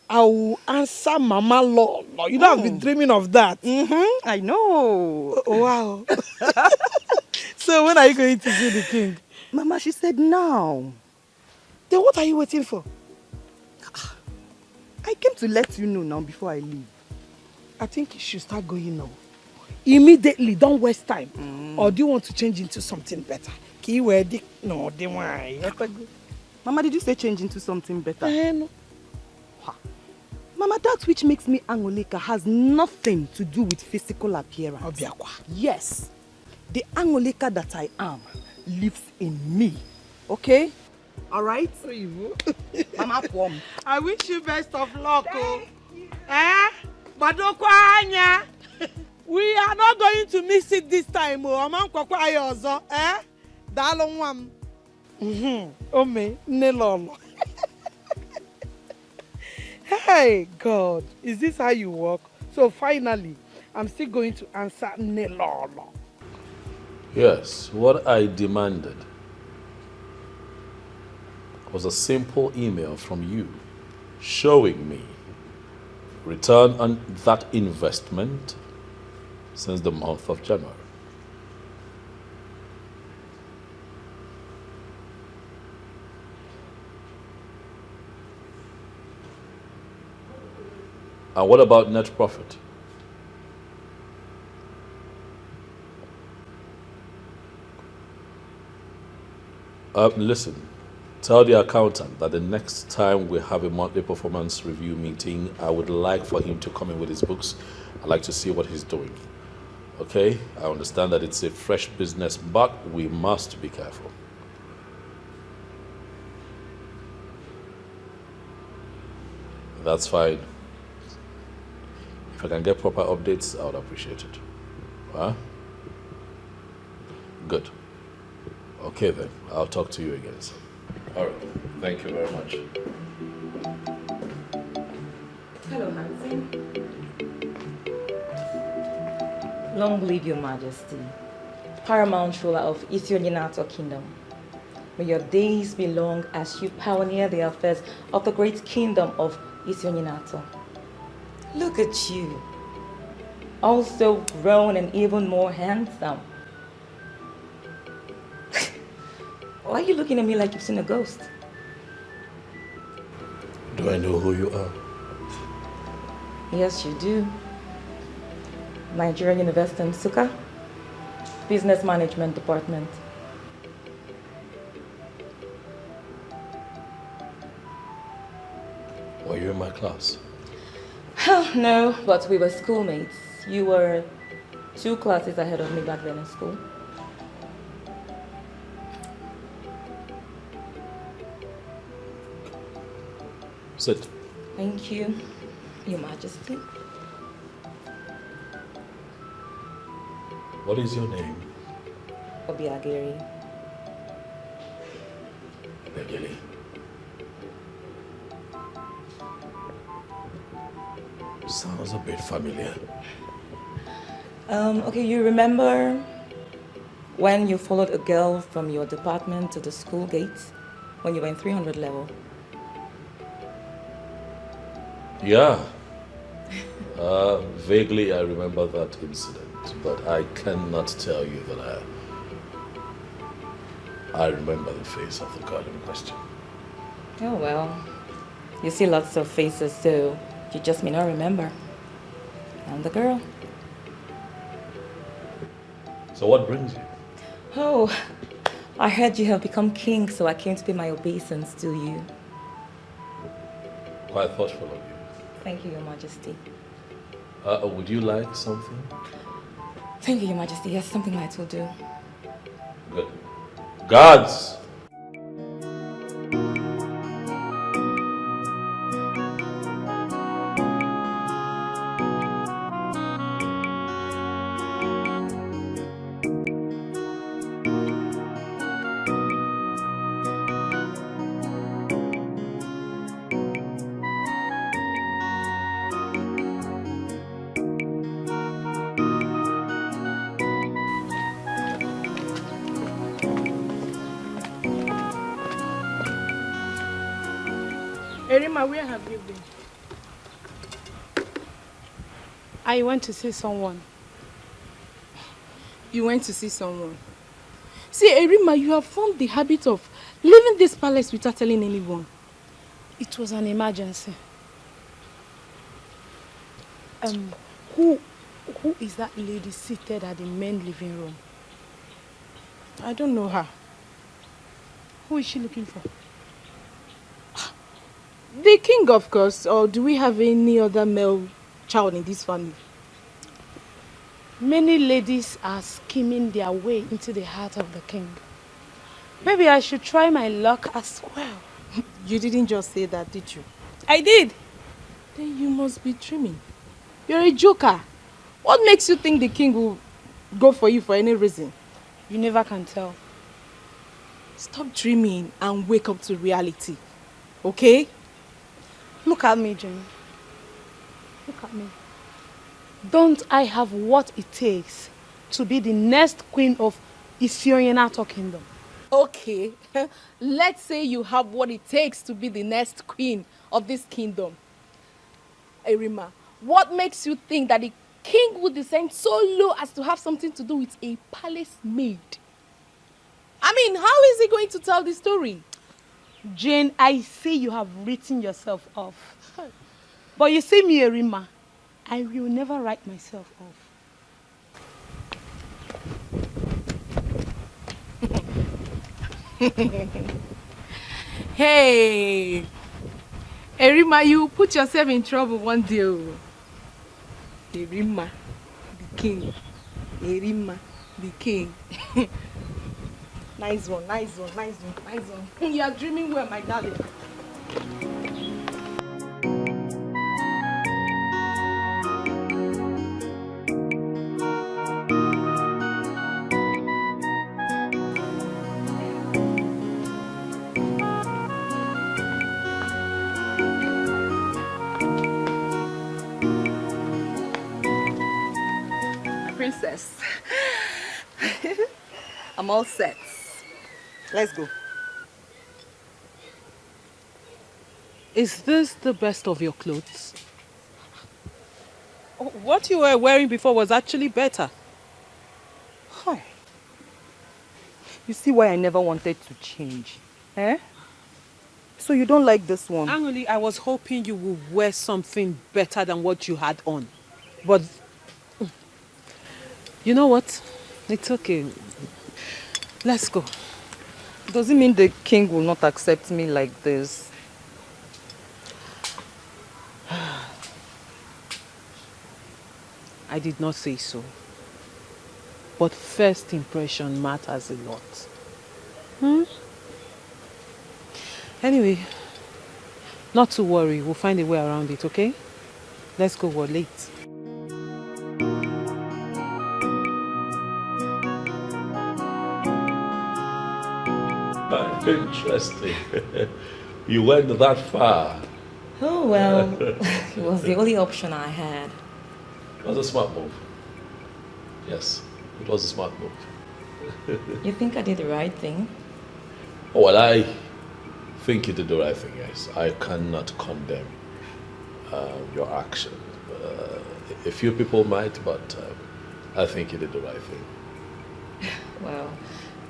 I will answer Mama Law. You know, I've been dreaming of that. I know. Wow. So when are you going to see the king? Mama, she said now. Then what are you waiting for? I came to let you know now before I leave. I think you should start going now. Immediately, don't waste time. Or do you want to change into something better? No, they want. Mama, did you say change into something better? No. Mama, that which makes me Angolika has nothing to do with physical appearance. Obiakwa. Yes. The Angolika that I am lives in me. Okay? Alright? Mama, come. I wish you best of luck. Badokwanya. We are not going to miss it this time. Dalonwam. Ome, nelolo. Hey, God, is this how you walk? So finally, I'm still going to answer nelolo. Yes, what I demanded was a simple email from you showing me return on that investment since the month of January. And what about net profit? Listen, tell the accountant that the next time we have a monthly performance review meeting, I would like for him to come in with his books. I'd like to see what he's doing. Okay? I understand that it's a fresh business, but we must be careful. That's fine. If I can get proper updates, I would appreciate it. Huh? Good. Okay then, I'll talk to you again soon. All right, thank you very much. Hello, Hansi. Long live your majesty, paramount ruler of Ethiopian Kingdom. May your days be long as you pioneer the affairs of the great kingdom of Ethiopian. Look at you, also grown and even more handsome. Why are you looking at me like you've seen a ghost? Do I know who you are? Yes, you do. Nigerian University in Nsukka, Business Management Department. Were you in my class? No, but we were schoolmates. You were 2 classes ahead of me back then in school. Sit. Thank you, Your Majesty. What is your name? Obiageri. Begili. Sounds a bit familiar. Okay, you remember when you followed a girl from your department to the school gate when you were in 300 level? Yeah. Vaguely I remember that incident, but I cannot tell you that I remember the face of the girl in question. Oh well, you see lots of faces, so you just may not remember. I'm the girl. So what brings you? Oh, I heard you have become king, so I came to pay my obeisance to you. Quite thoughtful of you. Thank you, Your Majesty. Would you like something? Thank you, Your Majesty. Yes, something light will do. Good. Guards! Erima, where have you been? I went to see someone. You went to see someone? See, Erima, you have formed the habit of leaving this palace without telling anyone. It was an emergency. Who is that lady seated at the main living room? I don't know her. Who is she looking for? The king, of course. Or do we have any other male child in this family? Many ladies are scheming their way into the heart of the king. Maybe I should try my luck as well. You didn't just say that, did you? I did. Then you must be dreaming. You're a joker. What makes you think the king will go for you for any reason? You never can tell. Stop dreaming and wake up to reality. Okay? Look at me, Jane. Look at me. Don't I have what it takes to be the next queen of Ethiopian Kingdom? Okay. Let's say you have what it takes to be the next queen of this kingdom. Erima, what makes you think that the king would descend so low as to have something to do with a palace maid? I mean, how is he going to tell the story? Jane, I see you have written yourself off. But you see me, Erima, I will never write myself off. Hey, Erima, you put yourself in trouble one day. Erima, the king. Erima, the king. Nice one, nice one, nice one, nice one. You are dreaming well, my darling. Princess. I'm all set. Let's go. Is this the best of your clothes? What you were wearing before was actually better. Hi. You see why I never wanted to change, eh? So you don't like this one? Angoli, I was hoping you would wear something better than what you had on. But you know what? It's okay. Let's go. Does it mean the king will not accept me like this? I did not say so. But first impression matters a lot. Anyway, not to worry. We'll find a way around it, okay? Let's go. We're late. Interesting. You went that far. Oh, well, it was the only option I had. It was a smart move. Yes, it was a smart move. You think I did the right thing? Oh, well, I think you did the right thing, yes. I cannot condemn your action. A few people might, but I think you did the right thing. Well,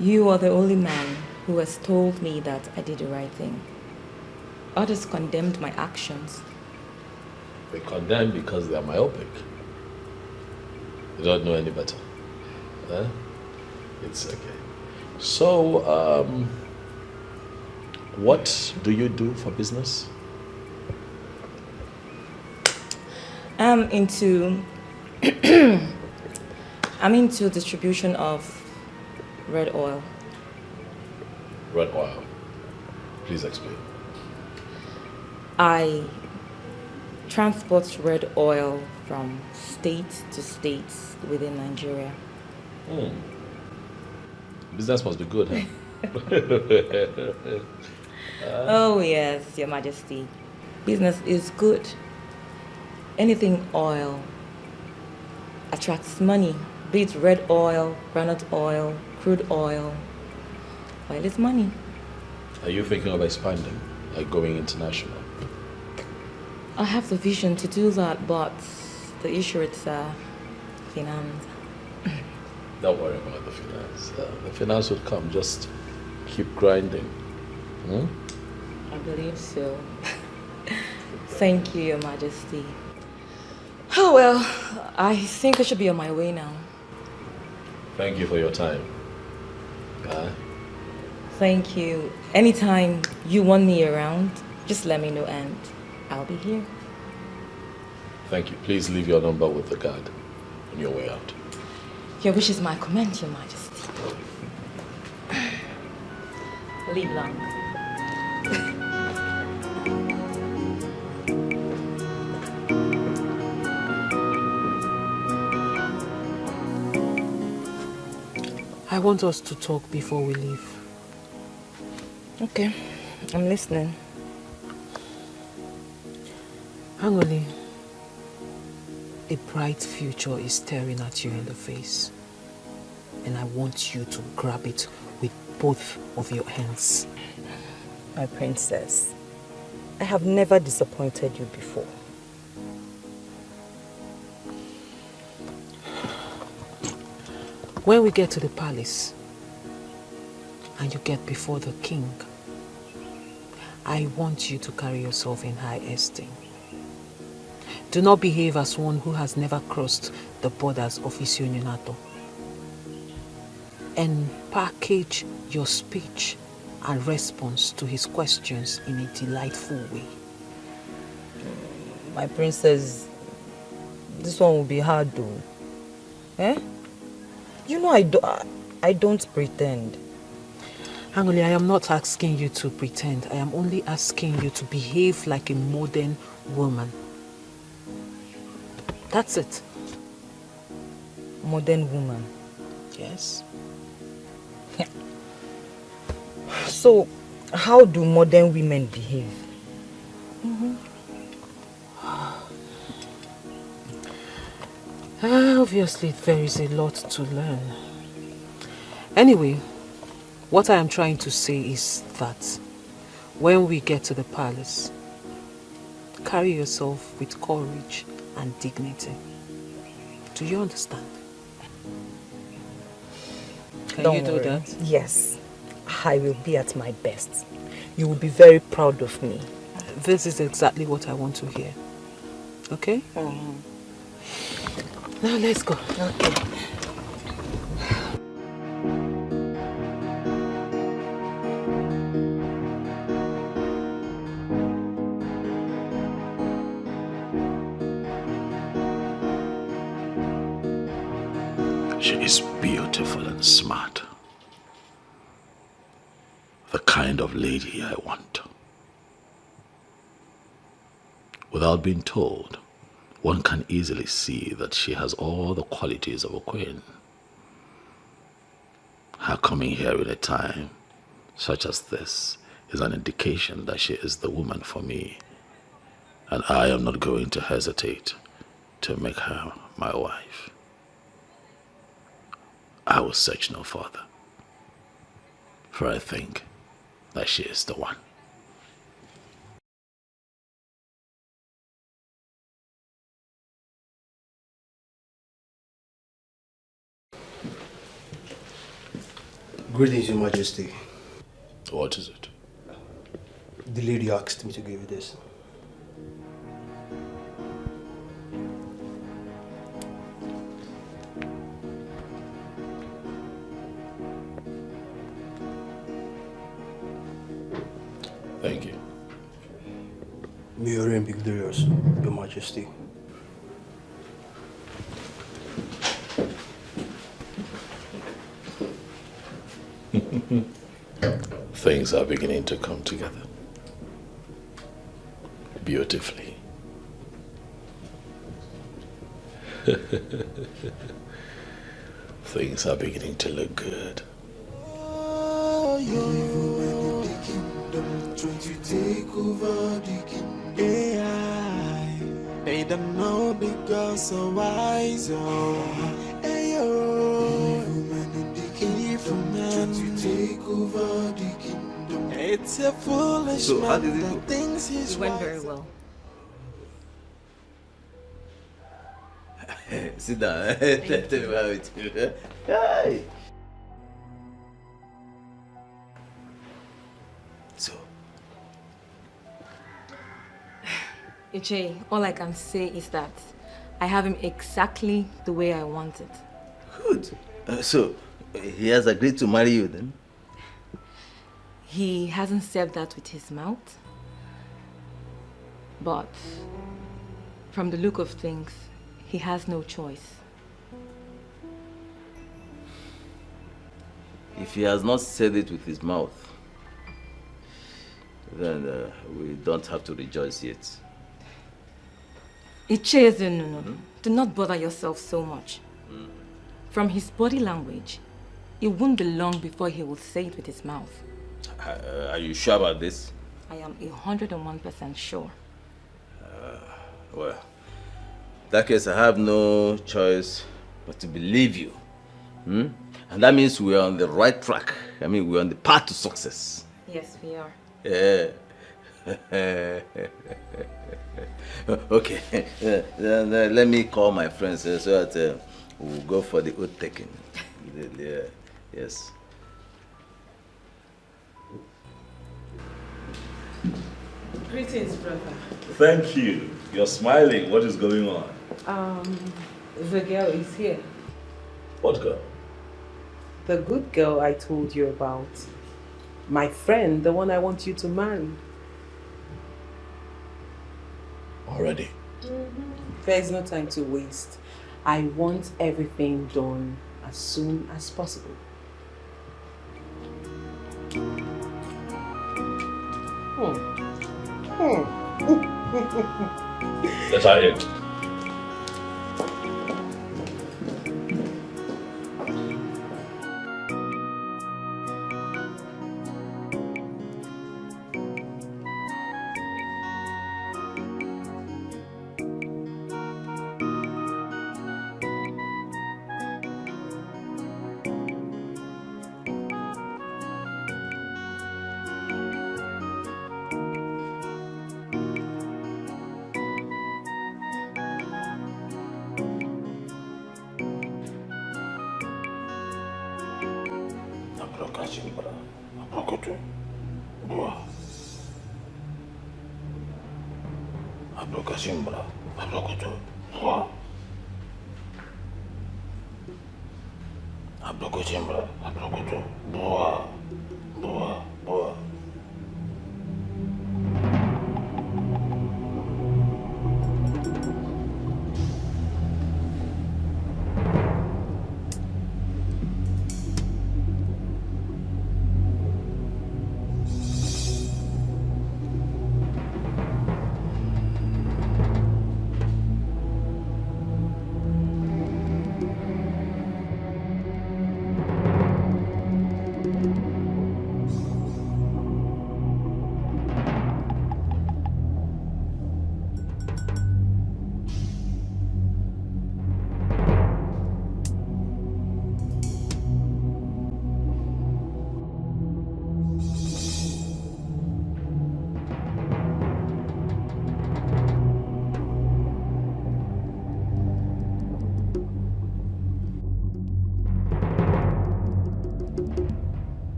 you are the only man who has told me that I did the right thing. Others condemned my actions. They condemn because they are myopic. They don't know any better. It's okay. So, what do you do for business? I'm into distribution of red oil. Red oil. Please explain. I transport red oil from state to state within Nigeria. Business must be good, huh? Oh yes, Your Majesty. Business is good. Anything oil attracts money, be it red oil, granite oil, crude oil. Oil is money. Are you thinking of expanding, like going international? I have the vision to do that, but the issue is finance. Don't worry about the finance. The finance will come. Just keep grinding. I believe so. Thank you, Your Majesty. Oh well, I think I should be on my way now. Thank you for your time. Thank you. Anytime you want me around, just let me know and I'll be here. Thank you. Please leave your number with the guard on your way out. Your wish is my command, Your Majesty. Live long. I want us to talk before we leave. Okay, I'm listening. Angoli, a bright future is staring at you in the face. And I want you to grab it with both of your hands. My princess, I have never disappointed you before. When we get to the palace and you get before the king, I want you to carry yourself in high esteem. Do not behave as one who has never crossed the borders of Isionyinato. And package your speech and response to his questions in a delightful way. My princess, this one will be hard though. Eh? You know I don't pretend. Angoli, I am not asking you to pretend. I am only asking you to behave like a modern woman. That's it. Modern woman? Yes. So, how do modern women behave? Obviously, there is a lot to learn. Anyway, what I am trying to say is that when we get to the palace, carry yourself with courage and dignity. Do you understand? Can you do that? Yes. I will be at my best. You will be very proud of me. This is exactly what I want to hear. Okay? Now let's go. Okay. She is beautiful and smart. The kind of lady I want. Without being told, one can easily see that she has all the qualities of a queen. Her coming here in a time such as this is an indication that she is the woman for me, and I am not going to hesitate to make her my wife. I will search no further, for I think that she is the one. Greetings, Your Majesty. What is it? The lady asked me to give you this. Thank you. May you reign victorious, Your Majesty. Things are beginning to come together beautifully. Things are beginning to look good. Trying to take over the kingdom. AI, they don't know the girls so wise. Ayo, evil man to take over the kingdom. It's a foolish man that thinks he's It went very well. Sit down. Tell me about it. Hi. So, Iche, all I can say is that I have him exactly the way I want it. good. So, he has agreed to marry you then? He hasn't said that with his mouth, but from the look of things, he has no choice. If he has not said it with his mouth, then we don't have to rejoice yet. Iche, no. Do not bother yourself so much. From his body language, it won't be long before he will say it with his mouth. Are you sure about this? I am 101% sure. Well, in that case, I have no choice but to believe you. And that means we are on the right track. I mean, we're on the path to success. Yes, we are. Yeah. Okay. Then, let me call my friends so that we'll go for the oath taking. Yes. Greetings, brother. Thank you. You're smiling. What is going on? The girl is here. What girl? The good girl I told you about. My friend, the one I want you to marry. Already? There's no time to waste. I want everything done as soon as possible. Let's hide it.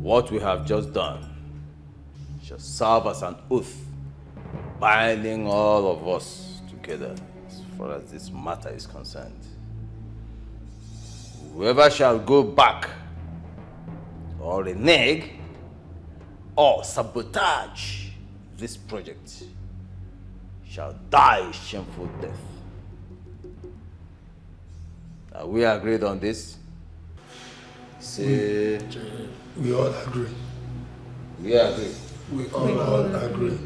What we have just done shall serve as an oath, binding all of us together as far as this matter is concerned. Whoever shall go back or renege or sabotage this project shall die a shameful death. Are we agreed on this? Say... We all agree. We agree. We all agree.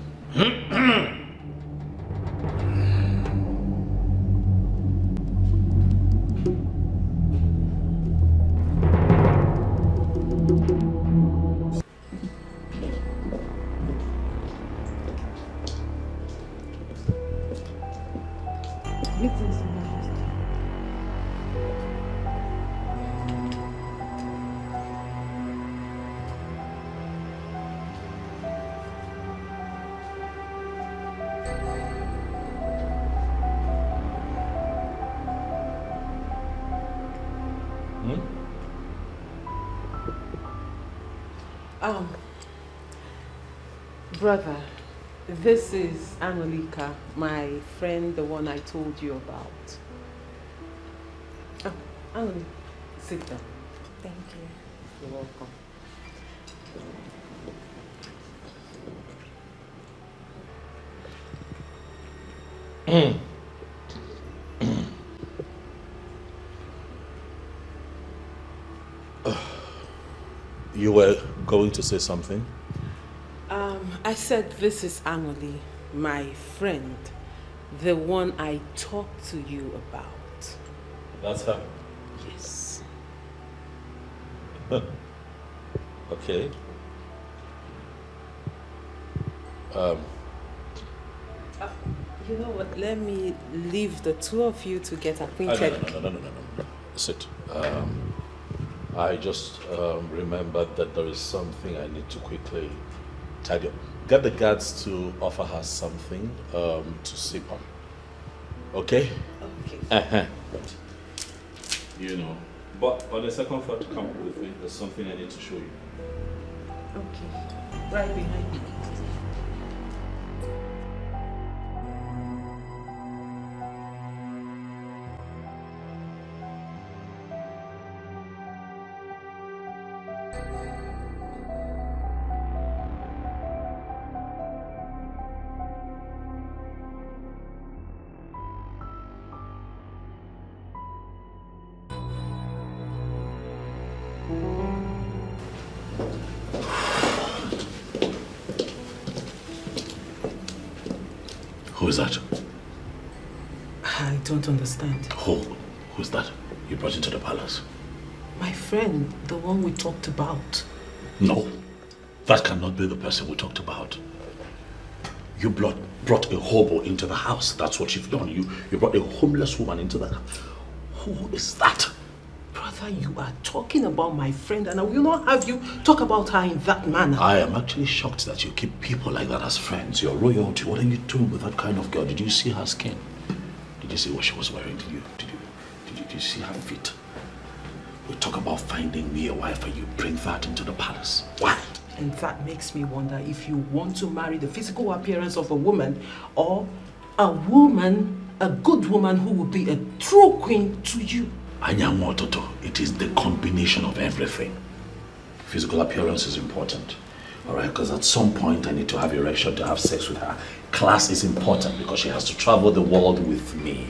Brother, this is Anolika, my friend, the one I told you about. Anolika, sit down. Thank you. You're welcome. You were going to say something? I said this is Anoli, my friend, the one I talked to you about. That's her? Yes. Okay. You know what, let me leave the two of you to get acquainted. No. Sit. I just remembered that there is something I need to quickly tidy up. Get the guards to offer her something to sip on. Okay? Okay. You know. But on the second thought, come with me. There's something I need to show you. Okay. Right behind you. Who is that? I don't understand. Who's that you brought into the palace? My friend, the one we talked about. No, that cannot be the person we talked about. You brought a hobo into the house. That's what you've done. You brought a homeless woman into the house. Who is that? Brother, you are talking about my friend and I will not have you talk about her in that manner. I am actually shocked that you keep people like that as friends. Your royalty, what are you doing with that kind of girl? Did you see her skin? Did you see what she was wearing? Did you see her feet? We talk about finding me a wife and you bring that into the palace. Why? And that makes me wonder if you want to marry the physical appearance of a woman or a woman, a good woman who will be a true queen to you. Anyangototo, it is the combination of everything. Physical appearance is important. Alright, because at some point I need to have erection to have sex with her. Class is important because she has to travel the world with me.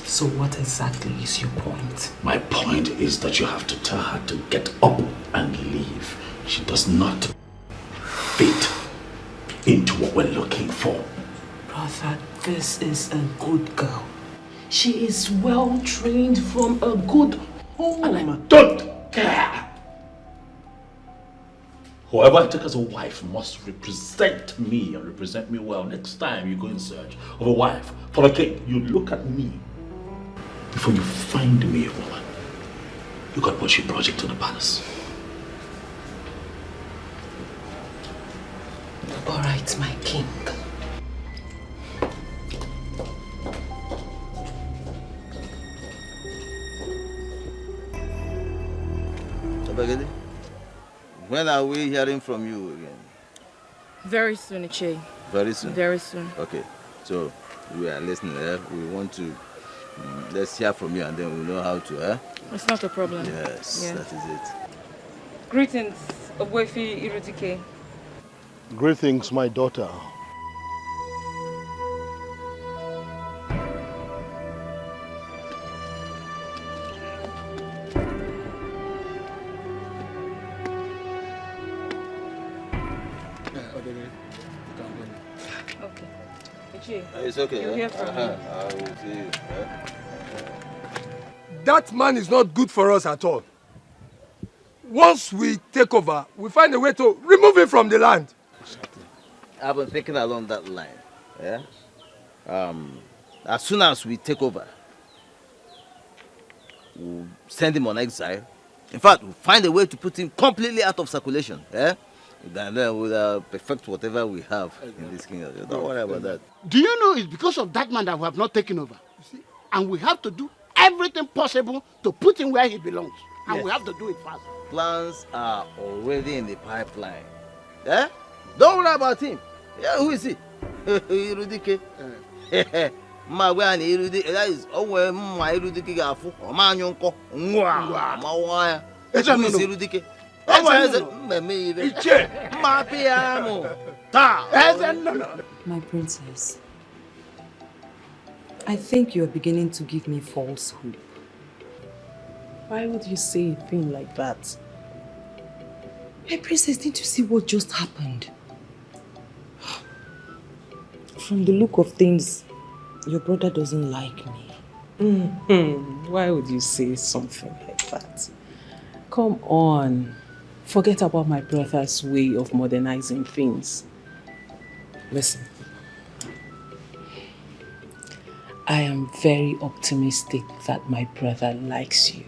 So what exactly is your point? My point is that you have to tell her to get up and leave. She does not fit into what we're looking for. Brother, this is a good girl. She is well trained from a good home. And I don't care. Whoever I take as a wife must represent me and represent me well. Next time you go in search of a wife for the king, you look at me before you find me a woman. Look at what she brought into the palace. All right, my king. When are we hearing from you again? Very soon, Iche. Very soon? Very soon. Okay, so we are listening. We want to, let's hear from you and then we'll know how to. It's not a problem. Yes, Yeah. that is it. Greetings, Obwefi Irudike. Greetings, my daughter. Okay. Iche, It's okay. you hear from me. I will see you. That man is not good for us at all. Once we take over, we find a way to remove him from the land. I've been thinking along that line. Yeah. As soon as we take over, we'll send him on exile. In fact, we'll find a way to put him completely out of circulation. Yeah. And then we'll perfect whatever we have in this kingdom. Don't worry about that. Do you know it's because of that man that we have not taken over? And we have to do everything possible to put him where he belongs. And Yes. we have to do it fast. Plans are already in the pipeline. Yeah? Don't worry about him. Yeah, who is he? Irudike. Ma we ani Irudike. That is owe ma Irudike gafu. O ma anyonko. Nwa. Ma wa ya. Who is Irudike? My princess, I think you are beginning to give me false hope. Why would you say a thing like that? My princess, didn't you see what just happened? From the look of things, your brother doesn't like me. Why would you say something like that? Come on. Forget about my brother's way of modernizing things. Listen. I am very optimistic that my brother likes you.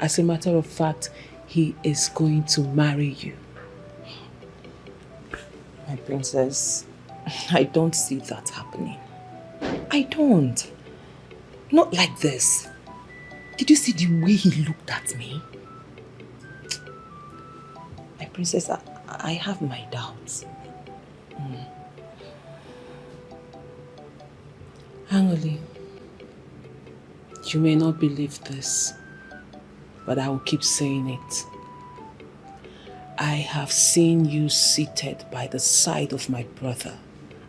As a matter of fact, he is going to marry you. My princess, I don't see that happening. I don't. Not like this. Did you see the way he looked at me? Princess, I have my doubts. Angoli, you may not believe this, but I will keep saying it. I have seen you seated by the side of my brother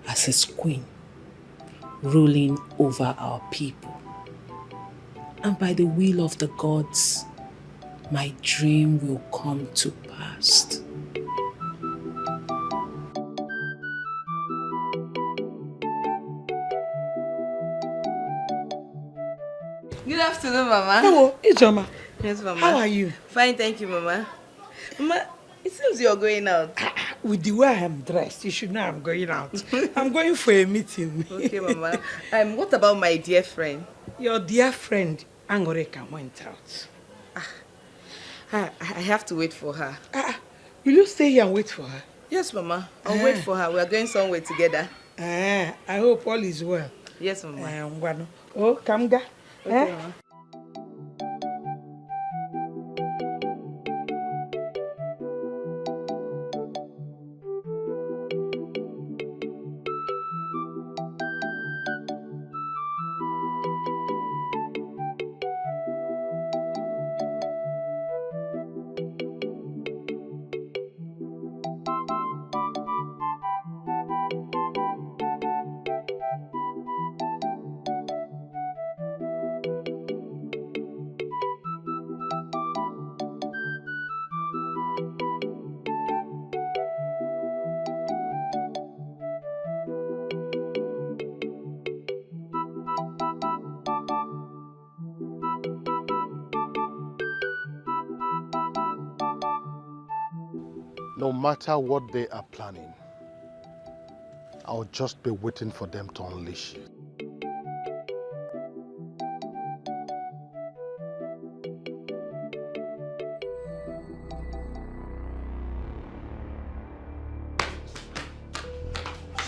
as his queen, ruling over our people. And by the will of the gods, my dream will come to pass. Good afternoon, Mama. Hello, Ijoma. Yes, Mama. How are you? Fine, thank you, Mama. Mama, it seems you're going out. With the way I am dressed, you should know I'm going out. I'm going for a meeting. Okay, Mama. What about my dear friend? Your dear friend, Angoreka, went out. I have to wait for her. Will you stay here and wait for her? Yes, Mama. I'll wait for her. We are going somewhere together. I hope all is well. Yes, Mama. Oh, Kamga. Okay, Mama. No matter what they are planning, I'll just be waiting for them to unleash it.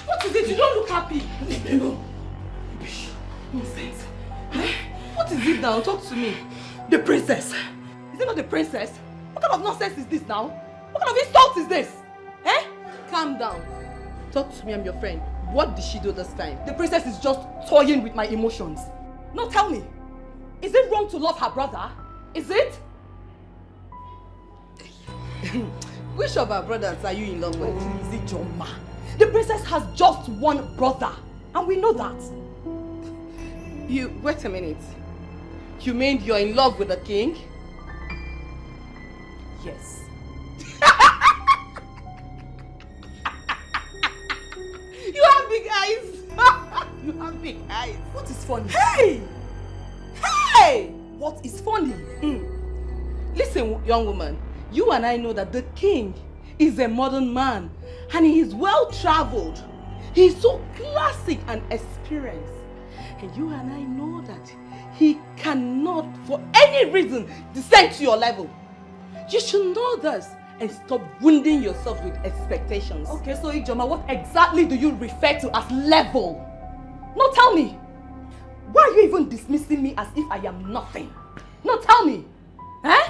What is it? You don't look happy. Nonsense. What is it now? Talk to me. The princess. Is it not the princess? What kind of nonsense is this now? What kind of insult is this? Eh? Calm down. Talk to me, I'm your friend. What did she do this time? The princess is just toying with my emotions. Now tell me, is it wrong to love her brother? Is it? Which of our brothers are you in love with? Is it Joma? The princess has just one brother, and we know that. Wait a minute. You mean you're in love with the king? Yes. You have big eyes. You have big eyes. What is funny? Hey! Hey! What is funny? Listen, young woman. You and I know that the king is a modern man and he is well traveled. He is so classic and experienced. And you and I know that he cannot, for any reason, descend to your level. You should know this and stop wounding yourself with expectations. Okay, so Ijoma, what exactly do you refer to as level? No, tell me. Why are you even dismissing me as if I am nothing? No, tell me. Eh?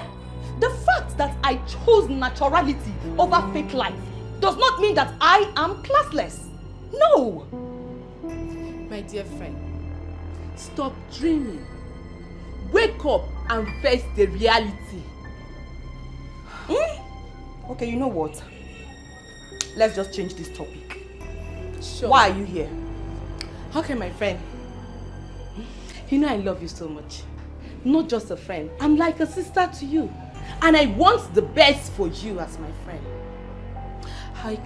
The fact that I chose naturality over fake life does not mean that I am classless. No. My dear friend, stop dreaming. Wake up and face the reality. Okay, you know what? Let's just change this topic. Sure. Why are you here? Okay, my friend. You know I love you so much. Not just a friend. I'm like a sister to you. And I want the best for you as my friend.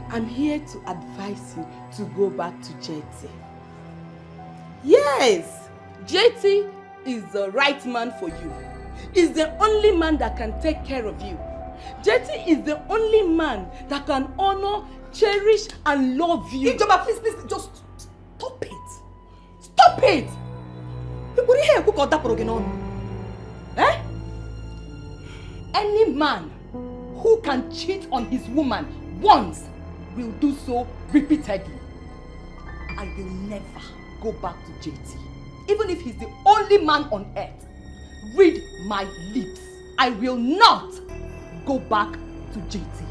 I'm here to advise you to go back to JT. Yes! JT is the right man for you. He's the only man that can take care of you. JT is the only man that can honor, cherish, and love you. Ijoma, please, just stop it. Stop it! Eh? Any man who can cheat on his woman once will do so repeatedly. I will never go back to JT. Even if he's the only man on earth. Read my lips. I will not go back to JT.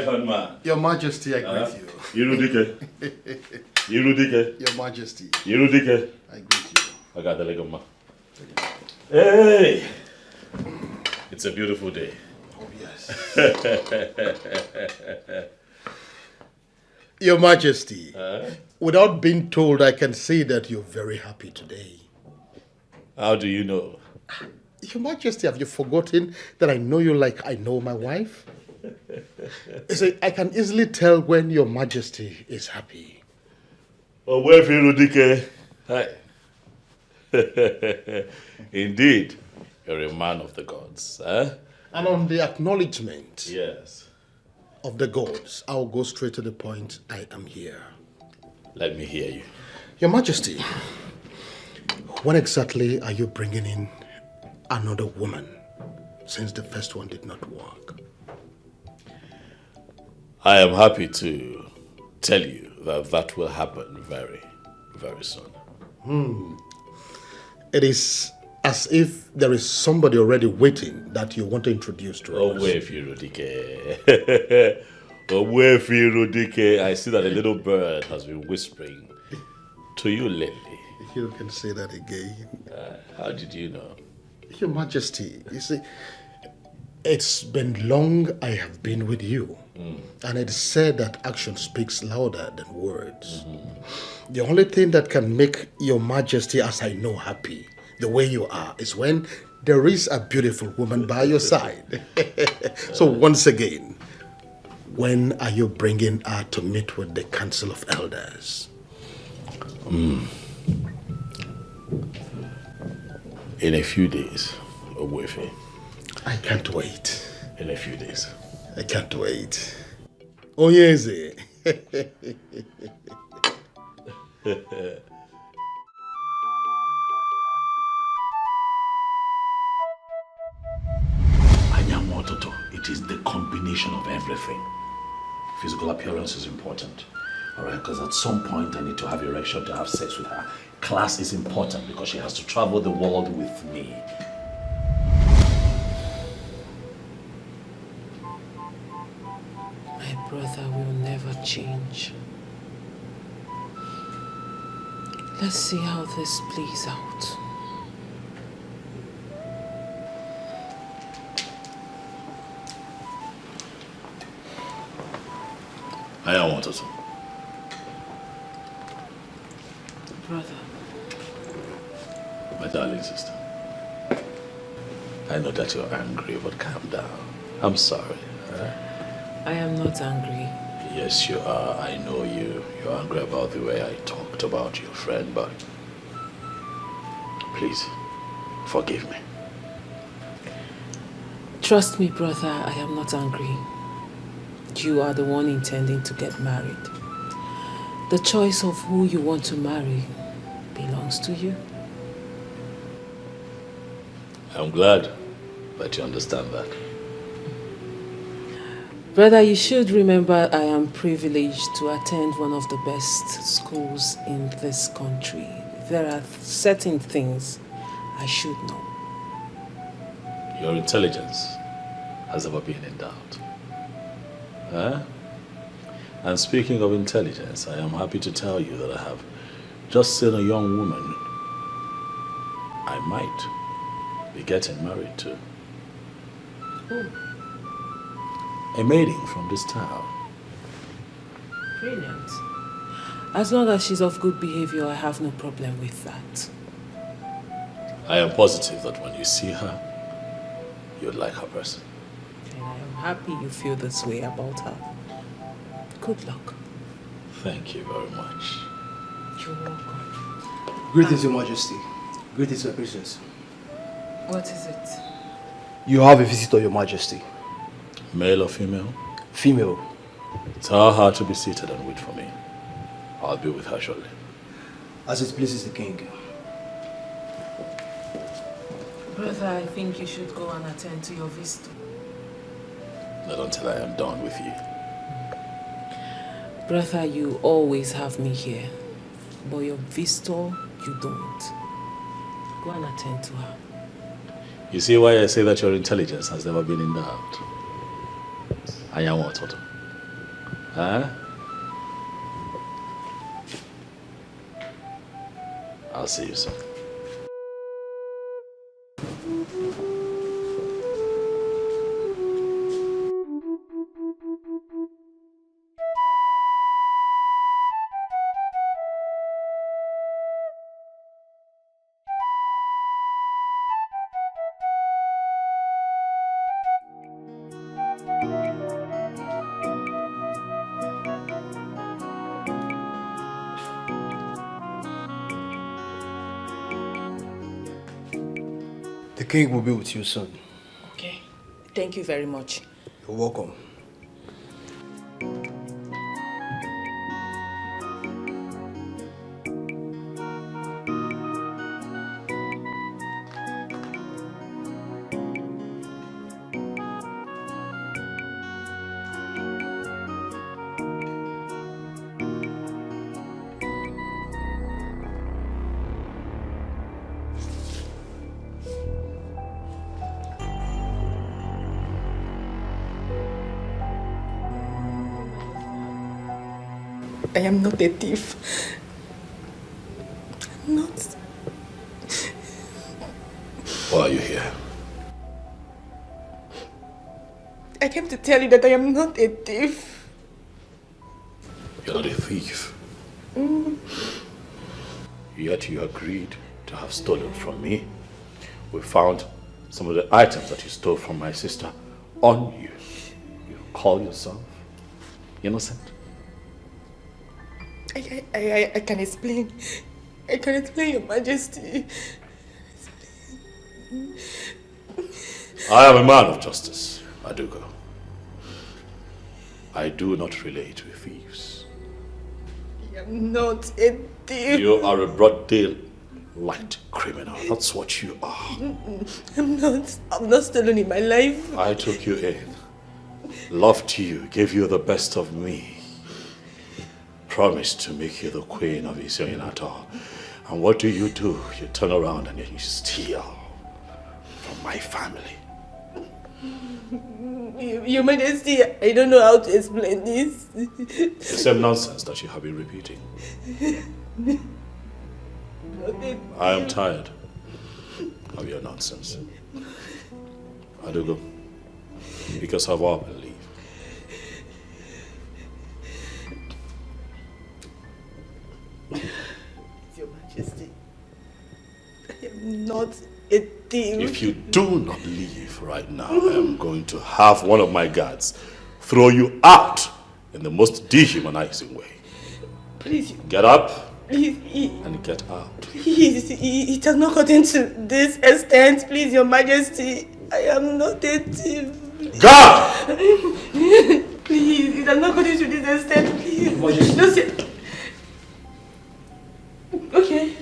right-hand man. Your Majesty, I greet you. Irudike. Irudike. Your Majesty. Irudike. I greet you. I got the leg of ma. Hey! It's a beautiful day. Oh, yes. Your Majesty, without being told, I can see that you're very happy today. How do you know? Your Majesty, have you forgotten that I know you like I know my wife? You see, I can easily tell when Your Majesty is happy. Oh, where Irudike? Hi. Indeed, you're a man of the gods. Eh? And on the acknowledgement yes. of the gods, I'll go straight to the point. I am here. Let me hear you. Your Majesty, when exactly are you bringing in another woman, since the first one did not work? I am happy to tell you that that will happen very, very soon. It is as if there is somebody already waiting that you want to introduce to us. Oh, where Irudike? Oh, where Irudike? I see that a little bird has been whispering to you lately. You can say that again. How did you know? Your Majesty, you see, it's been long I have been with you. And it's said that action speaks louder than words. The only thing that can make Your Majesty, as I know, happy, the way you are, is when there is a beautiful woman by your side. So once again, when are you bringing her to meet with the Council of Elders? In a few days, Ogwefe. I can't wait. In a few days. I can't wait. Oh, yes. Anyamototo, it is the combination of everything. Physical appearance is important. Alright, because at some point I need to have erection to have sex with her. Class is important because she has to travel the world with me. My brother will never change. Let's see how this plays out. I don't want to. Brother. My darling sister. I know that you're angry, but calm down. I'm sorry. I am not angry. Yes, you are. I know you. You're angry about the way I talked about your friend, but please, forgive me. Trust me, brother, I am not angry. You are the one intending to get married. The choice of who you want to marry belongs to you. I'm glad that you understand that. Brother, you should remember I am privileged to attend one of the best schools in this country. There are certain things I should know. Your intelligence has never been in doubt. Huh? And speaking of intelligence, I am happy to tell you that I have just seen a young woman I might be getting married to. Oh, A maiden from this town. brilliant. As long as she's of good behavior, I have no problem with that. I am positive that when you see her, you'd like her person. And I am happy you feel this way about her. Good luck. Thank you very much. You're welcome. Greetings, Your Majesty. Greetings, my princess. What is it? You have a visitor, Your Majesty. Male or female? Female. Tell her to be seated and wait for me. I'll be with her shortly. As it pleases the king. Brother, I think you should go and attend to your visitor. Not until I am done with you. Brother, you always have me here. But your visitor, you don't. Go and attend to her. You see why I say that your intelligence has never been in doubt? I am what? Huh? I'll see you soon. The king will be with you soon. Okay. Thank you very much. You're welcome. I am not a thief. I'm not. Why are you here? I came to tell you that I am not a thief. You're not a thief. Mm. Yet you agreed to have stolen from me. We found some of the items that you stole from my sister on you. You call yourself innocent? I can explain. I can explain, Your Majesty. I am a man of justice, Adugo. I do not relate with thieves. I am not a thief. You are a broad daylight criminal. That's what you are. I'm not. I've not stolen in my life. I took you in, loved you, gave you the best of me, promised to make you the queen of Isioyinato. And what do? You turn around and you steal from my family. Your Majesty, I don't know how to explain this. The same nonsense that you have been repeating. I am tired of your nonsense. Adugo, because of our belief. Your Majesty, I am not a thief. If you do not leave right now, I am going to have one of my guards throw you out in the most dehumanizing way. Please. Get up Please. and get out. Please, it has not gotten to this extent. Please, Your Majesty, I am not a thief. God! Please, it has not gotten to this extent. Please. Just okay.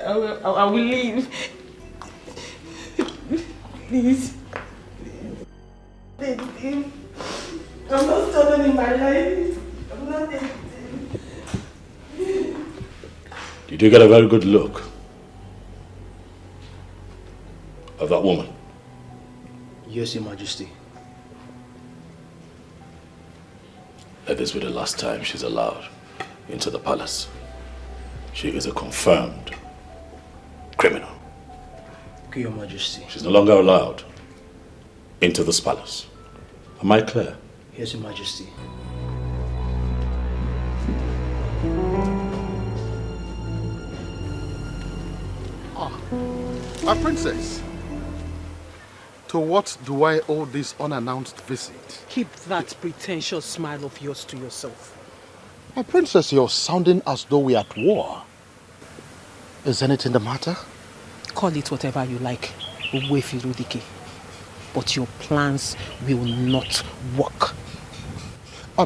I will leave. Please. I'm not stolen in my life. I'm not a thief. Did you get a very good look of that woman? Yes, Your Majesty. Let this be the last time she's allowed into the palace. She is a confirmed criminal. Okay, Your Majesty. She's no longer allowed into this palace. Am I clear? Yes, Your Majesty. My princess, to what do I owe this unannounced visit? Keep that pretentious smile of yours to yourself. My princess, you're sounding as though we're at war. Is anything the matter? Call it whatever you like, Uwefirudike. But your plans will not work.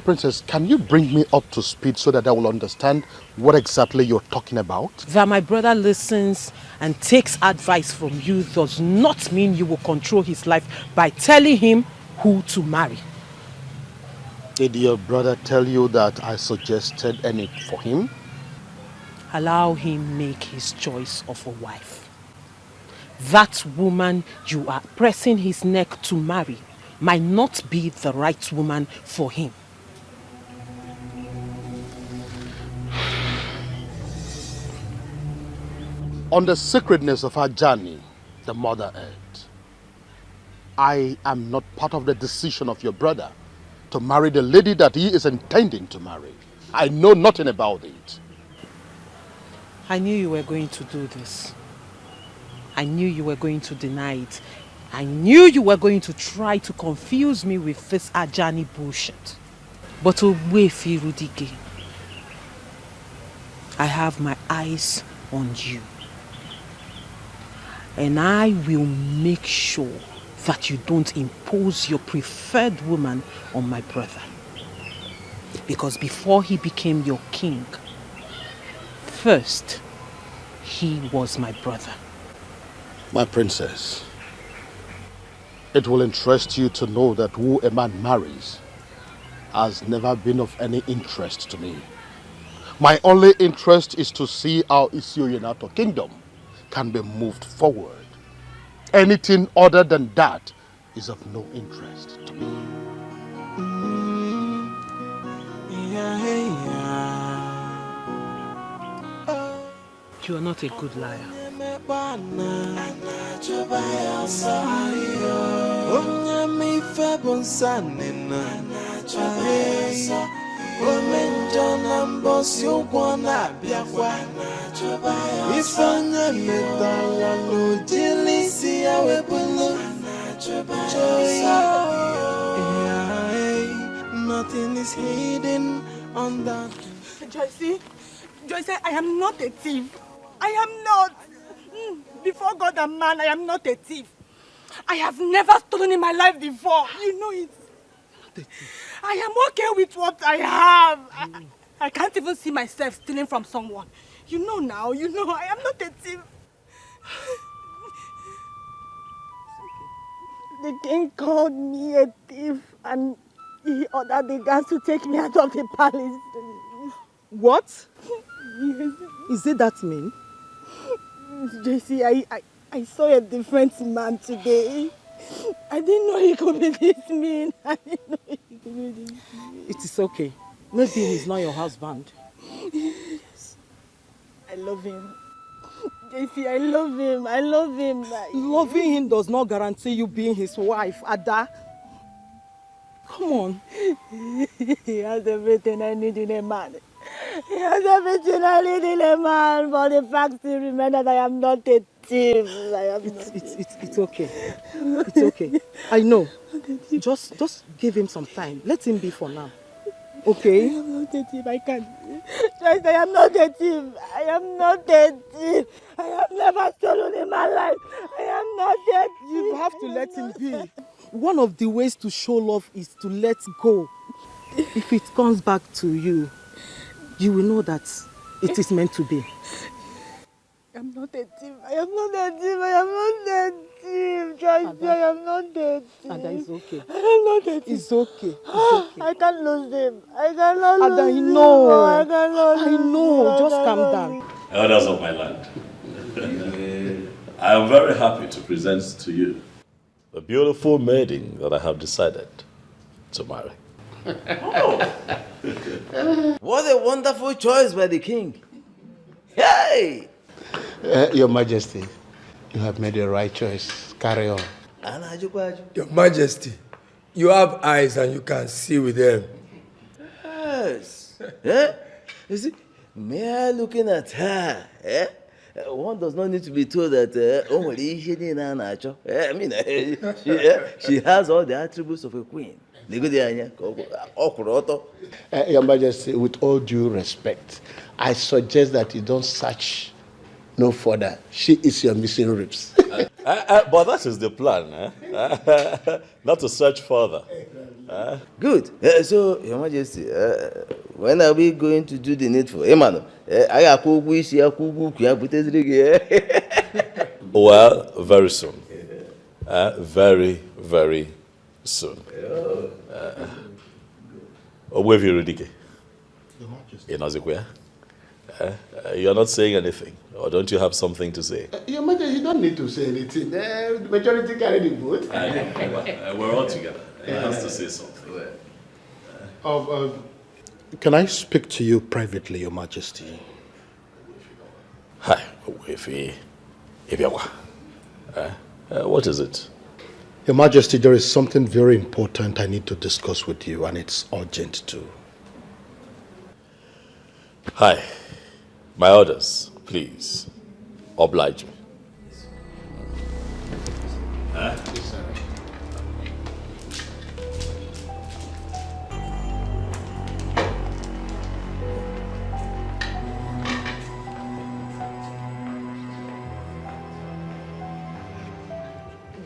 Princess, can you bring me up to speed so that I will understand what exactly you're talking about? That my brother listens and takes advice from you does not mean you will control his life by telling him who to marry. Did your brother tell you that I suggested any for him? Allow him make his choice of a wife. That woman you are pressing his neck to marry might not be the right woman for him. On the sacredness of our journey, the Mother Earth, I am not part of the decision of your brother to marry the lady that he is intending to marry. I know nothing about it. I knew you were going to do this. I knew you were going to deny it. I knew you were going to try to confuse me with this Ajani bullshit. But Owefi Rudike, I have my eyes on you. And I will make sure that you don't impose your preferred woman on my brother. Because before he became your king, first, he was my brother. My princess, it will interest you to know that who a man marries has never been of any interest to me. My only interest is to see how Isioyenato kingdom can be moved forward. Anything other than that is of no interest to me. You are not a good liar. Nothing is hidden on that. Joyce, I am not a thief. I am not. Before God and man, I am not a thief. I have never stolen in my life before. You know it. I am okay with what I have. I can't even see myself stealing from someone. You know now, I am not a thief. The king called me a thief and he ordered the guards to take me out of the palace. What? Yes. Is it that mean? JC, I saw a different man today. I didn't know he could be this mean. I didn't know he could be this mean. It is okay. Maybe he's not your husband. Yes. I love him. JC, I love him. I love him. Loving him does not guarantee you being his wife, Ada. Come on. He has everything I need in a man. He has everything I need in a man, but the fact still remains that I am not a thief. It's okay. It's okay. I know. Just give him some time. Let him be for now. Okay? I am not a thief. I can't. Just, I am not a thief. I am not a thief. I have never stolen in my life. I am not a thief. You have to let him be. One of the ways to show love is to let go. If it comes back to you, you will know that it is meant to be. I am not a thief. I am not a thief. I am not a thief. Just, I am not a thief. Ada, it's okay. I am not a thief. It's okay. It's okay. I can't lose him. I cannot lose Ada, I him. know. I cannot lose I know. him. Just calm down. Elders of my land, I am very happy to present to you the beautiful maiden that I have decided to marry. What a wonderful choice by the king. Hey! Your Majesty, you have made the right choice. Carry on. Your Majesty, you have eyes and you can see with them. Yes. Eh? You see, mere looking at her, one does not need to be told that she has all the attributes of a queen. Your Majesty, with all due respect, I suggest that you don't search no further. She is your missing ribs. But that is the plan, not to search further. Good. So, Your Majesty, when are we going to do the needful? Emmanuel, well, very soon. Very, very soon. Owefi Rudike. You're not saying anything, or don't you have something to say? Your Majesty, you don't need to say anything. The majority carry the vote. We're all together. He has to say something. Can I speak to you privately, Your Majesty? Hi, what is it? Your Majesty, there is something very important I need to discuss with you, and it's urgent too. Hi, my orders, please. Oblige me.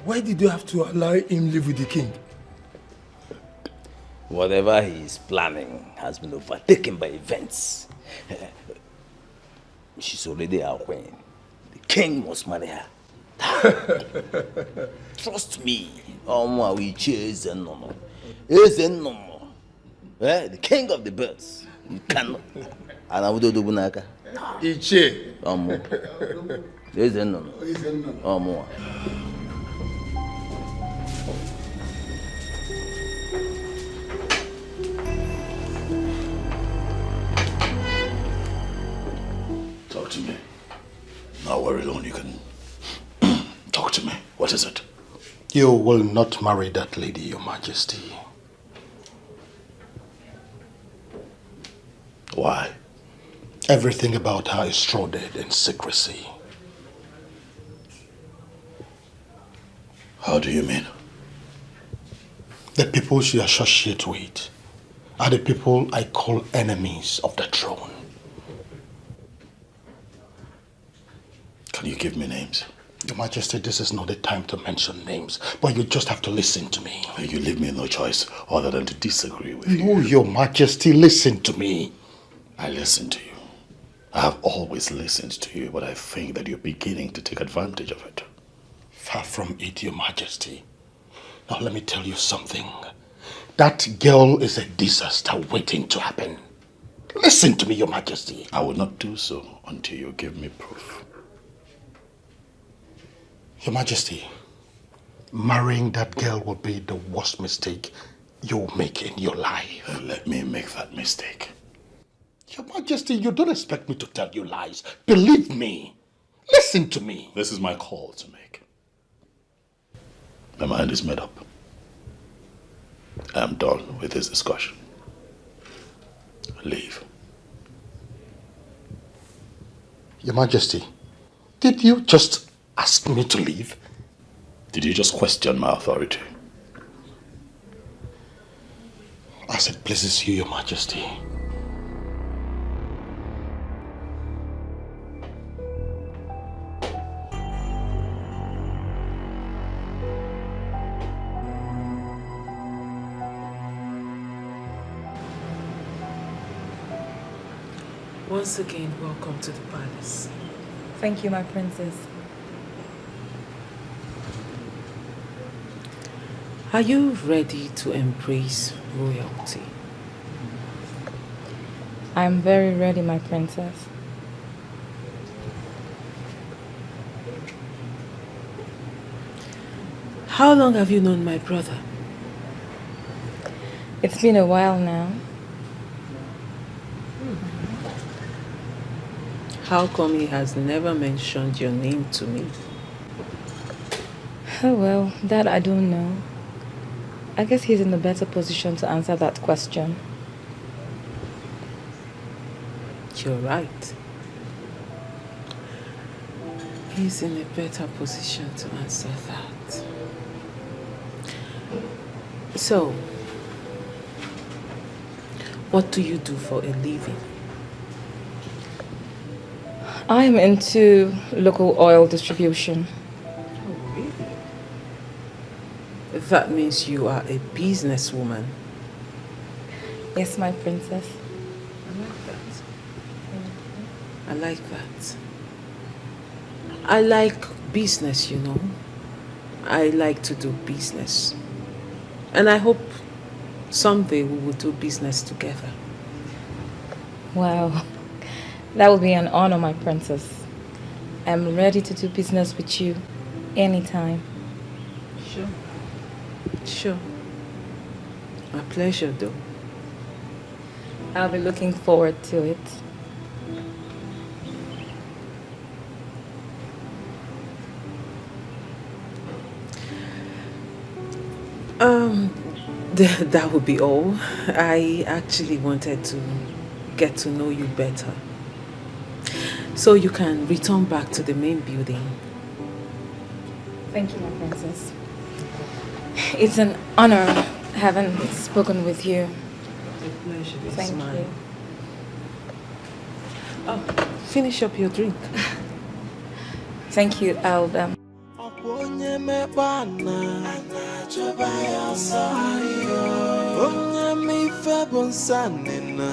Why did you have to allow him live with the king? Whatever he is planning has been overtaken by events. She's already our queen. The king must marry her. Trust me. We chase and no. The king of the birds. You cannot. And I would do bunaka. Iche. No. Talk to me. Now we're alone, you can talk to me. What is it? You will not marry that lady, Your Majesty. Why? Everything about her is shrouded in secrecy. How do you mean? The people she associates with are the people I call enemies of the throne. Can you give me names? Your Majesty, this is not the time to mention names, but you just have to listen to me. You leave me no choice other than to disagree with you. No, Your Majesty, listen to me. I listen to you. I have always listened to you, but I think that you're beginning to take advantage of it. Far from it, Your Majesty. Now let me tell you something. That girl is a disaster waiting to happen. Listen to me, Your Majesty. I will not do so until you give me proof. Your Majesty, marrying that girl will be the worst mistake you'll make in your life. Let me make that mistake. Your Majesty, you don't expect me to tell you lies. Believe me. Listen to me. This is my call to make. My mind is made up. I am done with this discussion. Leave. Your Majesty, did you just ask me to leave? Did you just question my authority? As it pleases you, Your Majesty. Once again, welcome to the palace. Thank you, my princess. Are you ready to embrace royalty? I'm very ready, my princess. How long have you known my brother? It's been a while now. How come he has never mentioned your name to me? Oh well, that I don't know. I guess he's in a better position to answer that question. You're right. He's in a better position to answer that. So, what do you do for a living? I'm into local oil distribution. Oh, really? That means you are a businesswoman. Yes, my princess. I like that. I like that. I like business, you know. I like to do business. And I hope someday we will do business together. Wow. That would be an honor, my princess. I'm ready to do business with you anytime. Sure. Sure. My pleasure, though. I'll be looking forward to it. That would be all. I actually wanted to get to know you better. So you can return back to the main building. Thank you, my princess. It's an honor having spoken with you. A pleasure. Thank you. Oh, finish up your drink. Thank you, I'll Onye mekpana chọba ya ọsọ onye mife bụ nsanina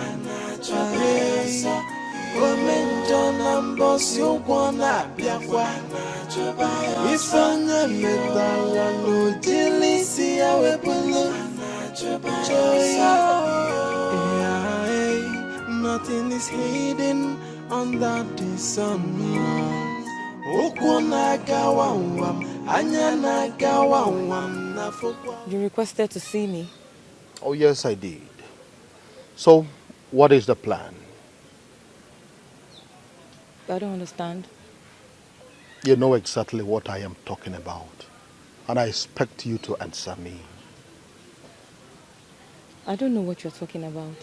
chọba ya ọsọ ome njọ na mbọsị ụgwọ na-abịakwa ife onye metala n'ojili isi ya wepụlụ nothing is hidden under the sun. You requested to see me. Oh, yes, I did. So, what is the plan? I don't understand. You know exactly what I am talking about, and I expect you to answer me. I don't know what you're talking about.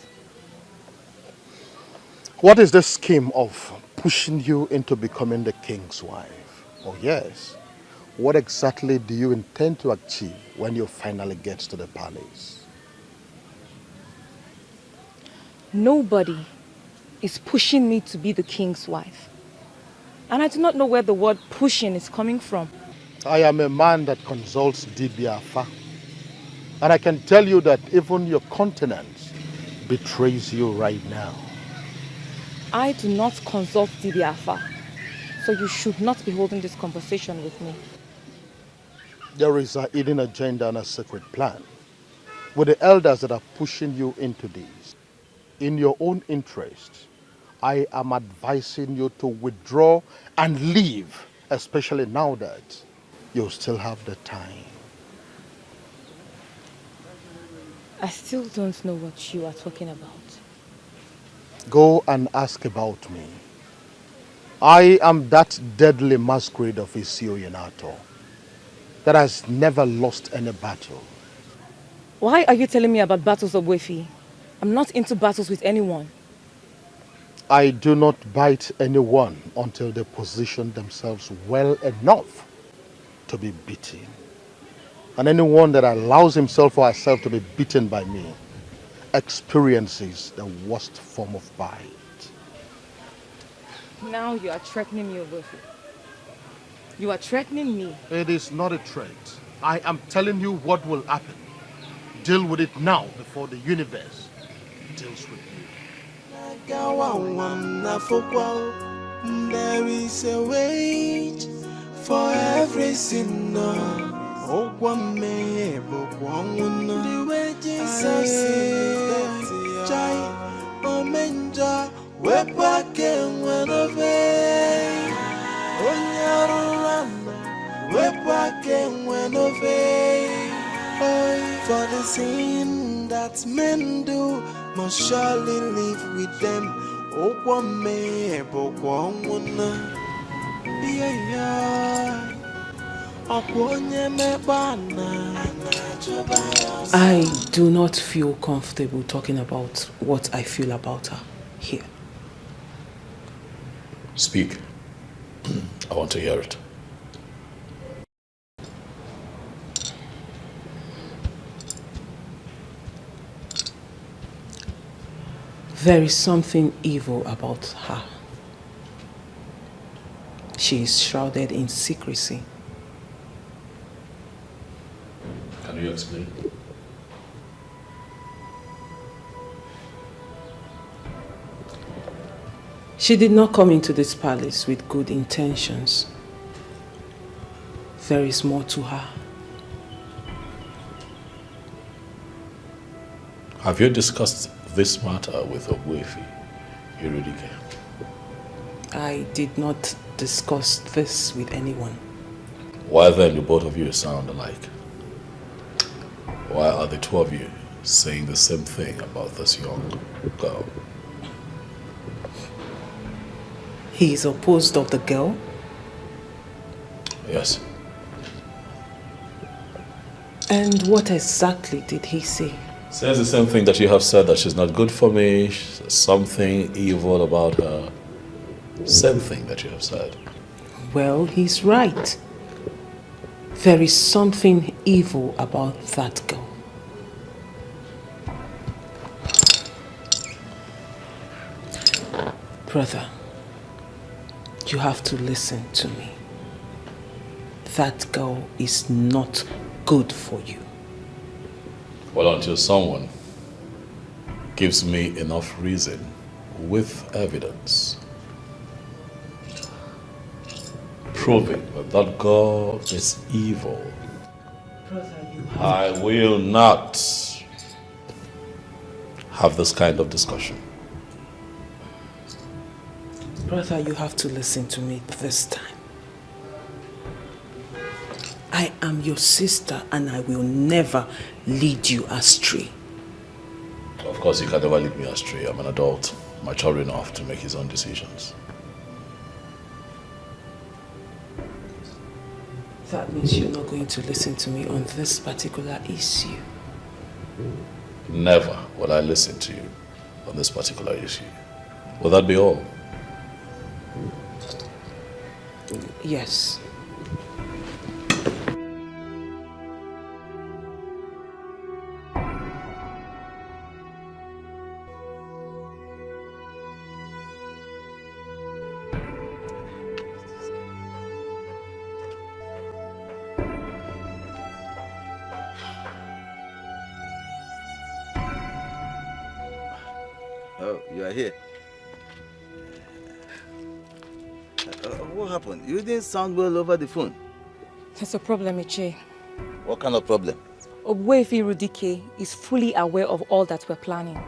What is the scheme of pushing you into becoming the king's wife? Oh, yes. What exactly do you intend to achieve when you finally get to the palace? Nobody is pushing me to be the king's wife. And I do not know where the word pushing is coming from. I am a man that consults Dibiafa. And I can tell you that even your countenance betrays you right now. I do not consult Dibiafa, so you should not be holding this conversation with me. There is a hidden agenda and a secret plan with the elders that are pushing you into this. In your own interest, I am advising you to withdraw and leave, especially now that you still have the time. I still don't know what you are talking about. Go and ask about me. I am that deadly masquerade of Isio Yanato that has never lost any battle. Why are you telling me about battles of Wefi? I'm not into battles with anyone. I do not bite anyone until they position themselves well enough to be beaten. And anyone that allows himself or herself to be beaten by me experiences the worst form of bite. Now you are threatening me, Wefi. You are threatening me. It is not a threat. I am telling you what will happen. Deal with it now before the universe deals with you. There is a wait for every sinner. Oh, one may the wages of sin is that child. Oh, menja, we're back in one of it. Oh, Nyarurana, we're back in one of it. Oh, for the sin that men do must surely live with them. Oh, one may yeah. I do not feel comfortable talking about what I feel about her here. Speak. I want to hear it. There is something evil about her. She is shrouded in secrecy. Can you explain? She did not come into this palace with good intentions. There is more to her. Have you discussed this matter with Ogwefi, Irudike? I did not discuss this with anyone. Why then do both of you sound alike? Why are the two of you saying the same thing about this young girl? He is opposed of the girl? Yes. And what exactly did he say? Says the same thing that you have said, that she's not good for me, something evil about her. Same thing that you have said. Well, he's right. There is something evil about that girl. Brother, you have to listen to me. That girl is not good for you. Well, until someone gives me enough reason with evidence proving that that girl is evil, I will not have this kind of discussion. Brother, you have to listen to me this time. I am your sister and I will never lead you astray. Of course, you can never lead me astray. I'm an adult, mature enough to make his own decisions. That means you're not going to listen to me on this particular issue. Never will I listen to you on this particular issue. Will that be all? Yes. Oh, you are here. What happened? You didn't sound well over the phone. There's a problem, Iche. What kind of problem? Obwefi Rudike is fully aware of all that we're planning.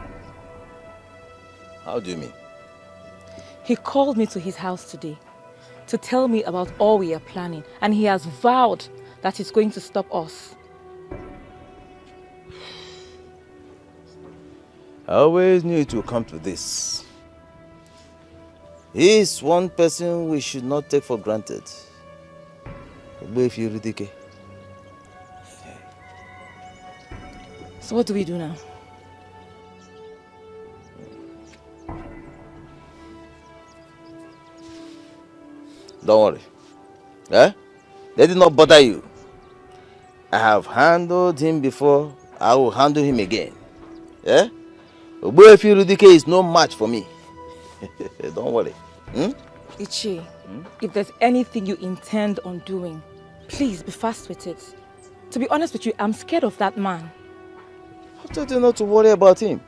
How do you mean? He called me to his house today to tell me about all we are planning, and he has vowed that he's going to stop us. I always knew it would come to this. He is one person we should not take for granted. Obwefi. So what do we do now? Don't worry. Eh? Let it not bother you. I have handled him before. I will handle him again. Eh? Obwefi Rudike is no match for me. Don't worry. Ichi, if there's anything you intend on doing, please be fast with it. To be honest with you, I'm scared of that man. I told you not to worry about him.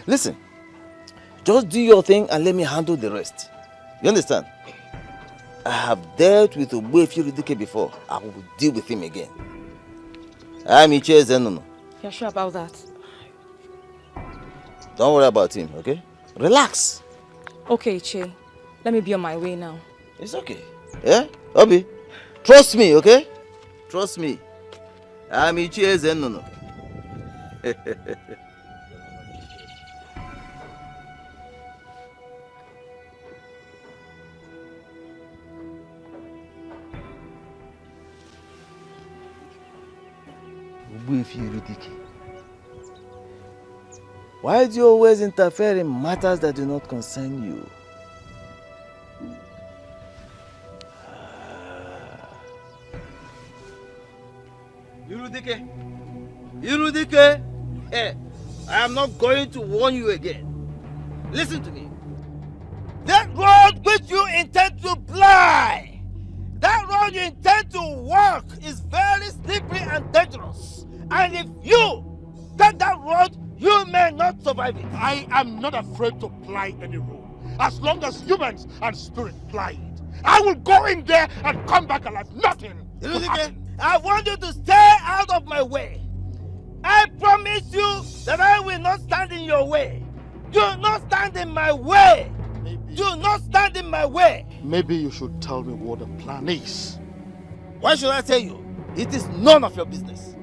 Listen, just do your thing and let me handle the rest. You understand? I have dealt with Obwefi Rudike before. I will deal with him again. I'm Iche Zenono. You're sure about that? Don't worry about him, okay? Relax. Okay, Iche. Let me be on my way now. It's okay. Yeah? Obi, trust me, okay? Trust me. I'm Iche Zenono. Obwefi Rudike. Why do you always interfere in matters that do not concern you? Irudike, I am not going to warn you again. Listen to me. That road which you intend to fly, that road you intend to walk is very slippery and dangerous. And if you take that road, you may not survive it. I am not afraid to ply any road. As long as humans and spirit ply it. I will go in there and come back alive. Nothing will happen. I want you to stay out of my way. I promise you that I will not stand in your way. Do not stand in my way. Do not stand in my way. Maybe you should tell me what the plan is. Why should I tell you? It is none of your business.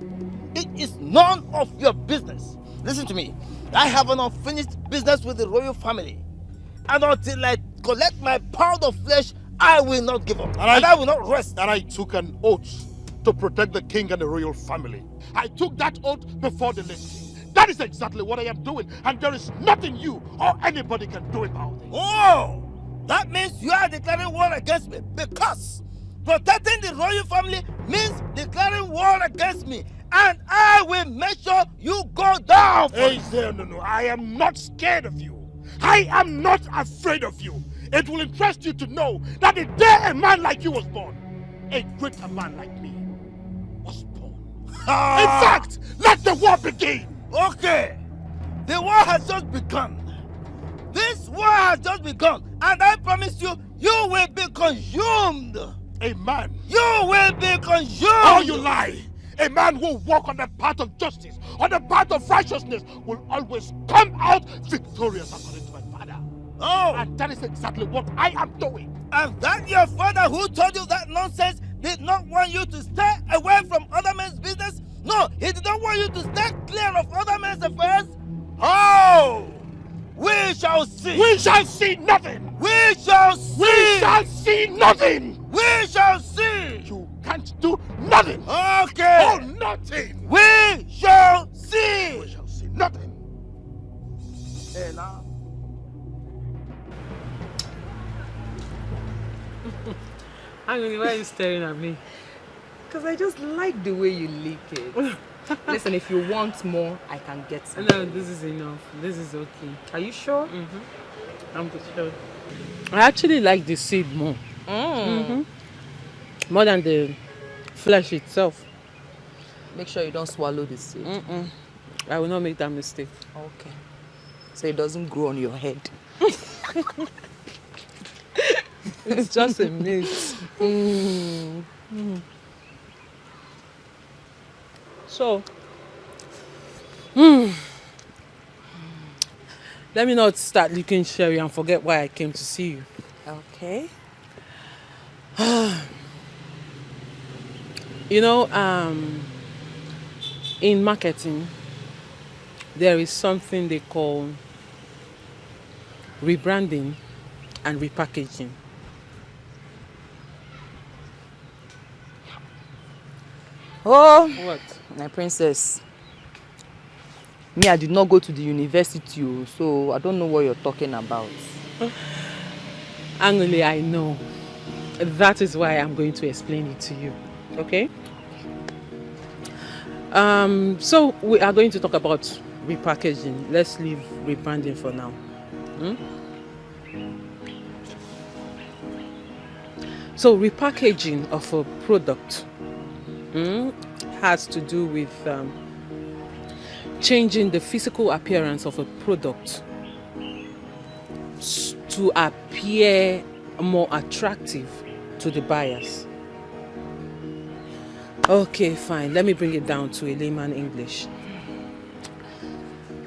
It is none of your business. Listen to me. I have an unfinished business with the royal family. And until I collect my pound of flesh, I will not give up. And I will not rest. And I took an oath to protect the king and the royal family. I took that oath before the late king. That is exactly what I am doing, and there is nothing you or anybody can do about it. Oh! That means you are declaring war against me, because protecting the royal family means declaring war against me, and I will make sure you go down. Hey, no, I am not scared of you. I am not afraid of you. It will interest you to know that the day a man like you was born, a greater man like me was born. In fact, let the war begin. Okay, the war has just begun. This war has just begun, and I promise you, you will be consumed. A man? You will be consumed. Oh, you lie. A man who walk on the path of justice, on the path of righteousness, will always come out victorious according to my father. Oh! And that is exactly what I am doing. And that your father who told you that nonsense did not want you to stay away from other men's business? No, he did not want you to stay clear of other men's affairs? Oh! We shall see. We shall see nothing. We shall see. We shall see nothing. We shall see. You can't do nothing. Okay. Oh, nothing. We shall see. We shall see nothing. Hey, now. Angry, why are you staring at me? Because I just like the way you lick it. Listen, if you want more, I can get some. No, this is enough. This is okay. Are you sure? I'm sure. I actually like the seed more. More than the flesh itself. Make sure you don't swallow the seed. I will not make that mistake. Okay. So it doesn't grow on your head. It's just a myth. So, let me not start licking Sherry and forget why I came to see you. Okay. You know, in marketing, there is something they call rebranding and repackaging. Oh, what? My princess. Me, I did not go to the university, so I don't know what you're talking about. Angly, I know. That is why I'm going to explain it to you. Okay? So we are going to talk about repackaging. Let's leave rebranding for now. So repackaging of a product has to do with changing the physical appearance of a product to appear more attractive to the buyers. Okay, fine. Let me bring it down to a layman English.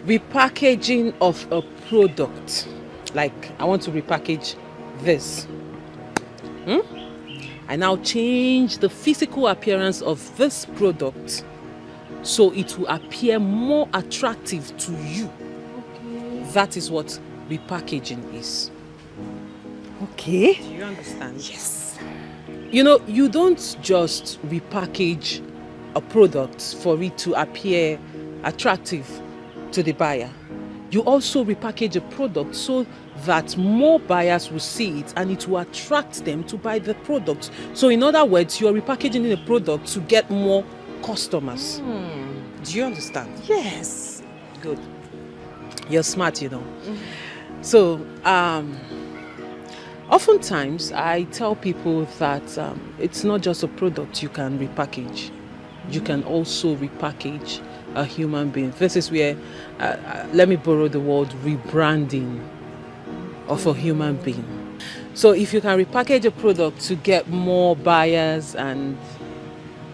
Repackaging of a product. Like, I want to repackage this. I now change the physical appearance of this product so it will appear more attractive to you. Okay. That is what repackaging is. Okay. Do you understand? Yes. You know, you don't just repackage a product for it to appear attractive to the buyer. You also repackage a product so that more buyers will see it and it will attract them to buy the product. So in other words, you are repackaging a product to get more customers. Do you understand? Yes. Good. You're smart, you know. So, oftentimes I tell people that it's not just a product you can repackage. You can also repackage a human being. This is where, let me borrow the word rebranding of a human being. So if you can repackage a product to get more buyers and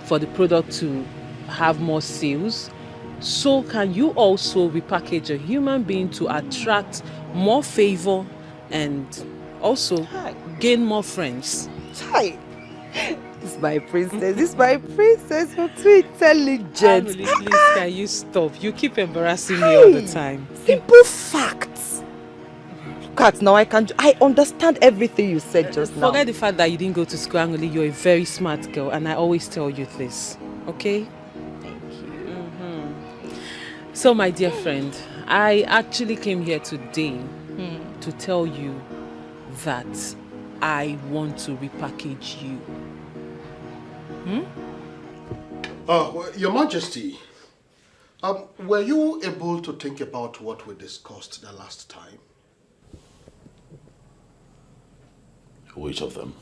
for the product to have more sales, so can you also repackage a human being to attract more favor and also gain more friends. Hi. This is my princess. This is my princess. You're too intelligent. Emily, please, can you stop? You keep embarrassing me all the time. Simple facts. Look at now, I understand everything you said just now. Forget the fact that you didn't go to school, Angoli. You're a very smart girl, and I always tell you this, okay? Thank you. So, my dear friend, I actually came here today to tell you that I want to repackage you. Well, Your Majesty, were you able to think about what we discussed the last time? Which of them?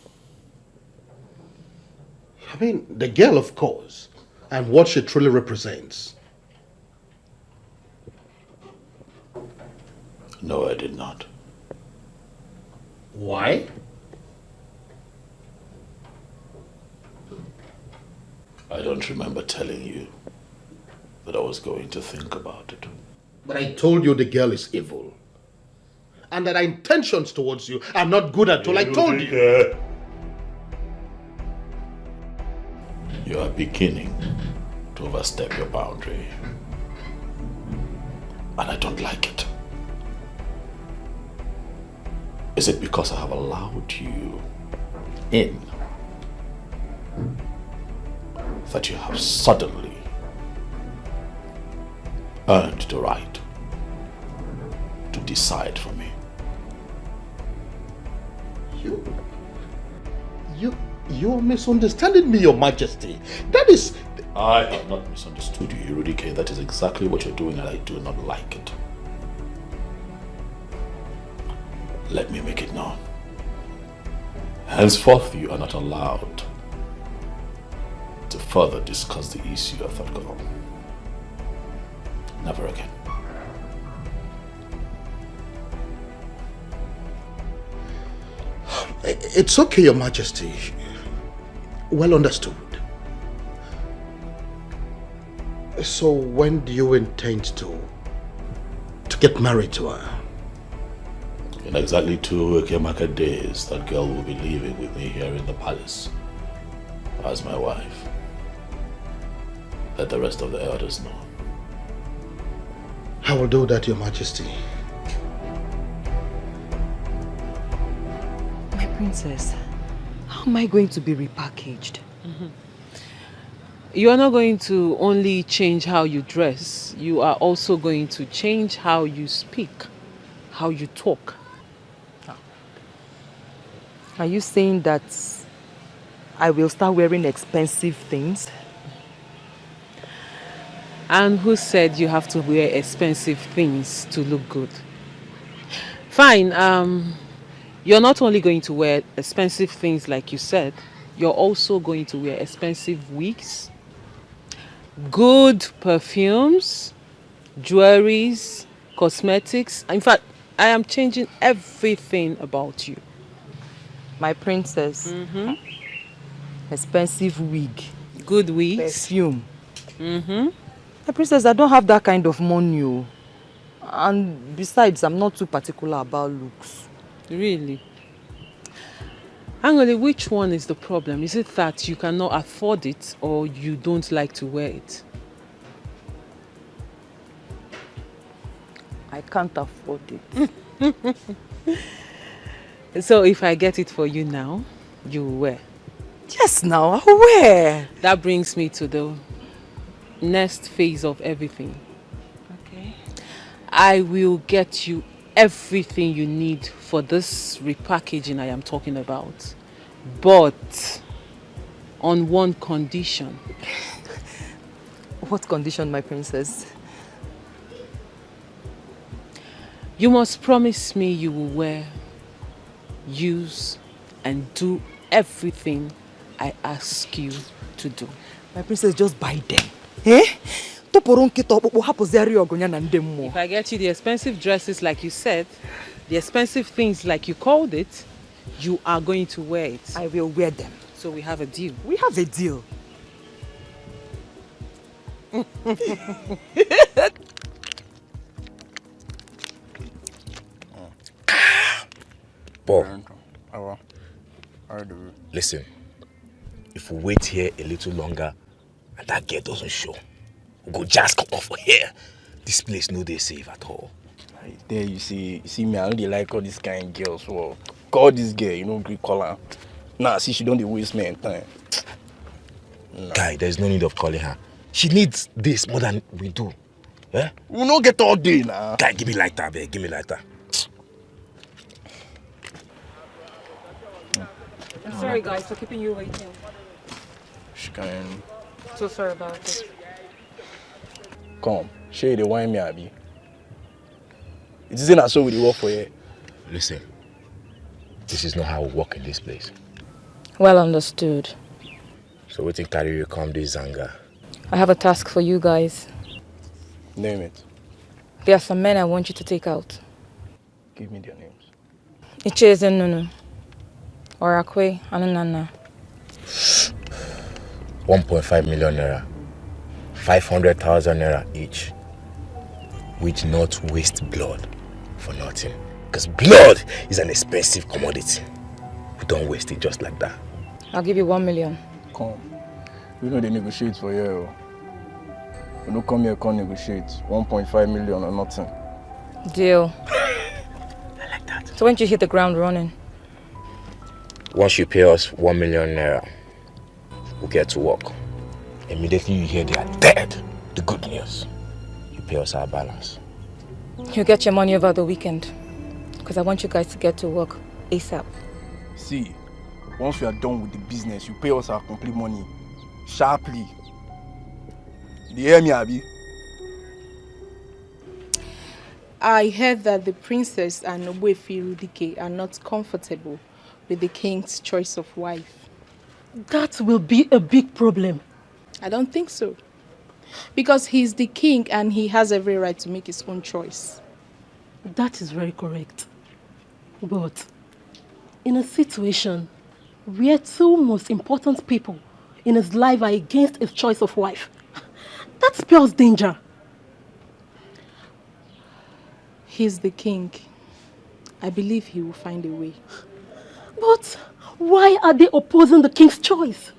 I mean, the girl, of course, and what she truly represents. No, I did not. Why? I don't remember telling you that I was going to think about it. But I told you the girl is evil. And that our intentions towards you are not good at all. I told you. You are beginning to overstep your boundary. And I don't like it. Is it because I have allowed you in that you have suddenly earned the right to decide for me? You're misunderstanding me, Your Majesty. That is... I have not misunderstood you, Irudike. That is exactly what you're doing, and I do not like it. Let me make it known. Henceforth, you are not allowed to further discuss the issue of that girl. Never again. It's okay, Your Majesty. Well understood. So when do you intend to get married to her? In exactly 2 Ekemaka days, that girl will be living with me here in the palace as my wife. Let the rest of the elders know. I will do that, Your Majesty. My princess, how am I going to be repackaged? You are not going to only change how you dress, you are also going to change how you speak, how you talk. Are you saying that I will start wearing expensive things? And who said you have to wear expensive things to look good? Fine, you're not only going to wear expensive things like you said, you're also going to wear expensive wigs, good perfumes, jewelries, cosmetics. In fact, I am changing everything about you. My princess. Expensive wig. Good wigs. Perfume. My princess, I don't have that kind of money. And besides, I'm not too particular about looks. Really? Angoli, which one is the problem? Is it that you cannot afford it or you don't like to wear it? I can't afford it. So if I get it for you now, you will wear? Yes, now I'll wear. That brings me to the next phase of everything. Okay. I will get you everything you need for this repackaging I am talking about. But on one condition. What condition, my princess? You must promise me you will wear, use, and do everything I ask you to do. My princess, just buy them. Eh? If I get you the expensive dresses like you said, the expensive things like you called it, you are going to wear it. I will wear them. So we have a deal. We have a deal. Paul, listen, if we wait here a little longer and that girl doesn't show, we'll go just come off here. This place no dey safe at all. There you see me, I don't like all these kind of girls. So call this girl, you know, Greek color. Nah, see, she don't waste me time. Nah. Guy, there's no need of calling her. She needs this more than we do. Eh? We don't get all day now. Guy, give me lighter, babe. Give me lighter. I'm sorry, guys, for keeping you waiting. She can. So sorry about it. Come, share the wine me, Abby. It isn't as so with the work for you. Listen, this is not how we work in this place. Well understood. So we think carry you come this Zanga. I have a task for you guys. Name it. There are some men I want you to take out. Give me their names. Icheze Nunu, Orakwe, Anunana. 1.5 million naira. 500,000 naira each. We do not waste blood for nothing. Because blood is an expensive commodity. We don't waste it just like that. I'll give you 1 million. Come. We know they negotiate for you. We don't come here and negotiate. 1.5 million or nothing. Deal. I like that. So when do you hit the ground running? Once you pay us 1 million naira, we'll get to work. Immediately you hear they are dead, the good news, you pay us our balance. You'll get your money over the weekend. Because I want you guys to get to work ASAP. See, once we are done with the business, you pay us our complete money. Sharply. Do you hear me, Abby? I heard that the princess and Ogbuefi Rudike are not comfortable with the king's choice of wife. That will be a big problem. I don't think so. Because he's the king and he has every right to make his own choice. That is very correct. But in a situation where two most important people in his life are against his choice of wife, that spells danger. He's the king. I believe he will find a way. But why are they opposing the king's choice?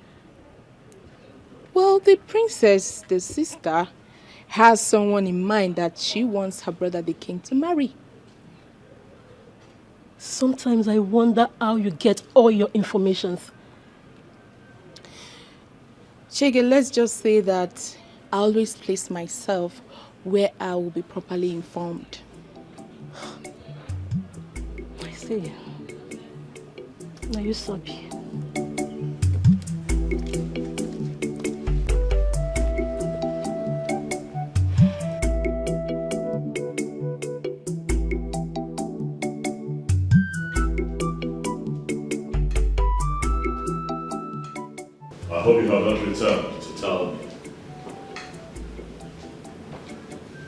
Well, the princess, the sister, has someone in mind that she wants her brother the king to marry. Sometimes I wonder how you get all your informations. Chege, let's just say that I always place myself where I will be properly informed. I see. Now you sabi. I hope you have not returned to tell me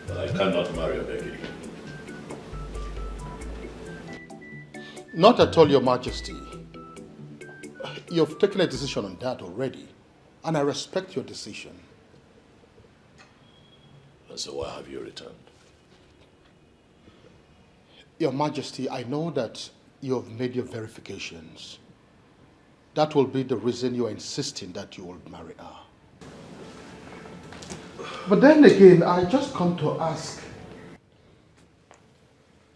that I cannot marry Becky. Not at all, Your Majesty. You've taken a decision on that already, and I respect your decision. And so why have you returned? Your Majesty, I know that you have made your verifications. That will be the reason you are insisting that you will marry her. But then again, I just come to ask.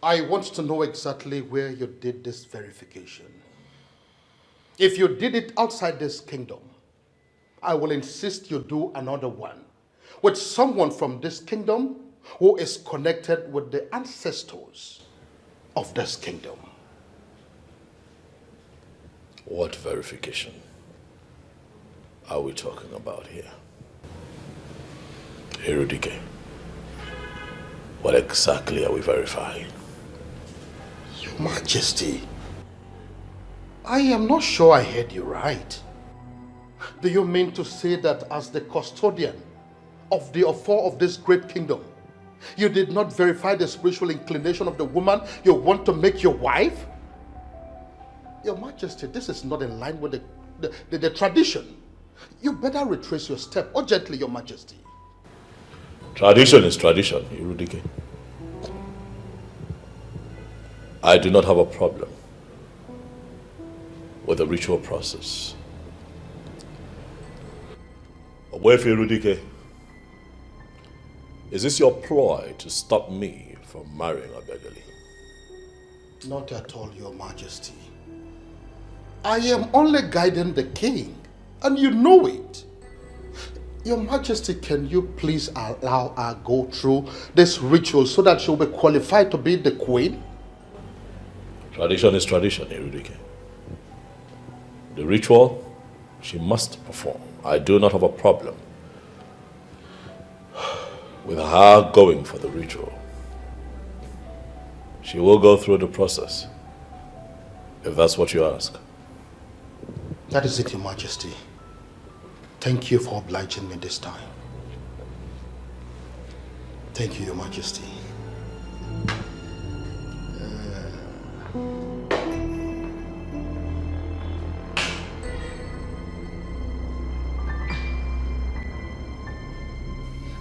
I want to know exactly where you did this verification. If you did it outside this kingdom, I will insist you do another one with someone from this kingdom who is connected with the ancestors of this kingdom. What verification are we talking about here? Erudike, what exactly are we verifying? Your Majesty, I am not sure I heard you right. Do you mean to say that as the custodian of the affair of this great kingdom, you did not verify the spiritual inclination of the woman you want to make your wife? Your Majesty, this is not in line with the tradition. You better retrace your step urgently, Your Majesty. Tradition is tradition, Erudike. I do not have a problem with the ritual process. Obuefi Erudike, is this your ploy to stop me from marrying Obegali. Not at all, Your Majesty. I am only guiding the king, and you know it. Your Majesty, can you please allow her go through this ritual so that she'll be qualified to be the queen? Tradition is tradition, Erudike. The ritual, she must perform. I do not have a problem with her going for the ritual. She will go through the process, if that's what you ask. That is it, Your Majesty. Thank you for obliging me this time. Thank you, Your Majesty.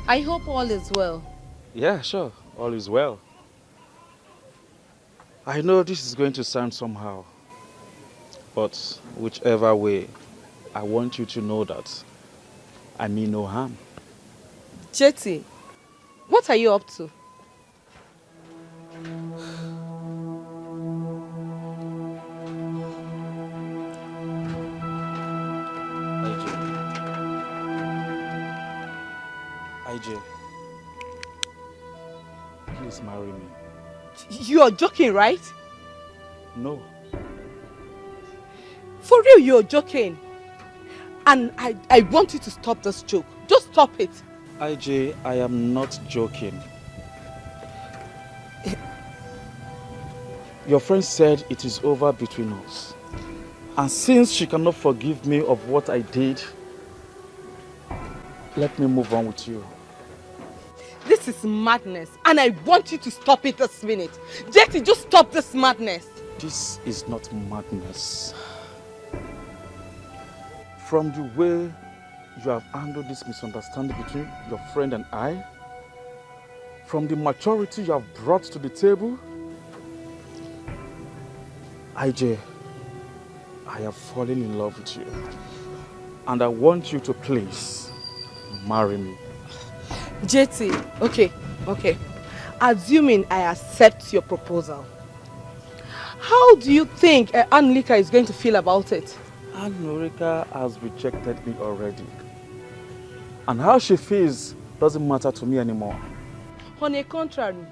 I hope all is well. Yeah, sure. All is well. I know this is going to sound somehow, but whichever way, I want you to know that I mean no harm. JT, what are you up to? IJ, please marry me. You are joking, right? No. For real, you're joking. And I want you to stop this joke. Just stop it. IJ, I am not joking. Your friend said it is over between us. And since she cannot forgive me of what I did, let me move on with you. This is madness, and I want you to stop it this minute. Jetty, just stop this madness. This is not madness. From the way you have handled this misunderstanding between your friend and I, from the maturity you have brought to the table, IJ, I have fallen in love with you. And I want you to please marry me. JT, okay. Assuming I accept your proposal, how do you think Anlika is going to feel about it? Anurika has rejected me already. And how she feels doesn't matter to me anymore. On the contrary,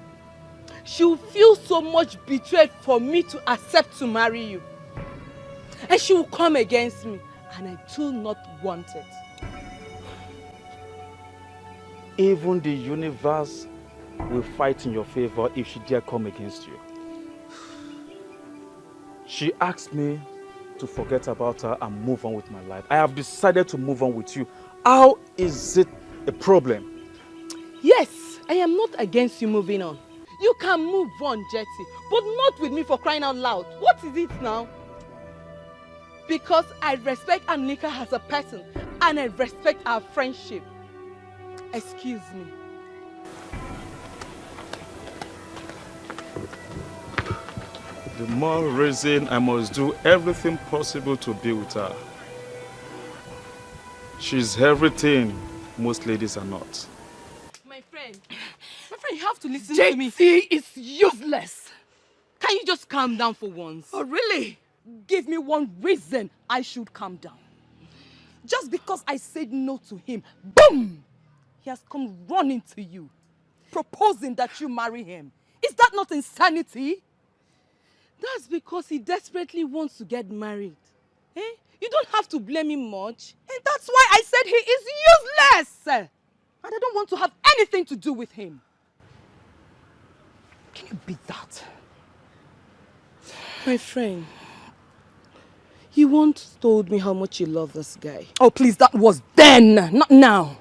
she will feel so much betrayed for me to accept to marry you. And she will come against me, and I do not want it. Even the universe will fight in your favor if she dare come against you. She asked me to forget about her and move on with my life. I have decided to move on with you. How is it a problem? Yes, I am not against you moving on. You can move on, Jetty, but not with me, for crying out loud. What is it now? Because I respect Annika as a person and I respect our friendship. Excuse me. The more reason I must do everything possible to be with her. She's everything most ladies are not. My friend, you have to listen to me. JT is useless. Can you just calm down for once? Oh, really? Give me one reason I should calm down. Just because I said no to him, boom! He has come running to you, proposing that you marry him. Is that not insanity? That's because he desperately wants to get married. Eh? You don't have to blame him much. And that's why I said he is useless. And I don't want to have anything to do with him. Can you beat that? My friend, you once told me how much you love this guy. Oh, please, that was then, not now.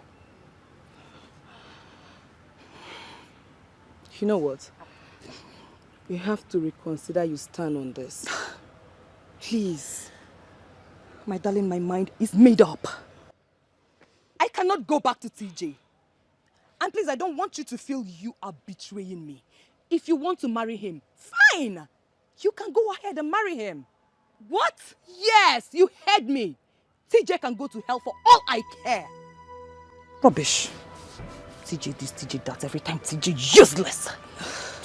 You know what? You have to reconsider your stand on this. Please. My darling, my mind is made up. I cannot go back to TJ. And please, I don't want you to feel you are betraying me. If you want to marry him, fine. You can go ahead and marry him. What? Yes, you heard me. TJ can go to hell for all I care. Rubbish. TJ this, TJ that, every time TJ useless.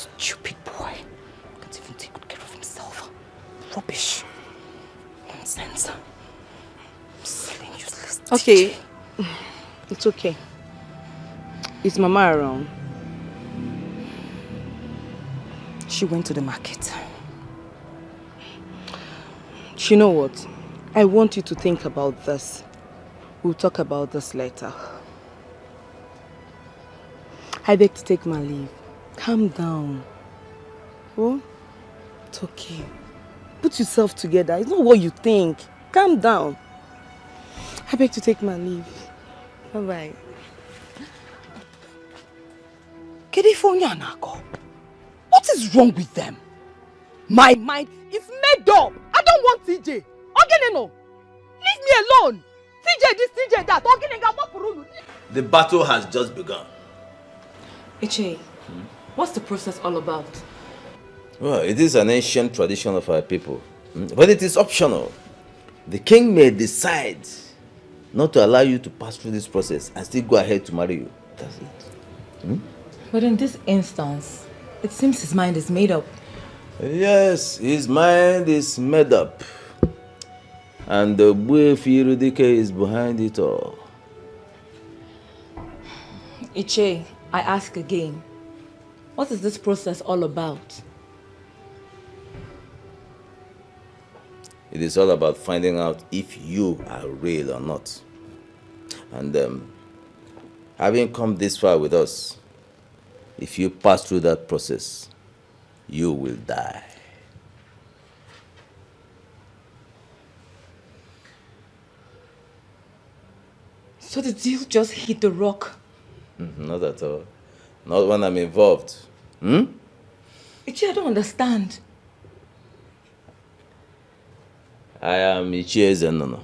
Stupid boy. Can't even take good care of himself. Rubbish. Nonsense. Silly, useless. Okay. It's okay. Is Mama around? She went to the market. You know what? I want you to think about this. We'll talk about this later. I beg to take my leave. Calm down. Oh? It's okay. Put yourself together. It's not what you think. Calm down. I beg to take my leave. Bye-bye. What is wrong with them? My mind is made up. I don't want TJ. Leave me alone. TJ this, TJ that. The battle has just begun. Iche, what's the process all about? Well, it is an ancient tradition of our people, but it is optional. The king may decide not to allow you to pass through this process and still go ahead to marry you. That's it. But in this instance, it seems his mind is made up. Yes, his mind is made up. And the boy FREDRICK is behind it all. Iche, I ask again, what is this process all about? It is all about finding out if you are real or not. And having come this far with us, if you pass through that process, you will die. So the deal just hit the rock? Not at all. Not when I'm involved. Ichi, I don't understand. I am Ichie Zenono.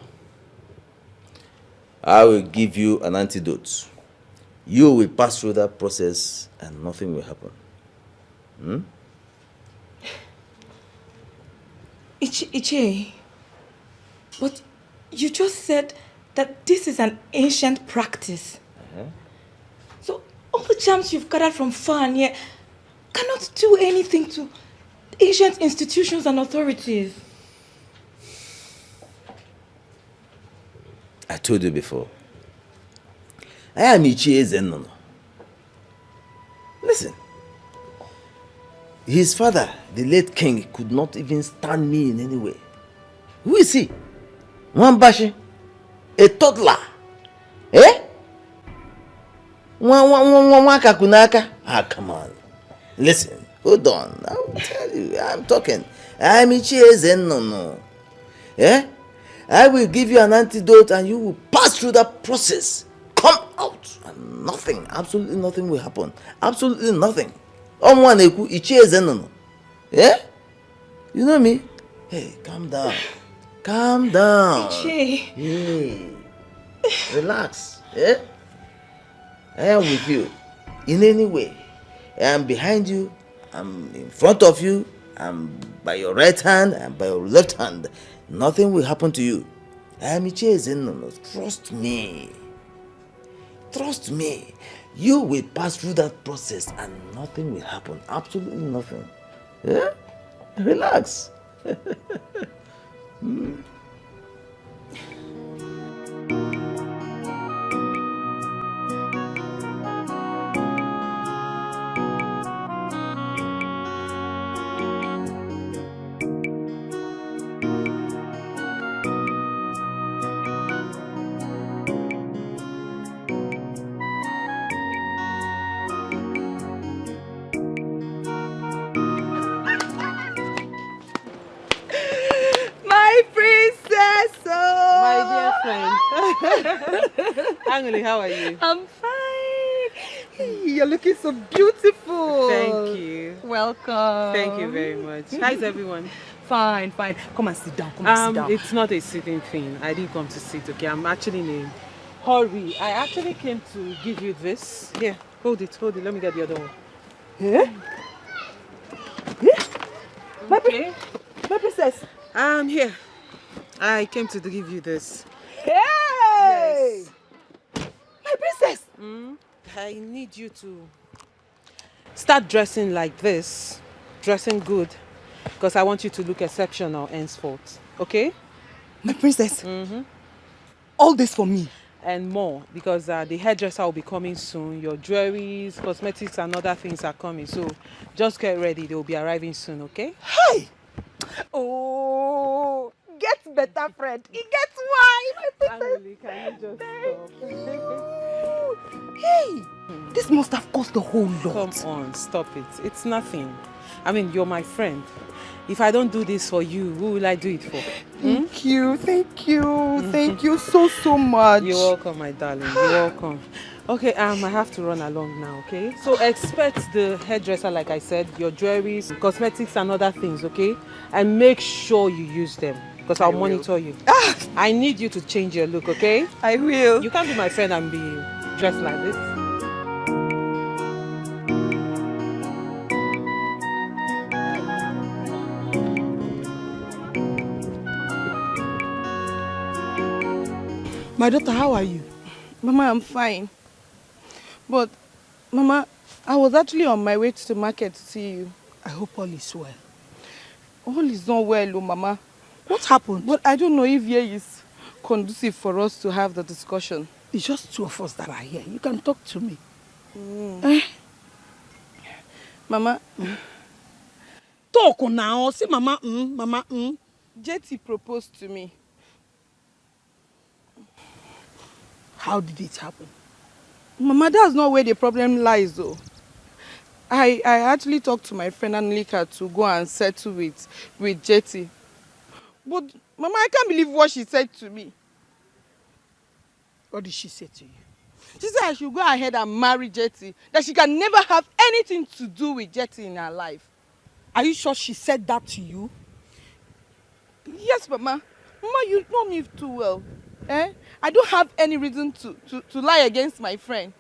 I will give you an antidote. You will pass through that process and nothing will happen. Ichi, but you just said that this is an ancient practice. So all the charms you've gathered from far and near cannot do anything to ancient institutions and authorities. I told you before. I am Ichie Zenono. Listen. His father, the late king, could not even stand me in any way. Who is he? Mwambashi? A toddler? Eh? Wakakunaka? Ah, come on. Listen, hold on. I will tell you. I'm talking. I'm Ichie Zenono. Eh? I will give you an antidote and you will pass through that process. Come out and nothing, absolutely nothing will happen. Absolutely nothing. Ichie Zenono. Yeah? You know me? Hey, calm down. Calm down. Ichie. Hey. Relax. Yeah? I am with you. In any way. I am behind you. I'm in front of you. I'm by your right hand and by your left hand. Nothing will happen to you. I am Ichie Zenono. Trust me. Trust me. You will pass through that process and nothing will happen. Absolutely nothing. Yeah? Relax. My princess! Oh. My dear friend. Angeli, how are you? I'm fine. You're looking so beautiful. Thank you. Welcome. Thank you very much. How's everyone? Fine, fine. Come and sit down. Come and sit down. It's not a sitting thing. I didn't come to sit, okay? I'm actually in a hurry. I actually came to give you this. Here, hold it. Let me get the other one. Yeah? Yeah? Okay. My princess. Here. I came to give you this. Hey! Yes. My princess! I need you to Start dressing like this, dressing good, because I want you to look exceptional henceforth, okay? My princess? All this for me? And more, because the hairdresser will be coming soon. Your jewelries, cosmetics, and other things are coming. So just get ready. They will be arriving soon, okay? Hey! Oh, get better, friend. It gets why, my princess. Can you just stop? Hey! This must have cost a whole lot. Come on, stop it. It's nothing. I mean, you're my friend. If I don't do this for you, who will I do it for? Thank you, thank you, thank you so much. You're welcome, my darling. You're welcome. Okay, I have to run along now, okay? So expect the hairdresser, like I said, your jewelries, cosmetics, and other things, okay? And make sure you use them, because I'll monitor you. I need you to change your look, okay? I will. You can't be my friend and be dressed like this. My daughter, how are you? Mama, I'm fine. But, Mama, I was actually on my way to the market to see you. I hope all is well. All is not well, oh, Mama. What happened? But I don't know if here is conducive for us to have the discussion. It's just two of us that are here. You can talk to me. Mama. Talk now. Say Mama, Mama, JT proposed to me. How did it happen? Mama, that's not where the problem lies, though. I actually talked to my friend Anlika to go and settle with JT. But, Mama, I can't believe what she said to me. What did she say to you? She said I should go ahead and marry JT. That she can never have anything to do with JT in her life. Are you sure she said that to you? Yes, Mama. Mama, you know me too well. I don't have any reason to lie against my friend.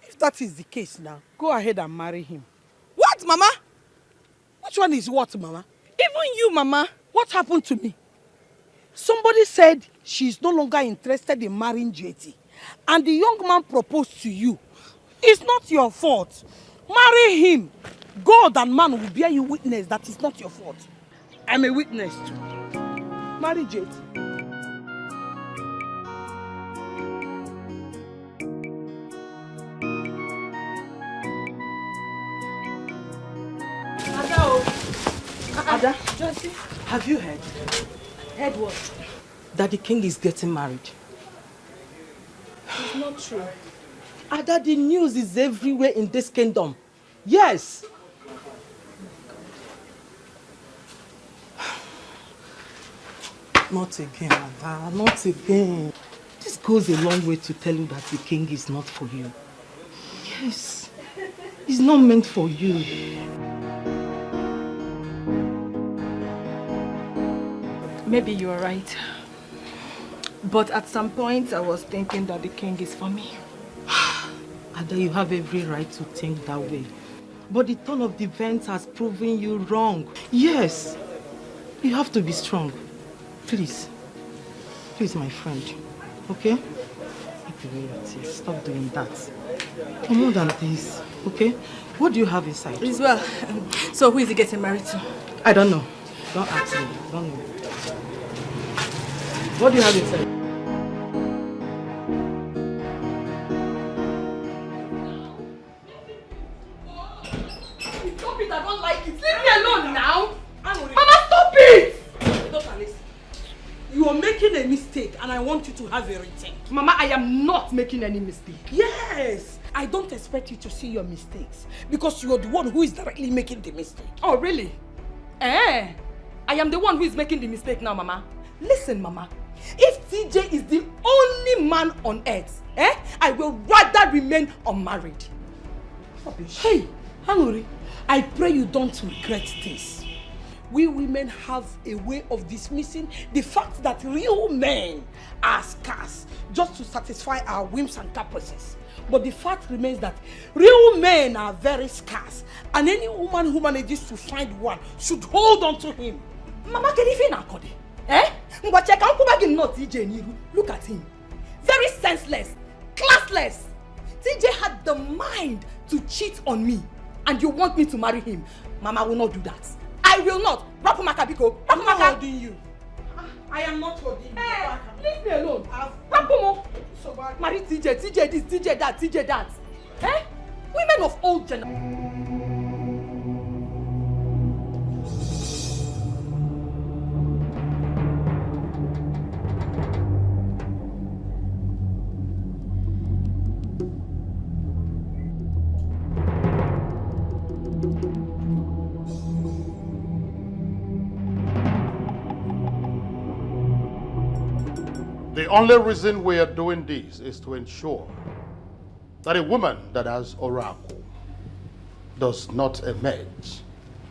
If that is the case now, go ahead and marry him. What, Mama? Which one is what, Mama? Even you, Mama. What happened to me? Somebody said she's no longer interested in marrying JT. And the young man proposed to you. It's not your fault. Marry him. God and man will bear you witness that it's not your fault. I'm a witness too. Marry JT. Ada, Josie, have you heard? Heard what? That the king is getting married. It's not true. Ada, the news is everywhere in this kingdom. Yes. Not again, Ada, not again. This goes a long way to tell you that the king is not for you. Yes, he's not meant for you. Maybe you are right. But at some point, I was thinking that the king is for me. Ada, you have every right to think that way. But the turn of the events has proven you wrong. Yes, you have to be strong. Please. Please, my friend. Okay? Take away your tears. Stop doing that. For more than this. Okay? What do you have inside? As well. So who is he getting married to? I don't know. Don't ask me. Don't know. What do you have inside? Stop it, I don't like it. Leave me alone now. Mama, stop it! You are making a mistake and I want you to have a retake. Mama, I am not making any mistake. Yes! I don't expect you to see your mistakes because you are the one who is directly making the mistake. Oh, really? I am the one who is making the mistake now, Mama. Listen, Mama. If TJ is the only man on earth, I will rather remain unmarried. Hey, Hangori, I pray you don't regret this. We women have a way of dismissing the fact that real men are scarce just to satisfy our whims and caprices. But the fact remains that real men are very scarce, and any woman who manages to find one should hold on to him. Mama, can you feel Nakode? Look at him. Very senseless, classless. TJ had the mind to cheat on me, and you want me to marry him. Mama will not do that. I will not. Rapumaka Biko. I'm not holding you. I am not holding you. Hey, leave me alone. Rapumo. Marry TJ, TJ this, TJ that, TJ that. Eh? Women of old generation. The only reason we are doing this is to ensure that a woman that has oracle does not emerge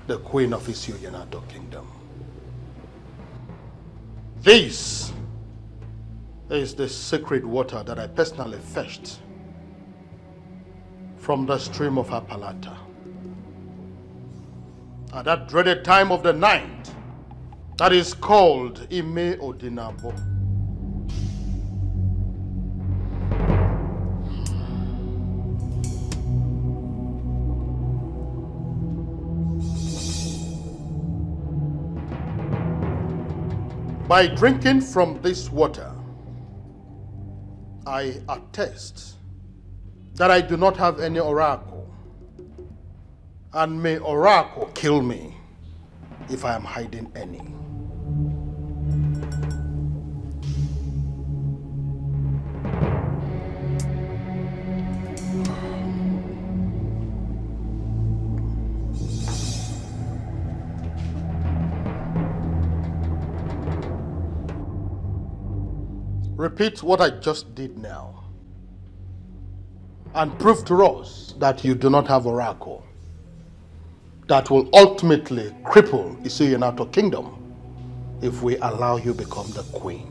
the queen of Isioyanato kingdom. This is the sacred water that I personally fetched from the stream of Apalata. At that dreaded time of the night, that is called Ime Odinabo. By drinking from this water, I attest that I do not have any oracle, and may oracle kill me if I am hiding any. Repeat what I just did now and prove to us that you do not have oracle that will ultimately cripple Isioyanato kingdom if we allow you become the queen.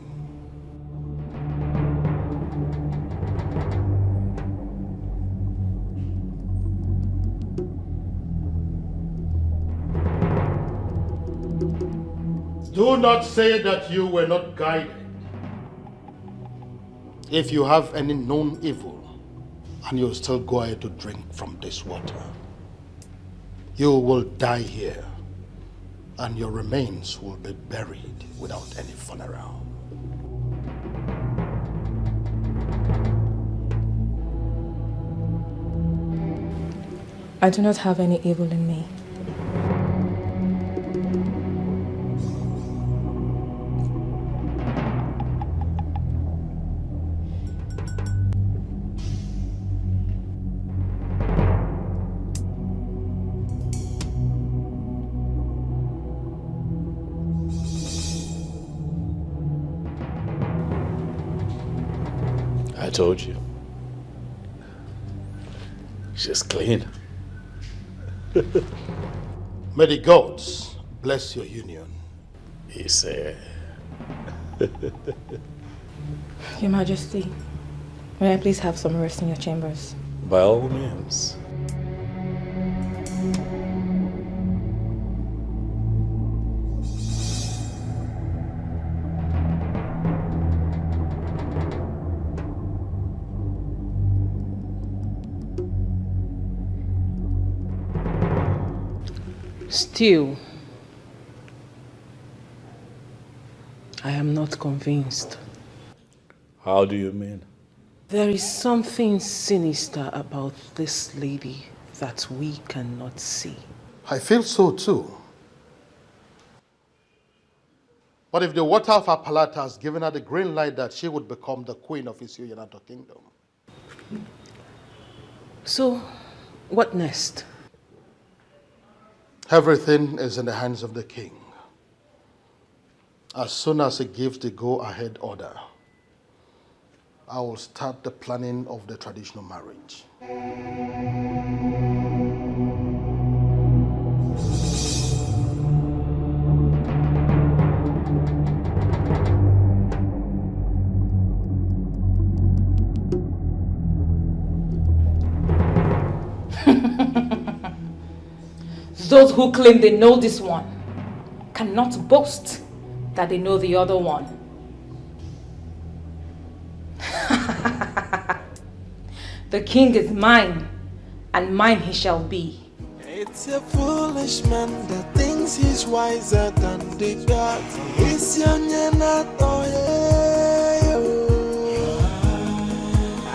Do not say that you were not guided. If you have any known evil and you still go ahead to drink from this water, you will die here and your remains will be buried without any funeral. I do not have any evil in me. I told you. She's clean. May the gods bless your union. He said. Your Majesty, may I please have some rest in your chambers? By all means. Still, I am not convinced. How do you mean? There is something sinister about this lady that we cannot see. I feel so too. But if the water of Apalata has given her the green light that she would become the queen of Isioyanato kingdom. So, what next? Everything is in the hands of the king. As soon as he gives the go-ahead order, I will start the planning of the traditional marriage. Those who claim they know this one cannot boast that they know the other one. The king is mine, and mine he shall be. It's a foolish man that thinks he's wiser than the gods. It's young and not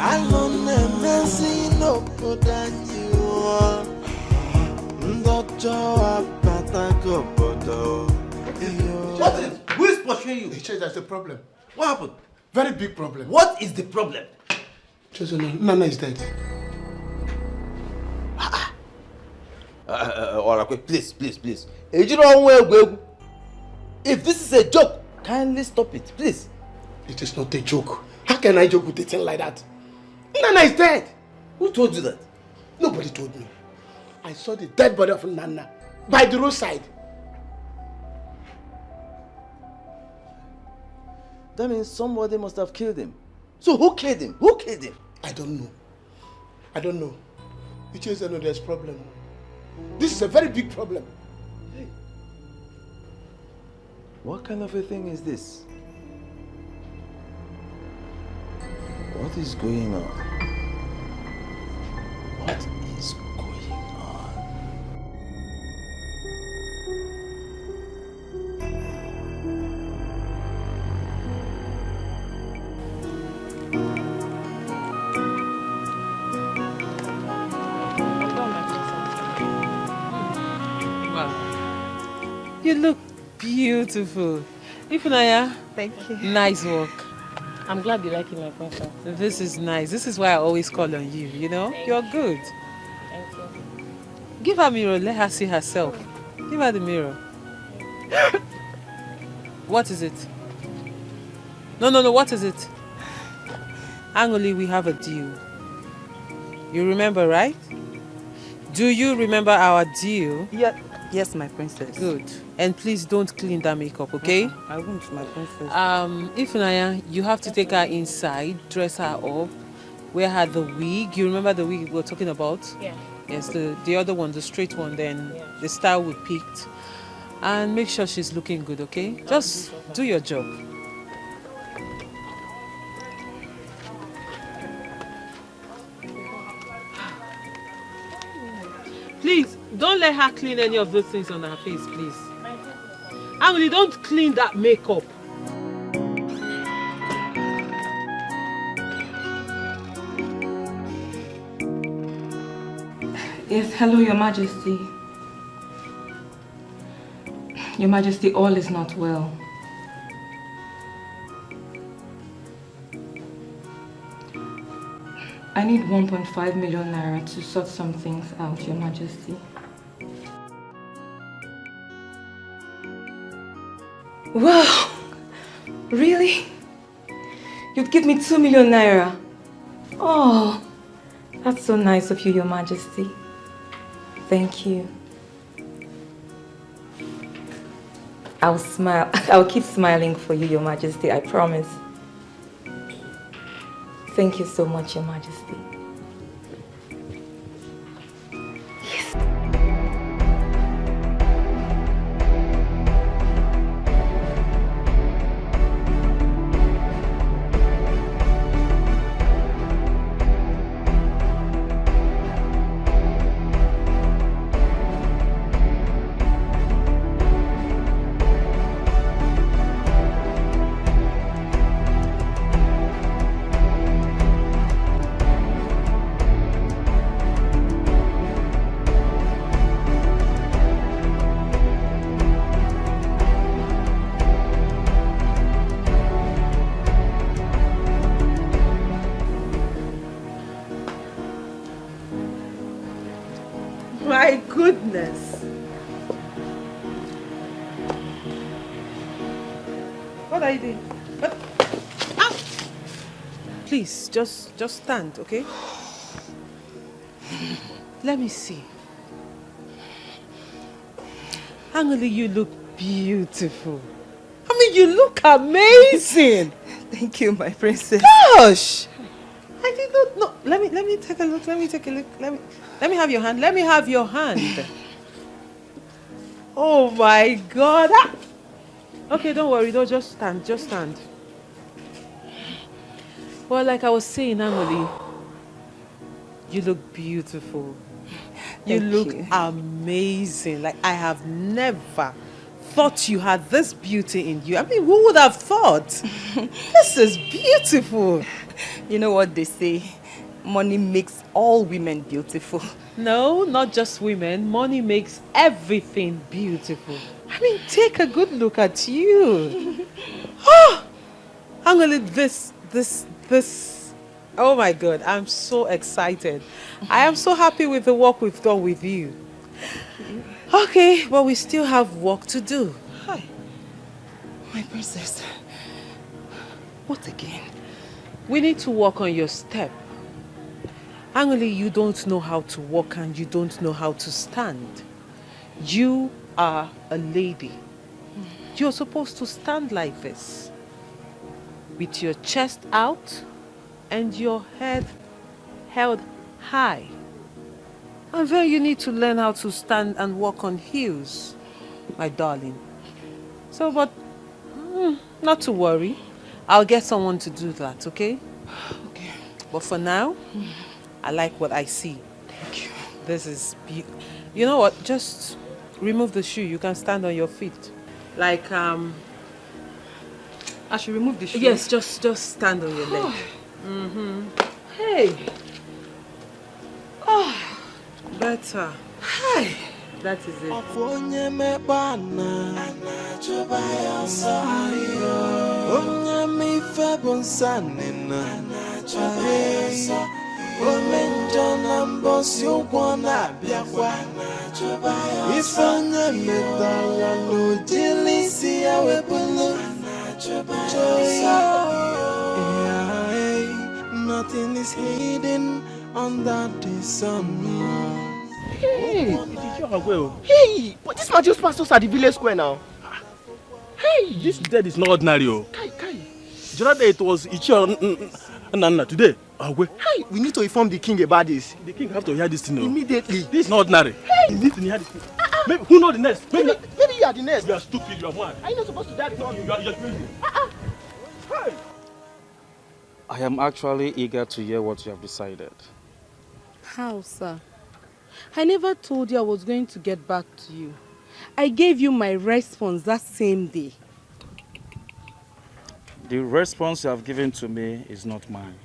I don't never see no good than you are. What is? Who is pursuing you? That's the problem. What happened? Very big problem. What is the problem? Nana is dead. Please. If this is a joke, kindly stop it, please. It is not a joke. How can I joke with a thing like that? Nana is dead. Who told you that? Nobody told me. I saw the dead body of Nana by the roadside. That means somebody must have killed him. So who killed him? Who killed him? I don't know. You just know there's problem. This is a very big problem. Hey. What kind of a thing is this? What is going on? What is going on? Wow. You look beautiful. Ifunanya. Thank you. Nice work. I'm glad you like it, my princess. This is nice. This is why I always call on you, you know? You're good. Thank you. Give her a mirror. Let her see herself. Give her the mirror. What is it? No. What is it? Angoli, we have a deal. You remember, right? Do you remember our deal? Yeah. Yes, my princess. Good. And please don't clean that makeup, okay? I won't, my princess. Ifunanya, you have to take her inside, dress her up, wear her the wig. You remember the wig we were talking about? Yeah. Yes, the other one, the straight one, then the style we picked. And make sure she's looking good, okay? Just do your job. Please, don't let her clean any of those things on her face, please. Emily, don't clean that makeup. Yes, hello, Your Majesty. Your Majesty, all is not well. I need 1.5 million naira to sort some things out, Your Majesty. Wow! Really? You'd give me 2 million naira? Oh, that's so nice of you, Your Majesty. Thank you. I'll smile. I'll keep smiling for you, Your Majesty, I promise. Thank you so much, Your Majesty. Yes. My goodness. What are you doing? What? Ah! Please, just stand, okay? Let me see. Angeli, you look beautiful. I mean, you look amazing. Thank you, my princess. Gosh! I did not know. Let me take a look. Let me take a look. Let me have your hand. Let me have your hand. Oh my God. Ah! Okay, don't worry. Don't just stand. Just stand. Well, like I was saying, Angoli, You look beautiful. You look amazing. Like, I have never thought you had this beauty in you. I mean, who would have thought? This is beautiful. You know what they say? Money makes all women beautiful. No, not just women. Money makes everything beautiful. I mean, take a good look at you. Oh, I'm gonna this. Oh my God, I'm so excited. I am so happy with the work we've done with you. Okay, but we still have work to do. Hi. My princess. What again? We need to work on your step. Actually, you don't know how to walk and you don't know how to stand. You are a lady. You're supposed to stand like this, with your chest out and your head held high. And then you need to learn how to stand and walk on heels, my darling. So, but not to worry. I'll get someone to do that, okay? Okay. But for now, I like what I see. Thank you. This is beautiful. You know what? Just remove the shoe. You can stand on your feet. Like, I should remove the shoe? Yes, just stand on your leg. Hey. Oh, better. Hi. That is it. Nothing is hidden under the sun. Hey, hey, but this man just passed us at the village square now. Hey, this dead is not ordinary. Kai. The other day it was Ichi today. Hey, we need to inform the king about this. The king have to hear this thing now. Immediately. This is not ordinary. Hey. He needs to hear this thing. Maybe, who knows the next? Maybe you are the next. You are stupid, you are mad. Are you not supposed to die before you are crazy? Hey. I am actually eager to hear what you have decided. How, sir? I never told you I was going to get back to you. I gave you my response that same day. The response you have given to me is not mine.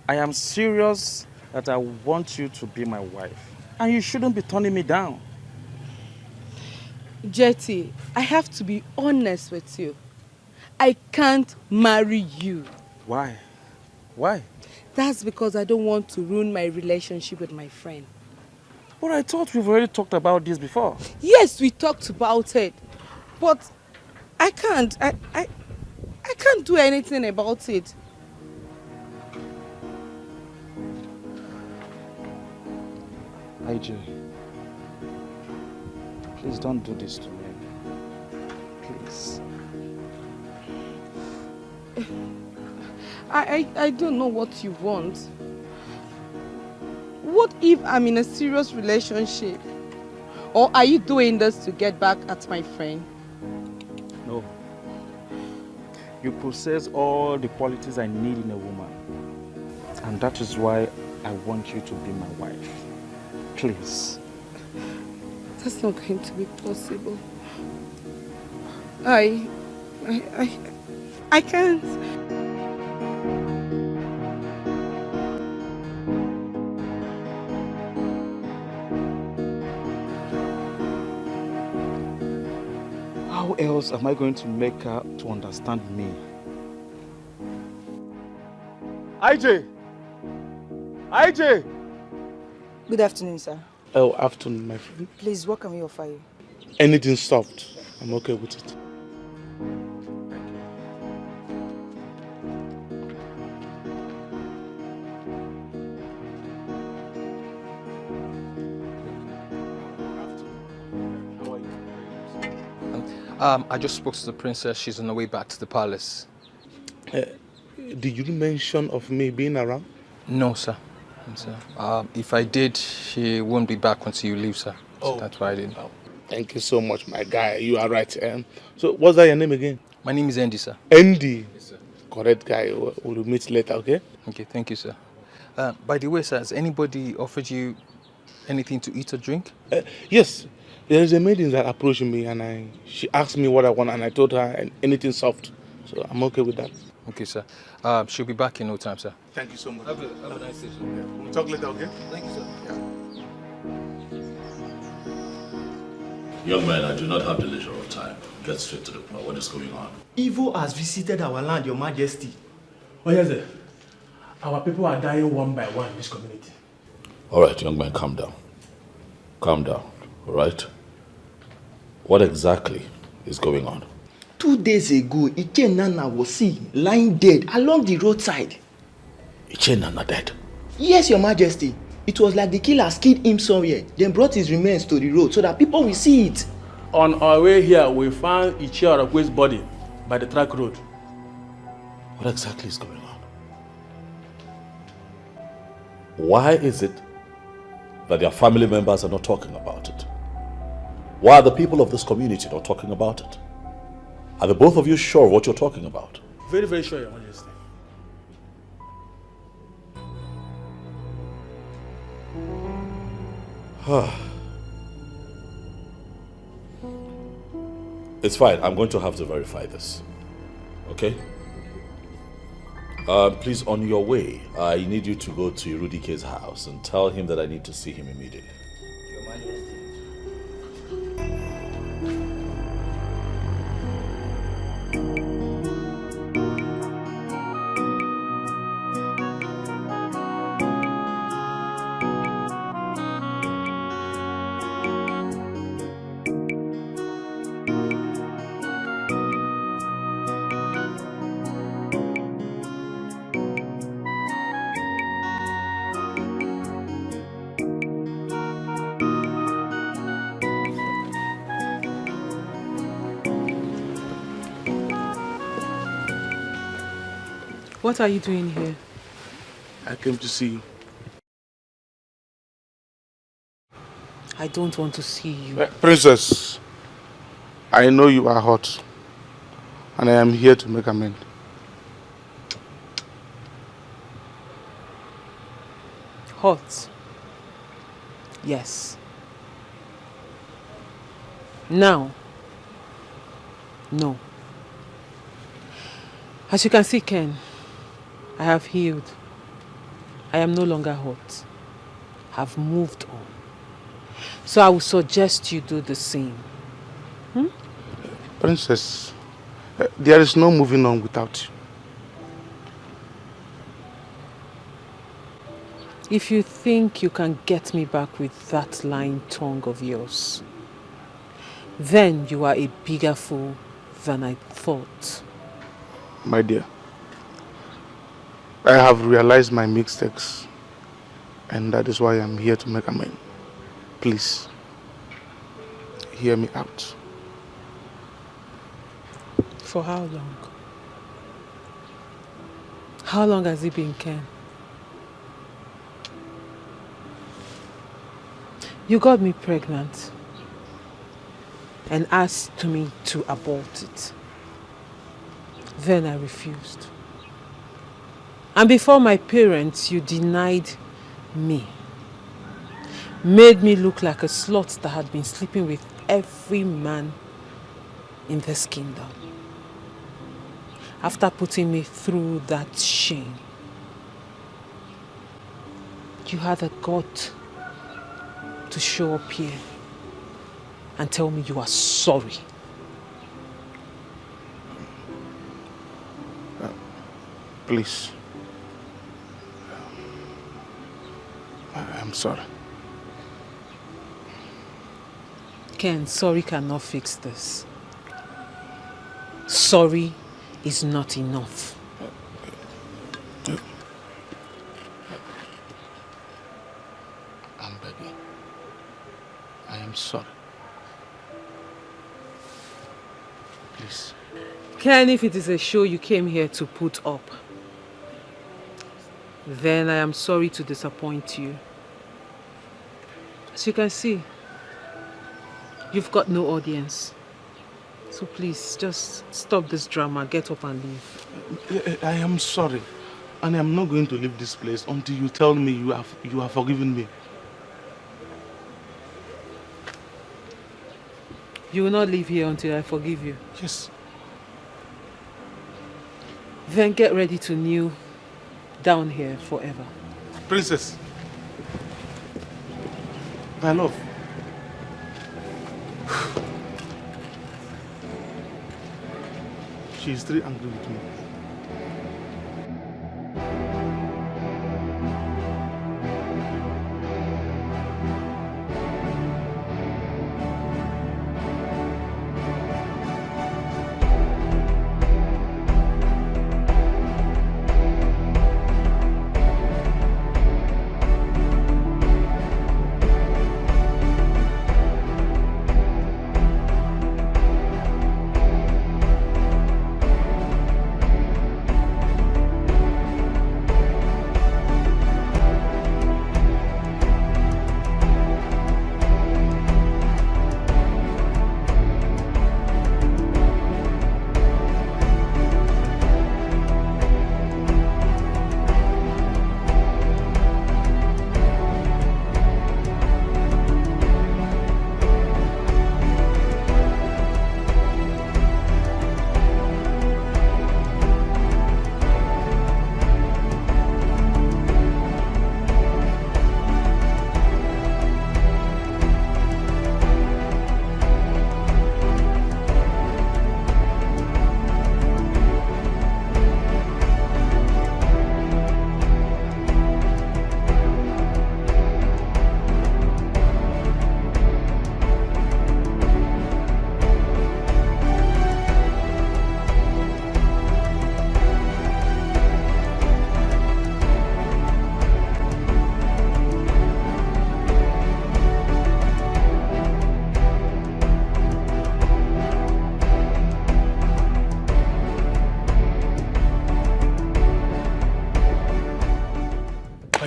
I am serious that I want you to be my wife. And you shouldn't be turning me down. Jetty, I have to be honest with you. I can't marry you. Why? Why? That's because I don't want to ruin my relationship with my friend. But I thought we've already talked about this before. Yes, we talked about it. But I can't. I can't do anything about it. IJ, please don't do this to me. Please. I don't know what you want. What if I'm in a serious relationship? Or are you doing this to get back at my friend? No. You possess all the qualities I need in a woman. And that is why I want you to be my wife. Please. That's not going to be possible. I can't. How else am I going to make her to understand me? IJ! IJ! Good afternoon, sir. Oh, afternoon, my friend. Please, what can we offer you? Anything soft. I'm okay with it. I just spoke to the princess. She's on her way back to the palace. Did you mention of me being around? No, sir. If I did, she won't be back until you leave, sir. So that's why I didn't. Thank you so much, my guy. You are right. So, what's that your name again? My name is Andy, sir. Andy? Yes, sir. Correct guy. We'll meet later, okay? Okay, thank you, sir. By the way, sir, has anybody offered you anything to eat or drink? Yes. There is a maiden that approached me and she asked me what I want and I told her anything soft. So I'm okay with that. Okay, sir. She'll be back in no time, sir. Thank you so much. Have a nice day, sir. We'll talk later, okay? Thank you, sir. Young man, I do not have the leisure of time. Get straight to the point. What is going on? Evil has visited our land, Your Majesty. Oh, yes, sir. Our people are dying one by one in this community. All right, young man, calm down. Calm down, all right? What exactly is going on? 2 days ago, Iche Nana was seen lying dead along the roadside. Iche Nana dead? Yes, Your Majesty. It was like the killers killed him somewhere, then brought his remains to the road so that people will see it. On our way here, we found Iche Orakwe's body by the track road. What exactly is going on? Why is it that their family members are not talking about it? Why are the people of this community not talking about it? Are the both of you sure of what you're talking about? Very, very sure, Your Majesty. It's fine. I'm going to have to verify this. Okay? Please, on your way, I need you to go to Irudike's house and tell him that I need to see him immediately. What are you doing here? I came to see you. I don't want to see you. Princess, I know you are hot, and I am here to make amends. Hot? Yes. Now? No. As you can see, Ken, I have healed. I am no longer hot. I've moved on. So I would suggest you do the same. Princess, there is no moving on without you. If you think you can get me back with that lying tongue of yours, then you are a bigger fool than I thought. My dear, I have realized my mistakes, and that is why I'm here to make amends. Please, hear me out. For how long? How long has it been, Ken? You got me pregnant and asked me to abort it. Then I refused. And before my parents, you denied me. Made me look like a slut that had been sleeping with every man in this kingdom. After putting me through that shame, you had the gut to show up here and tell me you are sorry. Please. I'm sorry. Ken, sorry cannot fix this. Sorry is not enough. I'm begging. I am sorry. Please. Ken, if it is a show you came here to put up, then I am sorry to disappoint you. As you can see, you've got no audience. So please, just stop this drama, get up and leave. I am sorry. And I'm not going to leave this place until you tell me you have forgiven me. You will not leave here until I forgive you? Yes. Then get ready to kneel down here forever. Princess. My love. She is still angry with me.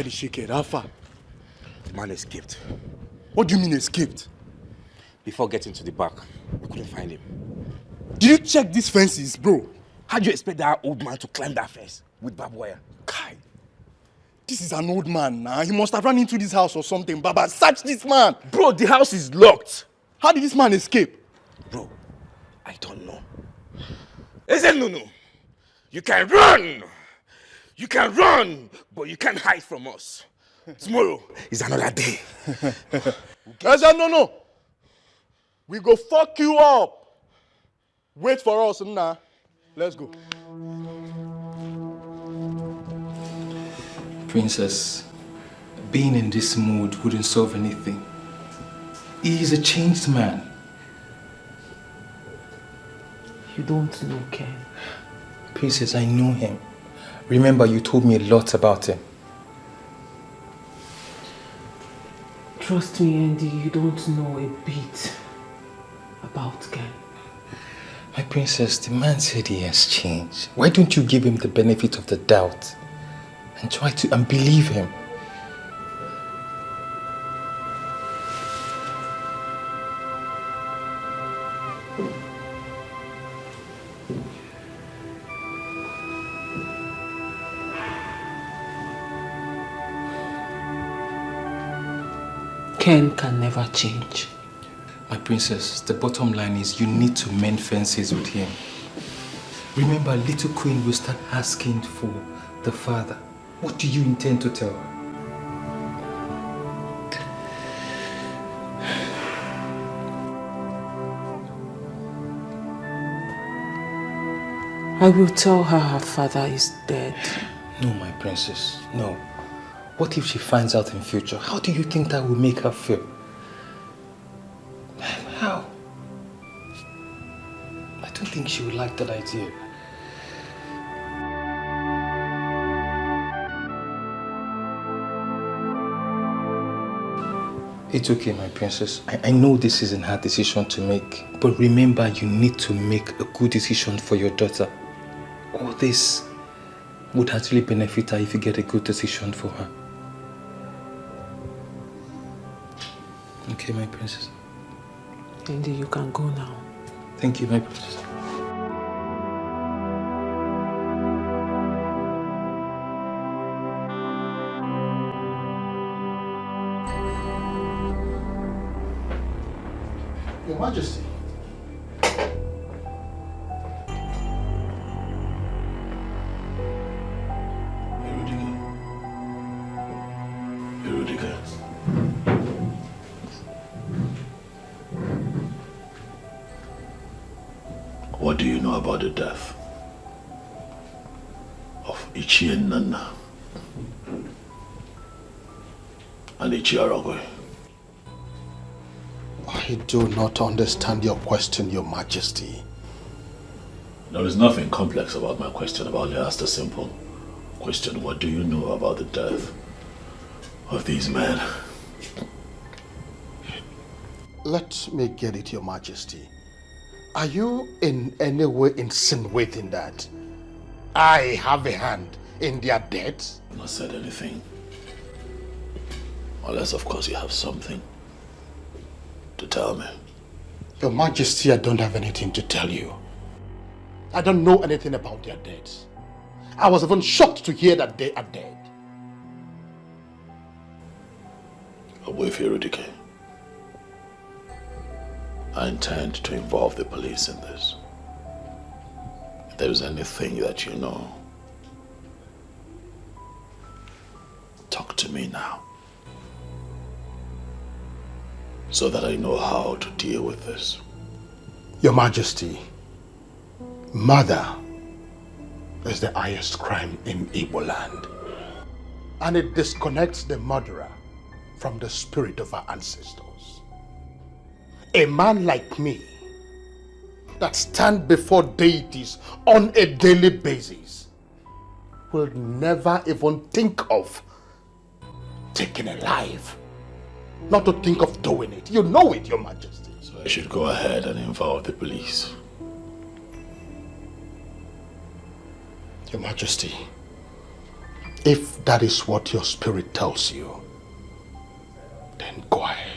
Shaker, how far? The man escaped. What do you mean escaped? Before getting to the back, we couldn't find him. Did you check these fences, bro? How do you expect that old man to climb that fence with barbed wire? Kai, this is an old man now. He must have run into this house or something. Baba, search this man. Bro, the house is locked. How did this man escape? Bro, I don't know. Listen, Nunu. You can run. You can run, but you can't hide from us. Tomorrow is another day. No. We go fuck you up. Wait for us, nah. Let's go. Princess, being in this mood wouldn't solve anything. He is a changed man. You don't know Ken. Princess, I know him. Remember, you told me a lot about him. Trust me, Andy, you don't know a bit about Ken. My princess, the man said he has changed. Why don't you give him the benefit of the doubt and try to believe him? Ken can never change. My princess, the bottom line is you need to mend fences with him. Remember, little queen will start asking for the father. What do you intend to tell her? I will tell her her father is dead. No, my princess, no. What if she finds out in future? How do you think that will make her feel? How? I don't think she would like that idea. It's okay, my princess. I know this isn't her decision to make, but remember, you need to make a good decision for your daughter. All this would actually benefit her if you get a good decision for her. Okay, my princess. Andy, you can go now. Thank you, my princess. Your Majesty. What do you know about the death of Ichi and Nana and Ichi Aragwe? I do not understand your question, Your Majesty. There is nothing complex about my question. I've only asked a simple question. What do you know about the death of these men? Let me get it, Your Majesty. Are you in any way insinuating that I have a hand in their deaths? I've not said anything. Unless, of course, you have something to tell me. Your Majesty, I don't have anything to tell you. I don't know anything about their deaths. I was even shocked to hear that they are dead. Away Firudike. I intend to involve the police in this. If there's anything that you know, talk to me now, so that I know how to deal with this. Your Majesty, murder is the highest crime in Igbo land. And it disconnects the murderer from the spirit of our ancestors. A man like me that stand before deities on a daily basis will never even think of taking a life. Not to think of doing it. You know it, Your Majesty. So I should go ahead and involve the police. Your Majesty, if that is what your spirit tells you, then go ahead.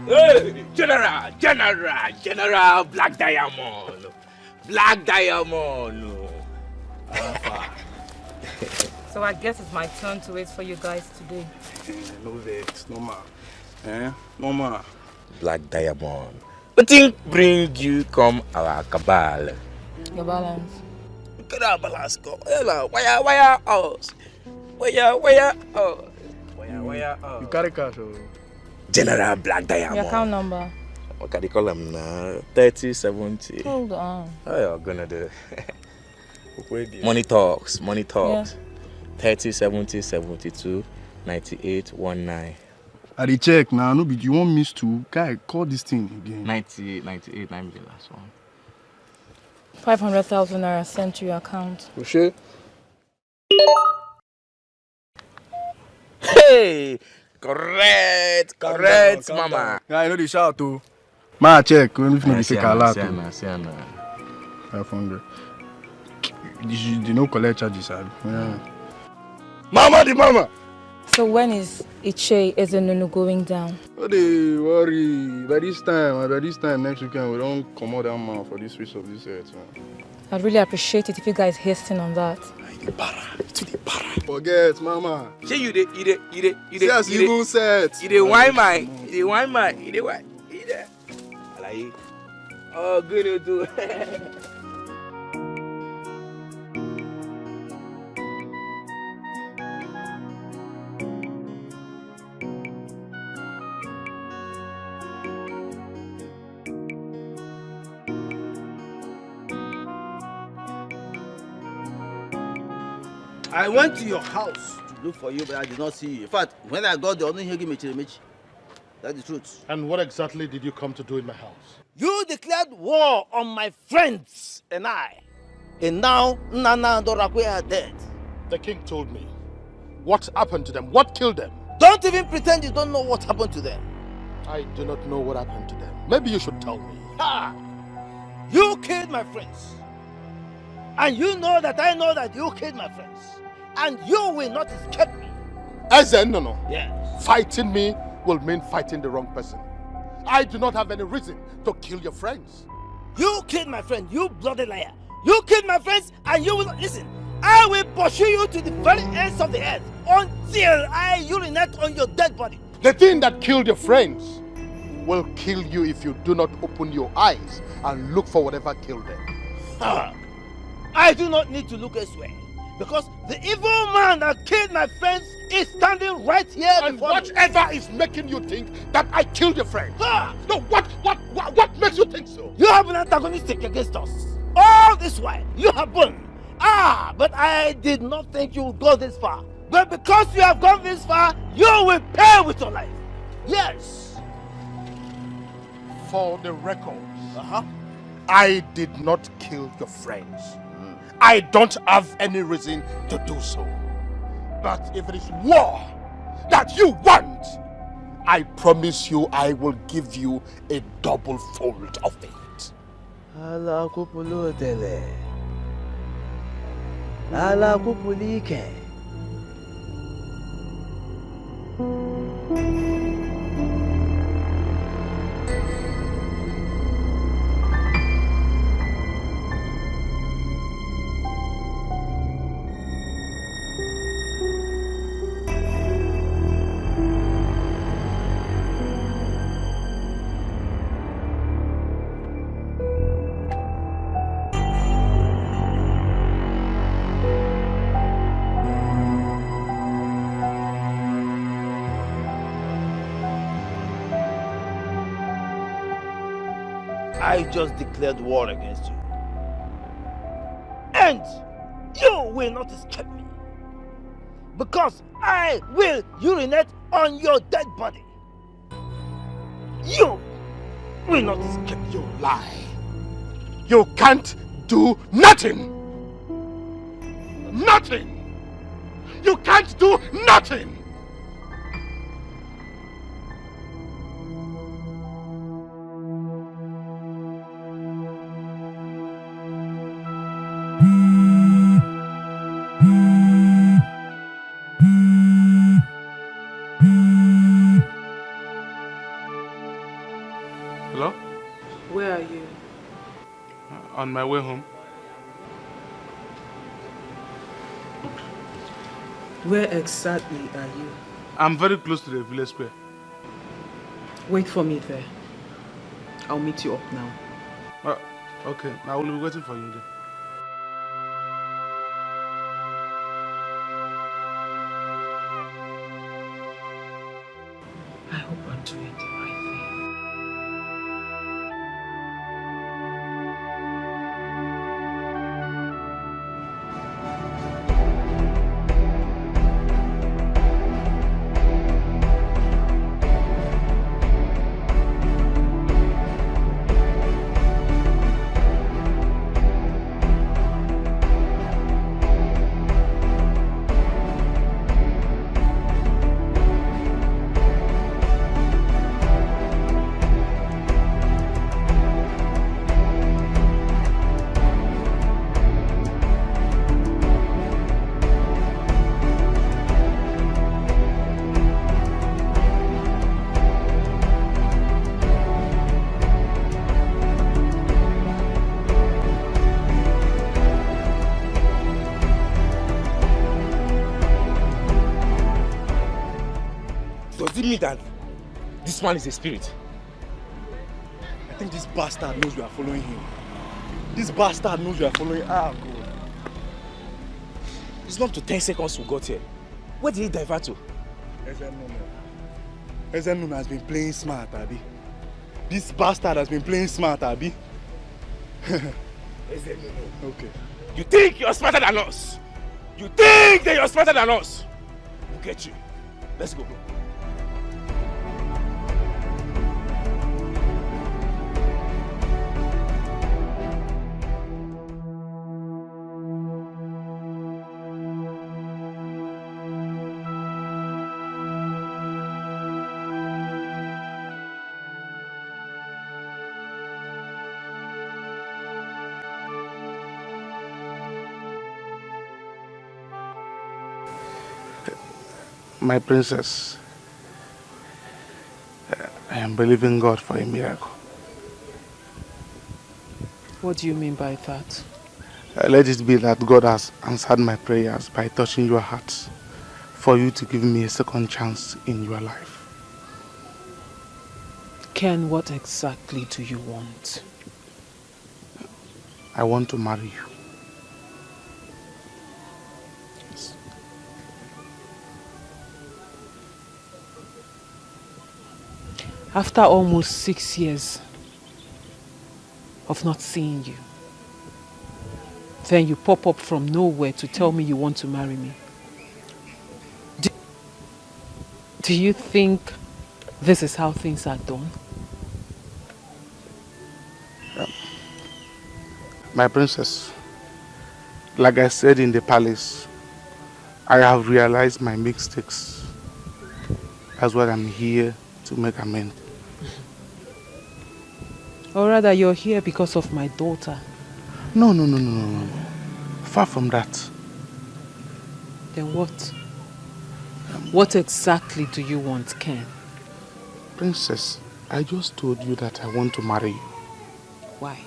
Hey, General, Black Diamond. Black Diamond. So I guess it's my turn to wait for you guys today. No vex, no ma. No ma. Black Diamond. What thing bring you come our cabal? Your balance. Look at that balance go. Where us? Where us? You carry cash or? General Black Diamond. Your account number. What can you call him now? 3070. Hold on. How you gonna do? Money talks. Yeah. 3070 72 98 19. I dey check now. No, but you want miss to guy call this thing again. 98 98 9 the last one. 500,000 naira sent to your account. For sure. Hey, correct, mama. Yeah, I know the shout too. Ma check when if no be say kala too. 500. You no collect charges, yeah. Mama the mama. So when is Iche Ezenunu going down? No dey worry. By this time next weekend we don't come out that man for this switch of this earth, man. I'd really appreciate it if you guys hasten on that. Forget, mama. Say you dey. See as you even set. You dey wine my. Alaye. Oh, good too. I went to your house to look for you, but I did not see you. In fact, when I got there, I didn't hear you. That's the truth. And what exactly did you come to do in my house? You declared war on my friends and I. And now, Nana and Dorakwe are dead. The king told me. What happened to them? What killed them? Don't even pretend you don't know what happened to them. I do not know what happened to them. Maybe you should tell me. Ha! You killed my friends. And you know that I know that you killed my friends. and you will not escape me. No. Yes. Fighting me will mean fighting the wrong person. I do not have any reason to kill your friends. You killed my friend, you bloody liar. You killed my friends and you will not listen. I will pursue you to the very ends of the earth until I urinate on your dead body. The thing that killed your friends will kill you if you do not open your eyes and look for whatever killed them. I do not need to look elsewhere because the evil man that killed my friends is standing right here and before whatever me. is making you think that I killed your friends? No, what makes you think so? You have been antagonistic against us. All this while, you have been. But I did not think you would go this far. But because you have gone this far, you will pay with your life. Yes. For the records, I did not kill your friends. I don't have any reason to do so. But if it is war that you want, I promise you I will give you a double fold of it. Ala kupulu tele. Ala kupulike. I just declared war against you. And you will not escape me. Because I will urinate on your dead body. You will not escape. You lie. You can't do nothing. Nothing. You can't do nothing. Hello? Where are you? On my way home. Where exactly are you? I'm very close to the village square. Wait for me there. I'll meet you up now. Okay, I will be waiting for you then. I hope I'm doing the right thing. Does it mean that this man is a spirit? I think this bastard knows we are following him. This bastard knows we are following. God. It's not up to 10 seconds we got here. Where did he divert to? Ezenunu has been playing smart, Abi. This bastard has been playing smart, Abi. Okay. You think you're smarter than us? You think that you're smarter than us? We'll get you. Let's go, bro. My princess, I am believing God for a miracle. What do you mean by that? Let it be that God has answered my prayers by touching your heart for you to give me a second chance in your life. Ken, what exactly do you want? I want to marry you. After almost 6 years of not seeing you, then you pop up from nowhere to tell me you want to marry me. Do you think this is how things are done? My princess, like I said in the palace, I have realized my mistakes. That's why I'm here to make amends. Or rather, you're here because of my daughter. No. Far from that. Then what? What exactly do you want, Ken? Princess, I just told you that I want to marry you. Why?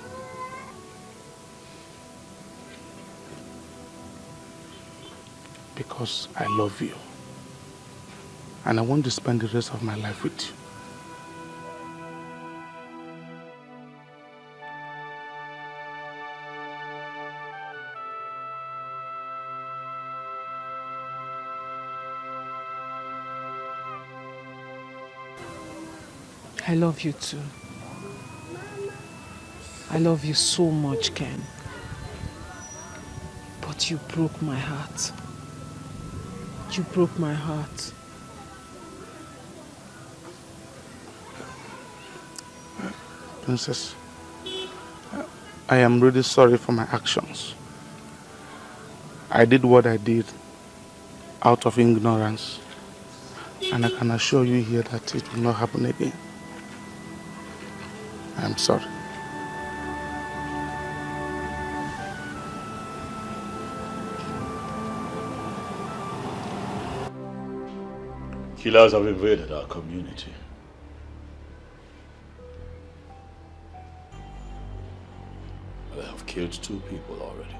Because I love you. And I want to spend the rest of my life with you. I love you too. I love you so much, Ken. But you broke my heart. You broke my heart. Princess, I am really sorry for my actions. I did what I did out of ignorance. And I can assure you here that it will not happen again. I am sorry. Killers have invaded our community. They have killed 2 people already.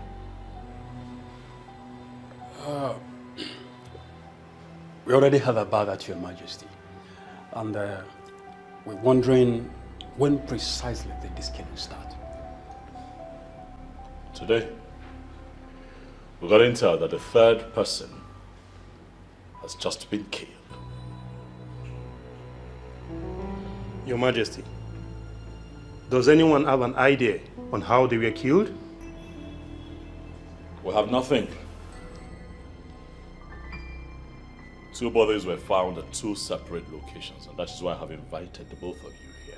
We already have about that, Your Majesty. And we're wondering when precisely did this killing start? Today, we got intel that the 3rd person has just been killed. Your Majesty, does anyone have an idea on how they were killed? We have nothing. 2 bodies were found at 2 separate locations, and that is why I have invited the both of you here.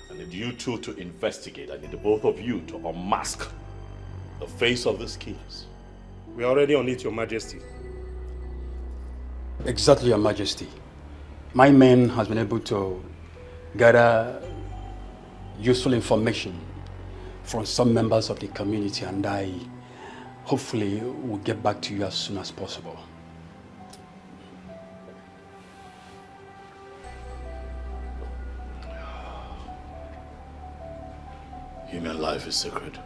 I need you two to investigate. I need the both of you to unmask the face of these killers. We are already on it, Your Majesty. Exactly, Your Majesty. My men has been able to gather useful information from some members of the community, and I hopefully will get back to you as soon as possible. Human life is sacred.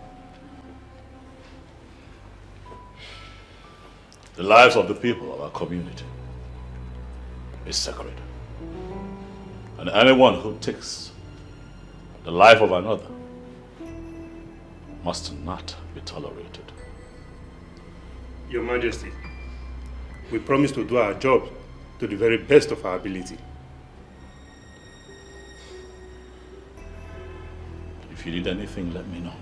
The lives of the people of our community is sacred. And anyone who takes the life of another must not be tolerated. Your Majesty, we promise to do our job to the very best of our ability. If you need anything, let me know.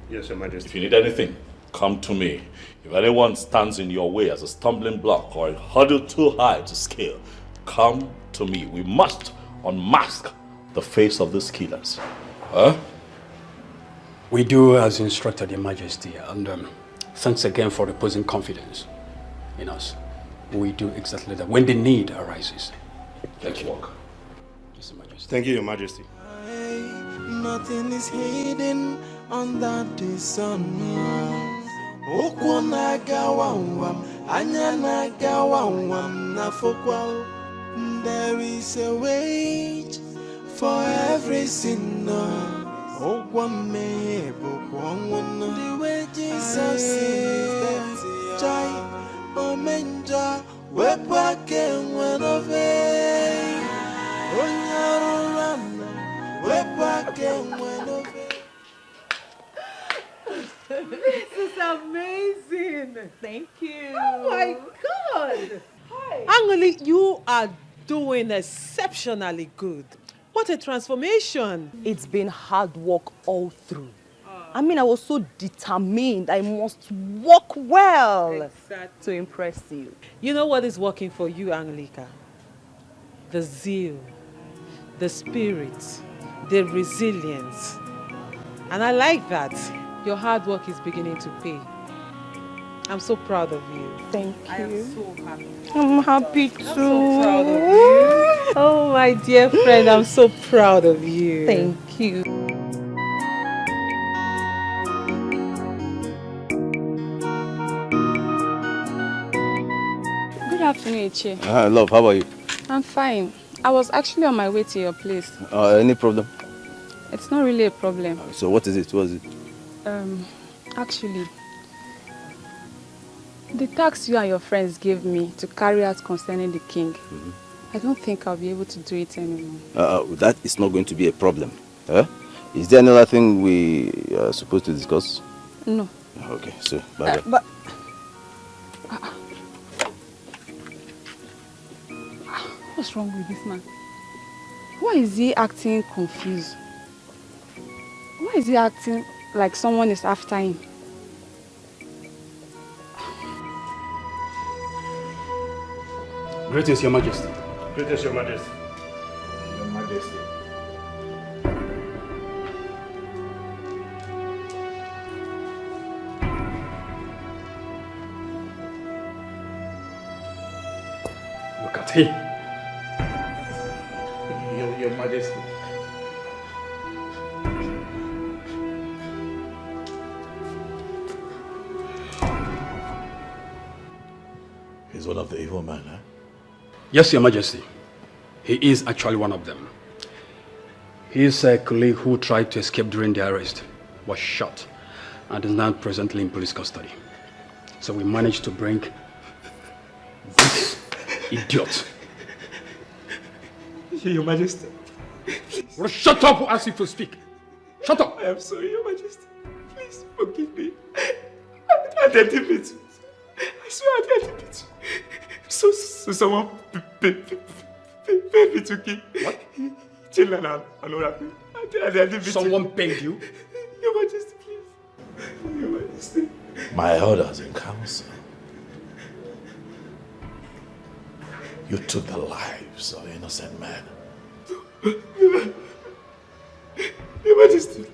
Yes, Your Majesty. If you need anything, come to me. If anyone stands in your way as a stumbling block or a hurdle too high to scale, come to me. We must unmask the face of these killers. Huh? We do as instructed, Your Majesty, and thanks again for reposing confidence in us. We do exactly that when the need arises. Thank you. Yes, Your Majesty. Thank you, Your Majesty. Nothing is hidden under the sun. Okwonagawa Anyana gawawam na fokwao. There is a wait for every sinner. Oh, one may book one. The wages of sin is that joy. Oh, menja, we're back and one of it. Oh, Yarana, we're back and one of it. This is amazing. Thank you. Oh my God. Hi. Angeli, you are doing exceptionally good. What a transformation. It's been hard work all through. I mean, I was so determined. I must work well to impress you. You know what is working for you, Angelica? The zeal, the spirit, the resilience. And I like that. Your hard work is beginning to pay. I'm so proud of you. Thank you. I am so happy. I'm happy too. I'm so proud of you. Oh, my dear friend, I'm so proud of you. Thank you. Good afternoon, Ichi. Hi, love, how are you? I'm fine. I was actually on my way to your place. Any problem? It's not really a problem. So what is it? What is it? Actually, the task you and your friends gave me to carry out concerning the king, I don't think I'll be able to do it anymore. That is not going to be a problem. Is there another thing we are supposed to discuss? No. Okay, so bye-bye. But what's wrong with this man? Why is he acting confused? Why is he acting like someone is after him? Greetings, Your Majesty. Greetings, Your Majesty. Your Majesty. Look at him. Your Majesty. He's one of the evil men, eh? Yes, Your Majesty. He is actually one of them. His colleague who tried to escape during the arrest was shot and is now presently in police custody. So we managed to bring this idiot. Your Majesty. Well, shut up or ask you to speak. Shut up. I am sorry, Your Majesty. Please forgive me. I didn't it. I swear I didn't it. So someone paid me to kill. What? Children and all that. I didn't it. Someone paid you? Your Majesty, please. Your Majesty. My elders in council. You took the lives of innocent men. Your Majesty.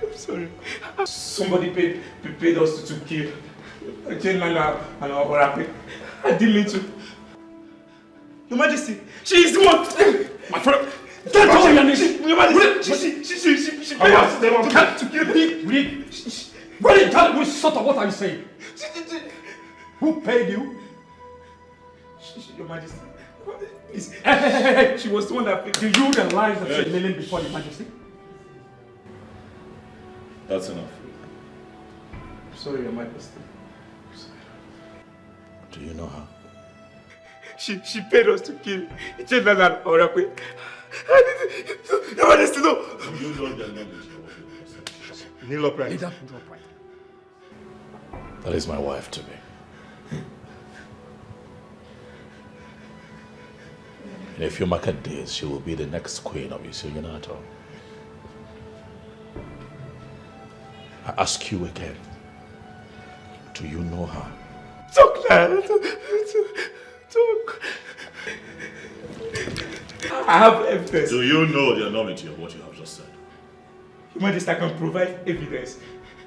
I'm sorry. Somebody paid us to kill Children and Oracle. I didn't mean to. Your Majesty, she is the one. My friend, don't touch your name. Your Majesty, she paid us to kill me. What are you saying? Who paid you? Your Majesty. Hey. She was the one that paid. Do you realize that you're kneeling before Your Majesty? That's enough. I'm sorry, Your Majesty. Do you know her? She paid us to kill Children and Oracle. Your Majesty, no. You know their knowledge. Kneel upright. Kneel upright. That is my wife to be. In a few market days, she will be the next queen of United. I ask you again, do you know her? Talk, lad. Talk. I have evidence. Do you know the enormity of what you have just said? Your Majesty, I can provide evidence.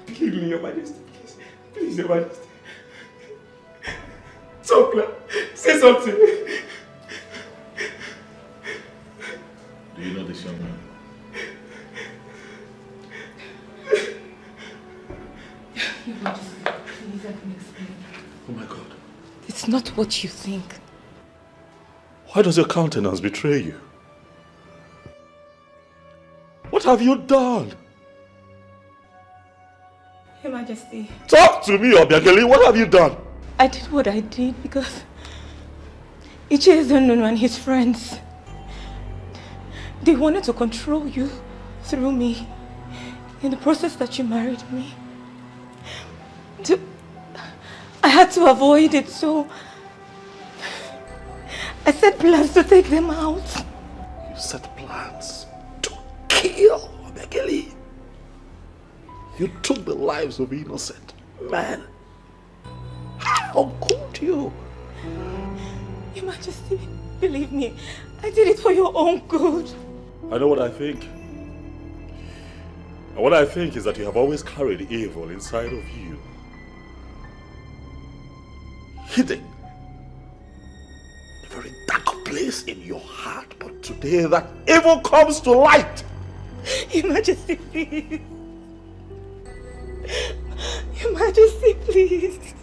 Believe me, Your Majesty, please. Please, Your Majesty. Talk, lad. Say something. Do you know this young man? Your Majesty. Oh my God. It's not what you think. Why does your countenance betray you? What have you done? Your Majesty. Talk to me, Obiageli. What have you done? I did what I did because Ichiezenunu and his friends, they wanted to control you through me in the process that you married me. I had to avoid it, so I set plans to take them out. You set plans to kill Obiageli. You took the lives of innocent men. How could you? Your Majesty, believe me, I did it for your own good. I know what I think. And what I think is that you have always carried evil inside of you. Hidden. A very dark place in your heart. But today that evil comes to light. Your Majesty, please. Your Majesty, please.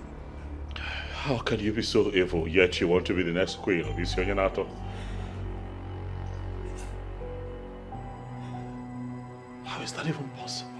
How can you be so evil, yet you want to be the next queen of Isionyanato? How is that even possible?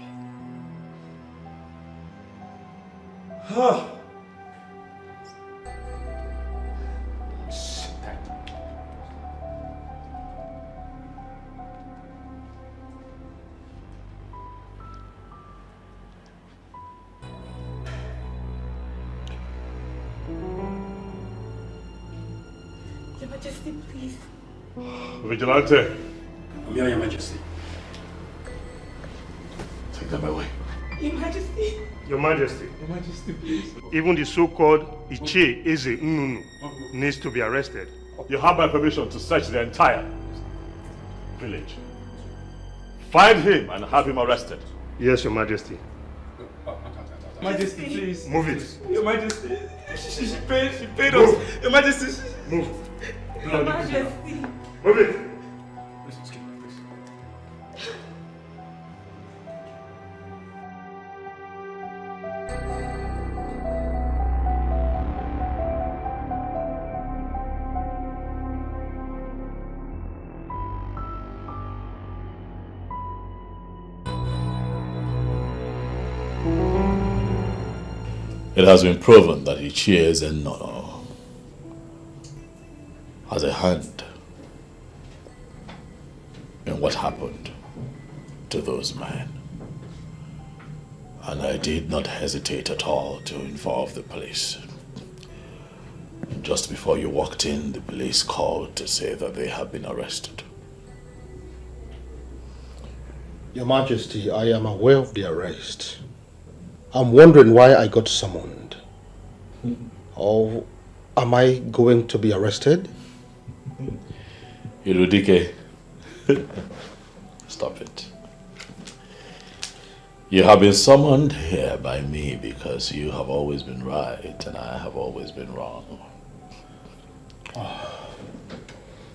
Your Majesty, please. Vigilante, I'm here, Your Majesty. take them away. Your Majesty. Your Majesty. Your Majesty, please. Even the so-called Ichie Eze Nnunu needs to be arrested. You have my permission to search the entire village. Find him and have him arrested. Yes, Your Majesty. Majesty, please. Move it. Your Majesty, she paid us. Your Majesty. Move. Your Majesty. Move it. It has been proven that Ichie Zennono has a hand in what happened to those men. And I did not hesitate at all to involve the police. Just before you walked in, the police called to say that they have been arrested. Your Majesty, I am aware of the arrest. I'm wondering why I got summoned. Or am I going to be arrested? Irudike, stop it. You have been summoned here by me because you have always been right and I have always been wrong.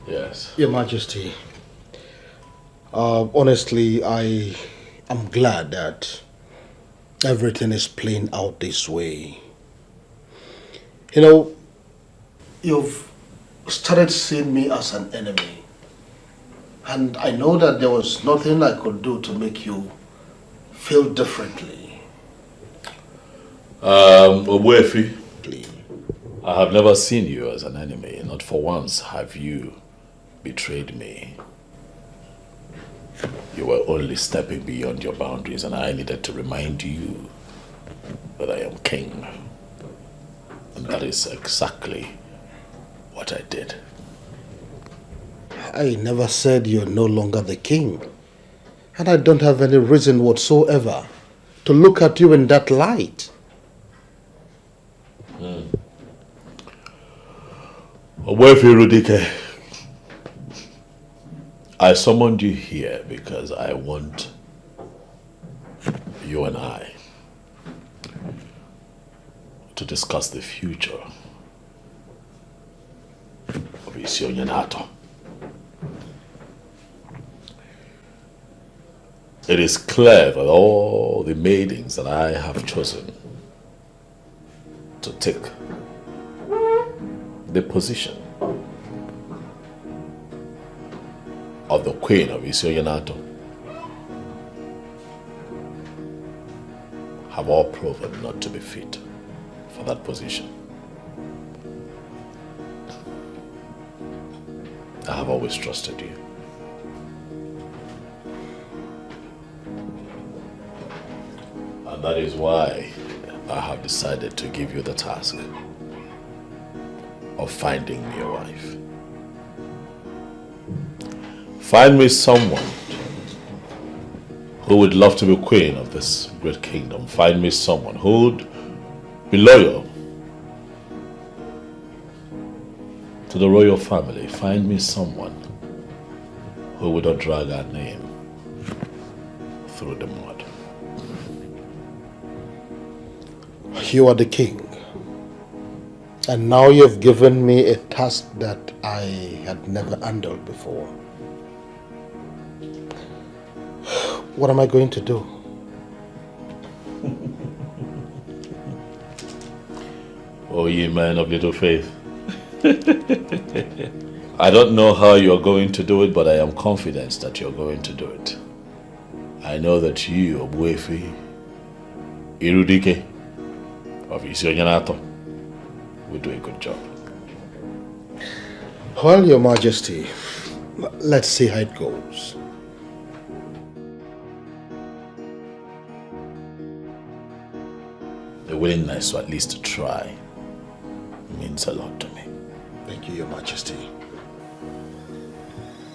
Yes. Your Majesty, honestly, I am glad that everything is playing out this way. You know, you've started seeing me as an enemy. And I know that there was nothing I could do to make you feel differently. Obuefi, I have never seen you as an enemy. Not for once have you betrayed me. You were only stepping beyond your boundaries and I needed to remind you that I am king. And that is exactly what I did. I never said you're no longer the king. And I don't have any reason whatsoever to look at you in that light. Obuefi Rudike, I summoned you here because I want you and I to discuss the future of Isionyanato. It is clear that all the maidens that I have chosen to take the position of the Queen of Isioyanato have all proven not to be fit for that position. I have always trusted you. And that is why I have decided to give you the task of finding me a wife. Find me someone who would love to be queen of this great kingdom. Find me someone who would be loyal to the royal family. Find me someone who would not drag our name through the mud. You are the king. And now you've given me a task that I had never handled before. What am I going to do? Oh, ye men of little faith. I don't know how you're going to do it, but I am confident that you're going to do it. I know that you, Obuefi, Irudike, of Isioyanato, will do a good job. Well, Your Majesty, let's see how it goes. The willingness to at least try means a lot to me. Thank you, Your Majesty.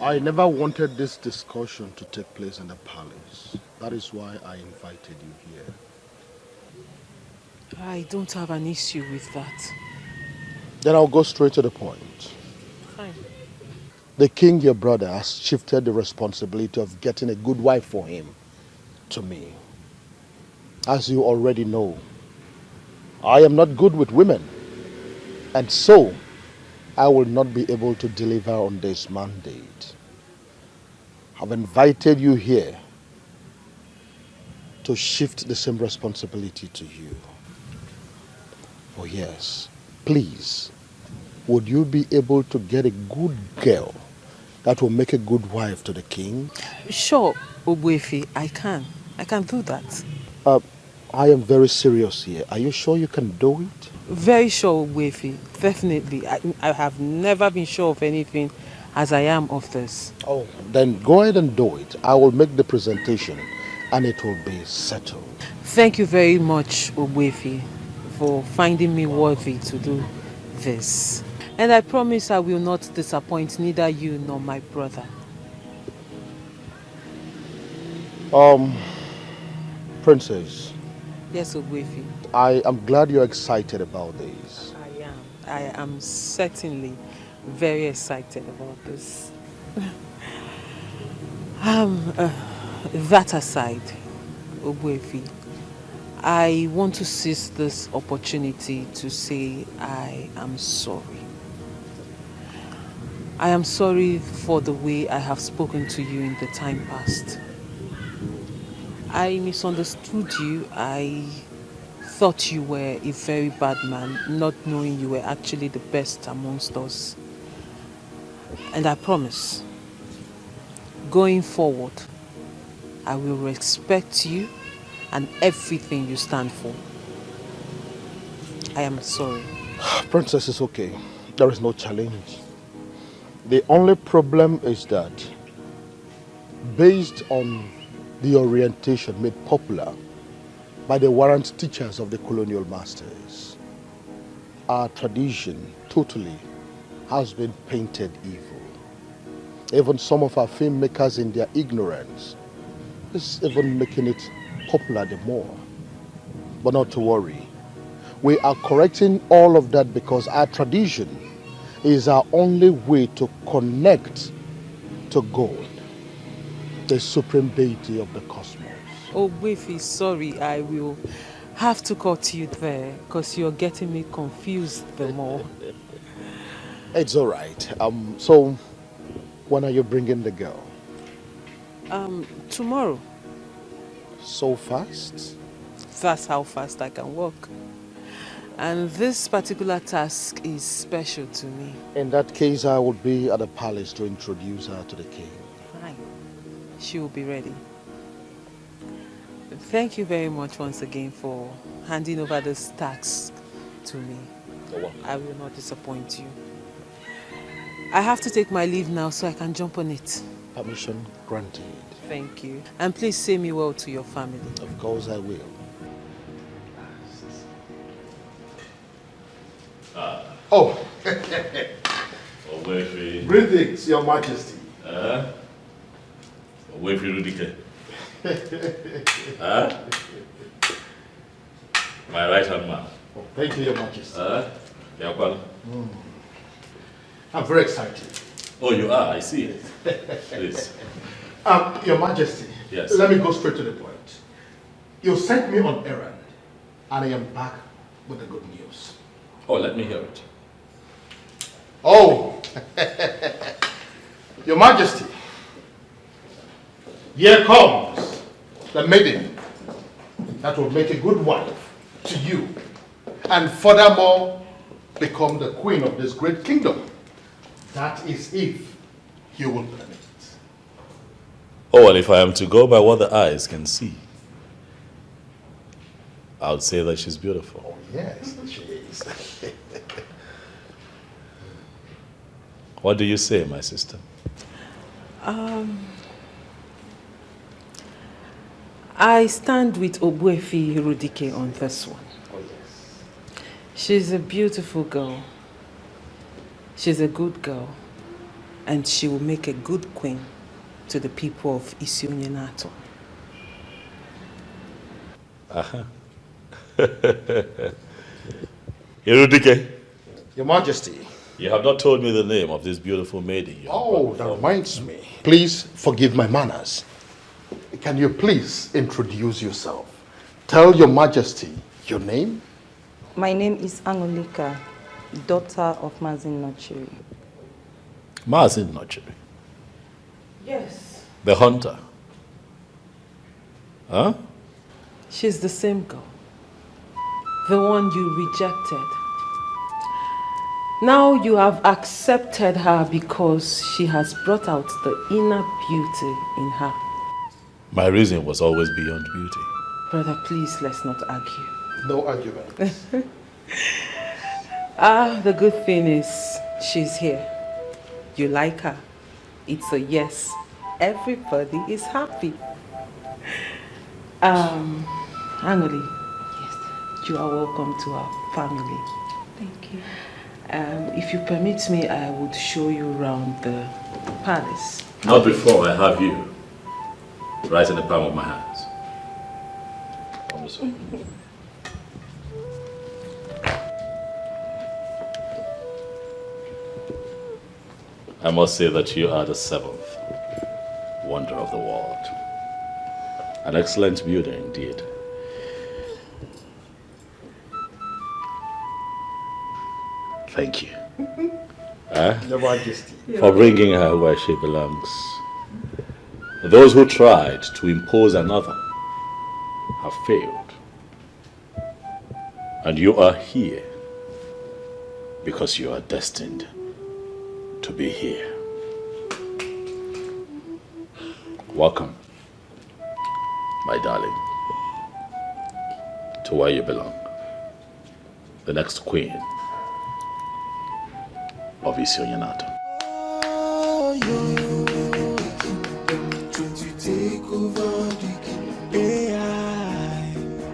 I never wanted this discussion to take place in the palace. That is why I invited you here. I don't have an issue with that. Then I'll go straight to the point. Fine. The king, your brother, has shifted the responsibility of getting a good wife for him to me. As you already know, I am not good with women, and so I will not be able to deliver on this mandate. I've invited you here to shift the same responsibility to you. Oh yes, please, would you be able to get a good girl that will make a good wife to the king? Sure, Obuefi, I can do that. I am very serious here. Are you sure you can do it? Very sure, Obuefi, definitely. I have never been sure of anything as I am of this. Oh, then go ahead and do it. I will make the presentation and it will be settled. Thank you very much, Obuefi, for finding me worthy to do this. And I promise I will not disappoint neither you nor my brother. Princess. Yes, Obuefi. I am glad you're excited about this. I am certainly very excited about this. That aside, Obuefi, I want to seize this opportunity to say I am sorry. I am sorry for the way I have spoken to you in the time past. I misunderstood you. I thought you were a very bad man, not knowing you were actually the best amongst us. And I promise, going forward, I will respect you and everything you stand for. I am sorry. Princess, it's okay. There is no challenge. The only problem is that, based on the orientation made popular by the warrant teachers of the colonial masters, our tradition totally has been painted evil. Even some of our filmmakers in their ignorance is even making it popular the more. But not to worry. We are correcting all of that because our tradition is our only way to connect to God, the supreme deity of the cosmos. Oh, Wefi, sorry, I will have to cut you there because you're getting me confused the more. It's all right. So, when are you bringing the girl? Tomorrow. So fast? That's how fast I can walk. And this particular task is special to me. In that case, I would be at the palace to introduce her to the king. Fine. She will be ready. Thank you very much once again for handing over this task to me. I will not disappoint you. I have to take my leave now so I can jump on it. Permission granted. Thank you. And please say me well to your family. Of course I will. Oh. Greetings, Your Majesty. My right hand man. Oh, thank you, Your Majesty. I'm very excited. Oh, you are? I see it. Please. Your Majesty. Yes. Let me go straight to the point. You sent me on errand, and I am back with the good news. Oh, let me hear it. Oh, Your Majesty, here comes the maiden that will make a good wife to you, and furthermore become the queen of this great kingdom. That is if you will permit. Oh, well, if I am to go by what the eyes can see, I would say that she's beautiful. Oh, yes, she is. What do you say, my sister? I stand with Obuefi Hirudike on this one. Oh, yes. She's a beautiful girl. She's a good girl. And she will make a good queen to the people of Isiunyenato. Aha. Hirudike. Your Majesty. You have not told me the name of this beautiful maiden. Oh, that reminds me. Please forgive my manners. Can you please introduce yourself? Tell Your Majesty your name. My name is Angolika, daughter of Mazin Nochiri. Mazin Nochiri? Yes. The hunter? Huh? She's the same girl. The one you rejected. Now you have accepted her because she has brought out the inner beauty in her. My reason was always beyond beauty. Brother, please, let's not argue. No argument. The good thing is she's here. You like her. It's a yes. Everybody is happy. Anoli. Yes. You are welcome to our family. Thank you. If you permit me, I would show you around the palace. Not before I have you right in the palm of my hands. On this one. I must say that you are the seventh wonder of the world. An excellent builder indeed. Thank you. Your Majesty. For bringing her where she belongs. Those who tried to impose another have failed. And you are here because you are destined to be here. Welcome, my darling, to where you belong. The next queen of Isiunyenato.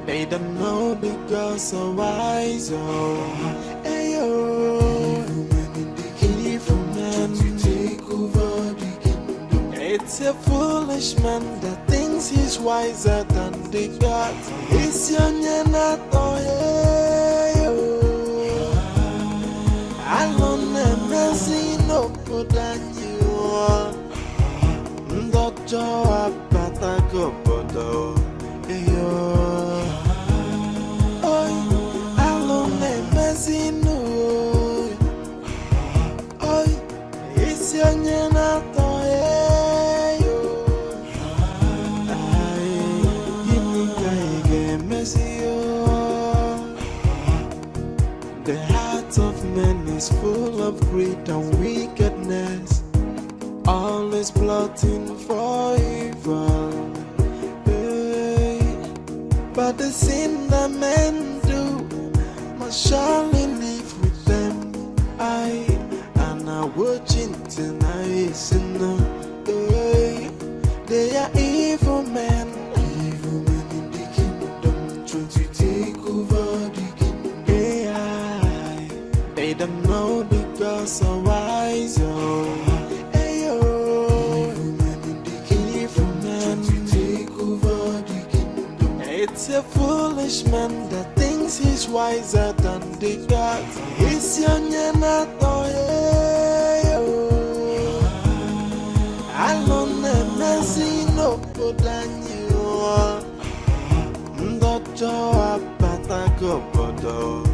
They don't know the girl so wise. It's a foolish man that thinks he's wiser than the gods. Isiunyenato, alone mercy no good than you. Doctor Apatago Bodo. Alone mercy no. Isiunyenato. is full of greed and wickedness, always plotting for evil. Hey, but the sin that men do must surely live with them. And I watching tonight, sinner. Hey, they are evil men in the kingdom, trying to take over the kingdom. Hey, they don't know the gods are wise. Hey, evil men to take over the kingdom. It's a foolish man that thinks he's wiser than the gods. It's your nyanato. Alone and messy no good than you. Ndojo apata go bodo.